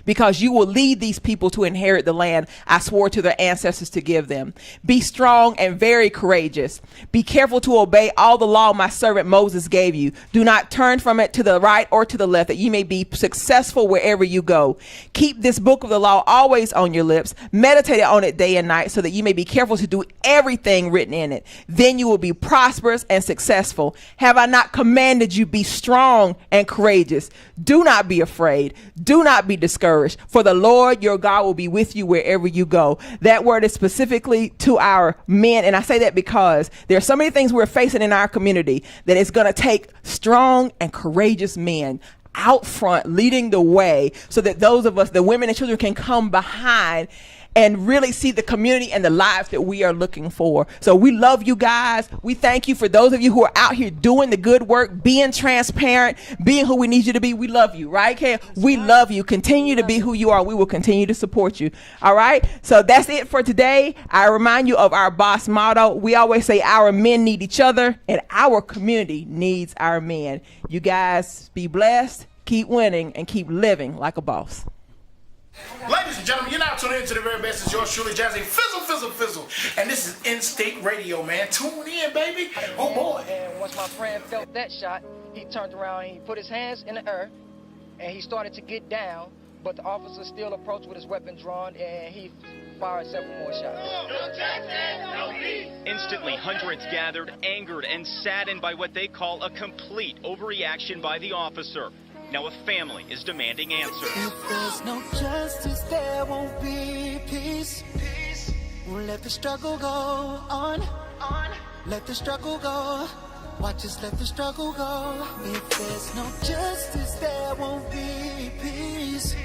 because you will lead these people to inherit the land I swore to their ancestors to give them. Be strong and very courageous. Be careful to obey all the law my servant Moses gave you. Do not turn from it to the right or to the left, that you may be successful wherever you go. Keep this book of the law always on your lips. Meditate on it day and night, so that you may be careful to do everything written in it. Then you will be prosperous and successful. Have I not commanded you, be strong and courageous? Do not be afraid. Do not be discouraged, for the Lord your God will be with you wherever you go. That word is specifically to our men, and I say that because there are so many things we're facing in our community that it's going to take strong and courageous men out front leading the way, so that those of us, the women and children, can come behind and really see the community and the lives that we are looking for. So we love you guys. We thank you for those of you who are out here doing the good work, being transparent, being who we need you to be. We love you, right, Kay? We love you. Continue to be who you are. We will continue to support you. All right? So that's it for today. I remind you of our boss motto. We always say our men need each other, and our community needs our men. You guys be blessed, keep winning, and keep living like a boss. Ladies and gentlemen, you're now tuning into the very best. It's yours truly, Jazzy Fizzle, Fizzle, Fizzle. And this is Instinct Radio, man. Tune in, baby. Oh, boy. And once my friend felt that shot, he turned around and he put his hands in the air, and he started to get down, but the officer still approached with his weapon drawn, and he fired several more shots. Instantly, hundreds gathered, angered and saddened by what they call a complete overreaction by the officer. Now a family is demanding answers. If there's no justice, there won't be peace. We'll let the struggle go on. Let the struggle go. Watch us let the struggle go. If there's no justice, there won't be peace.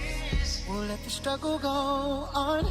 We'll let the struggle go on.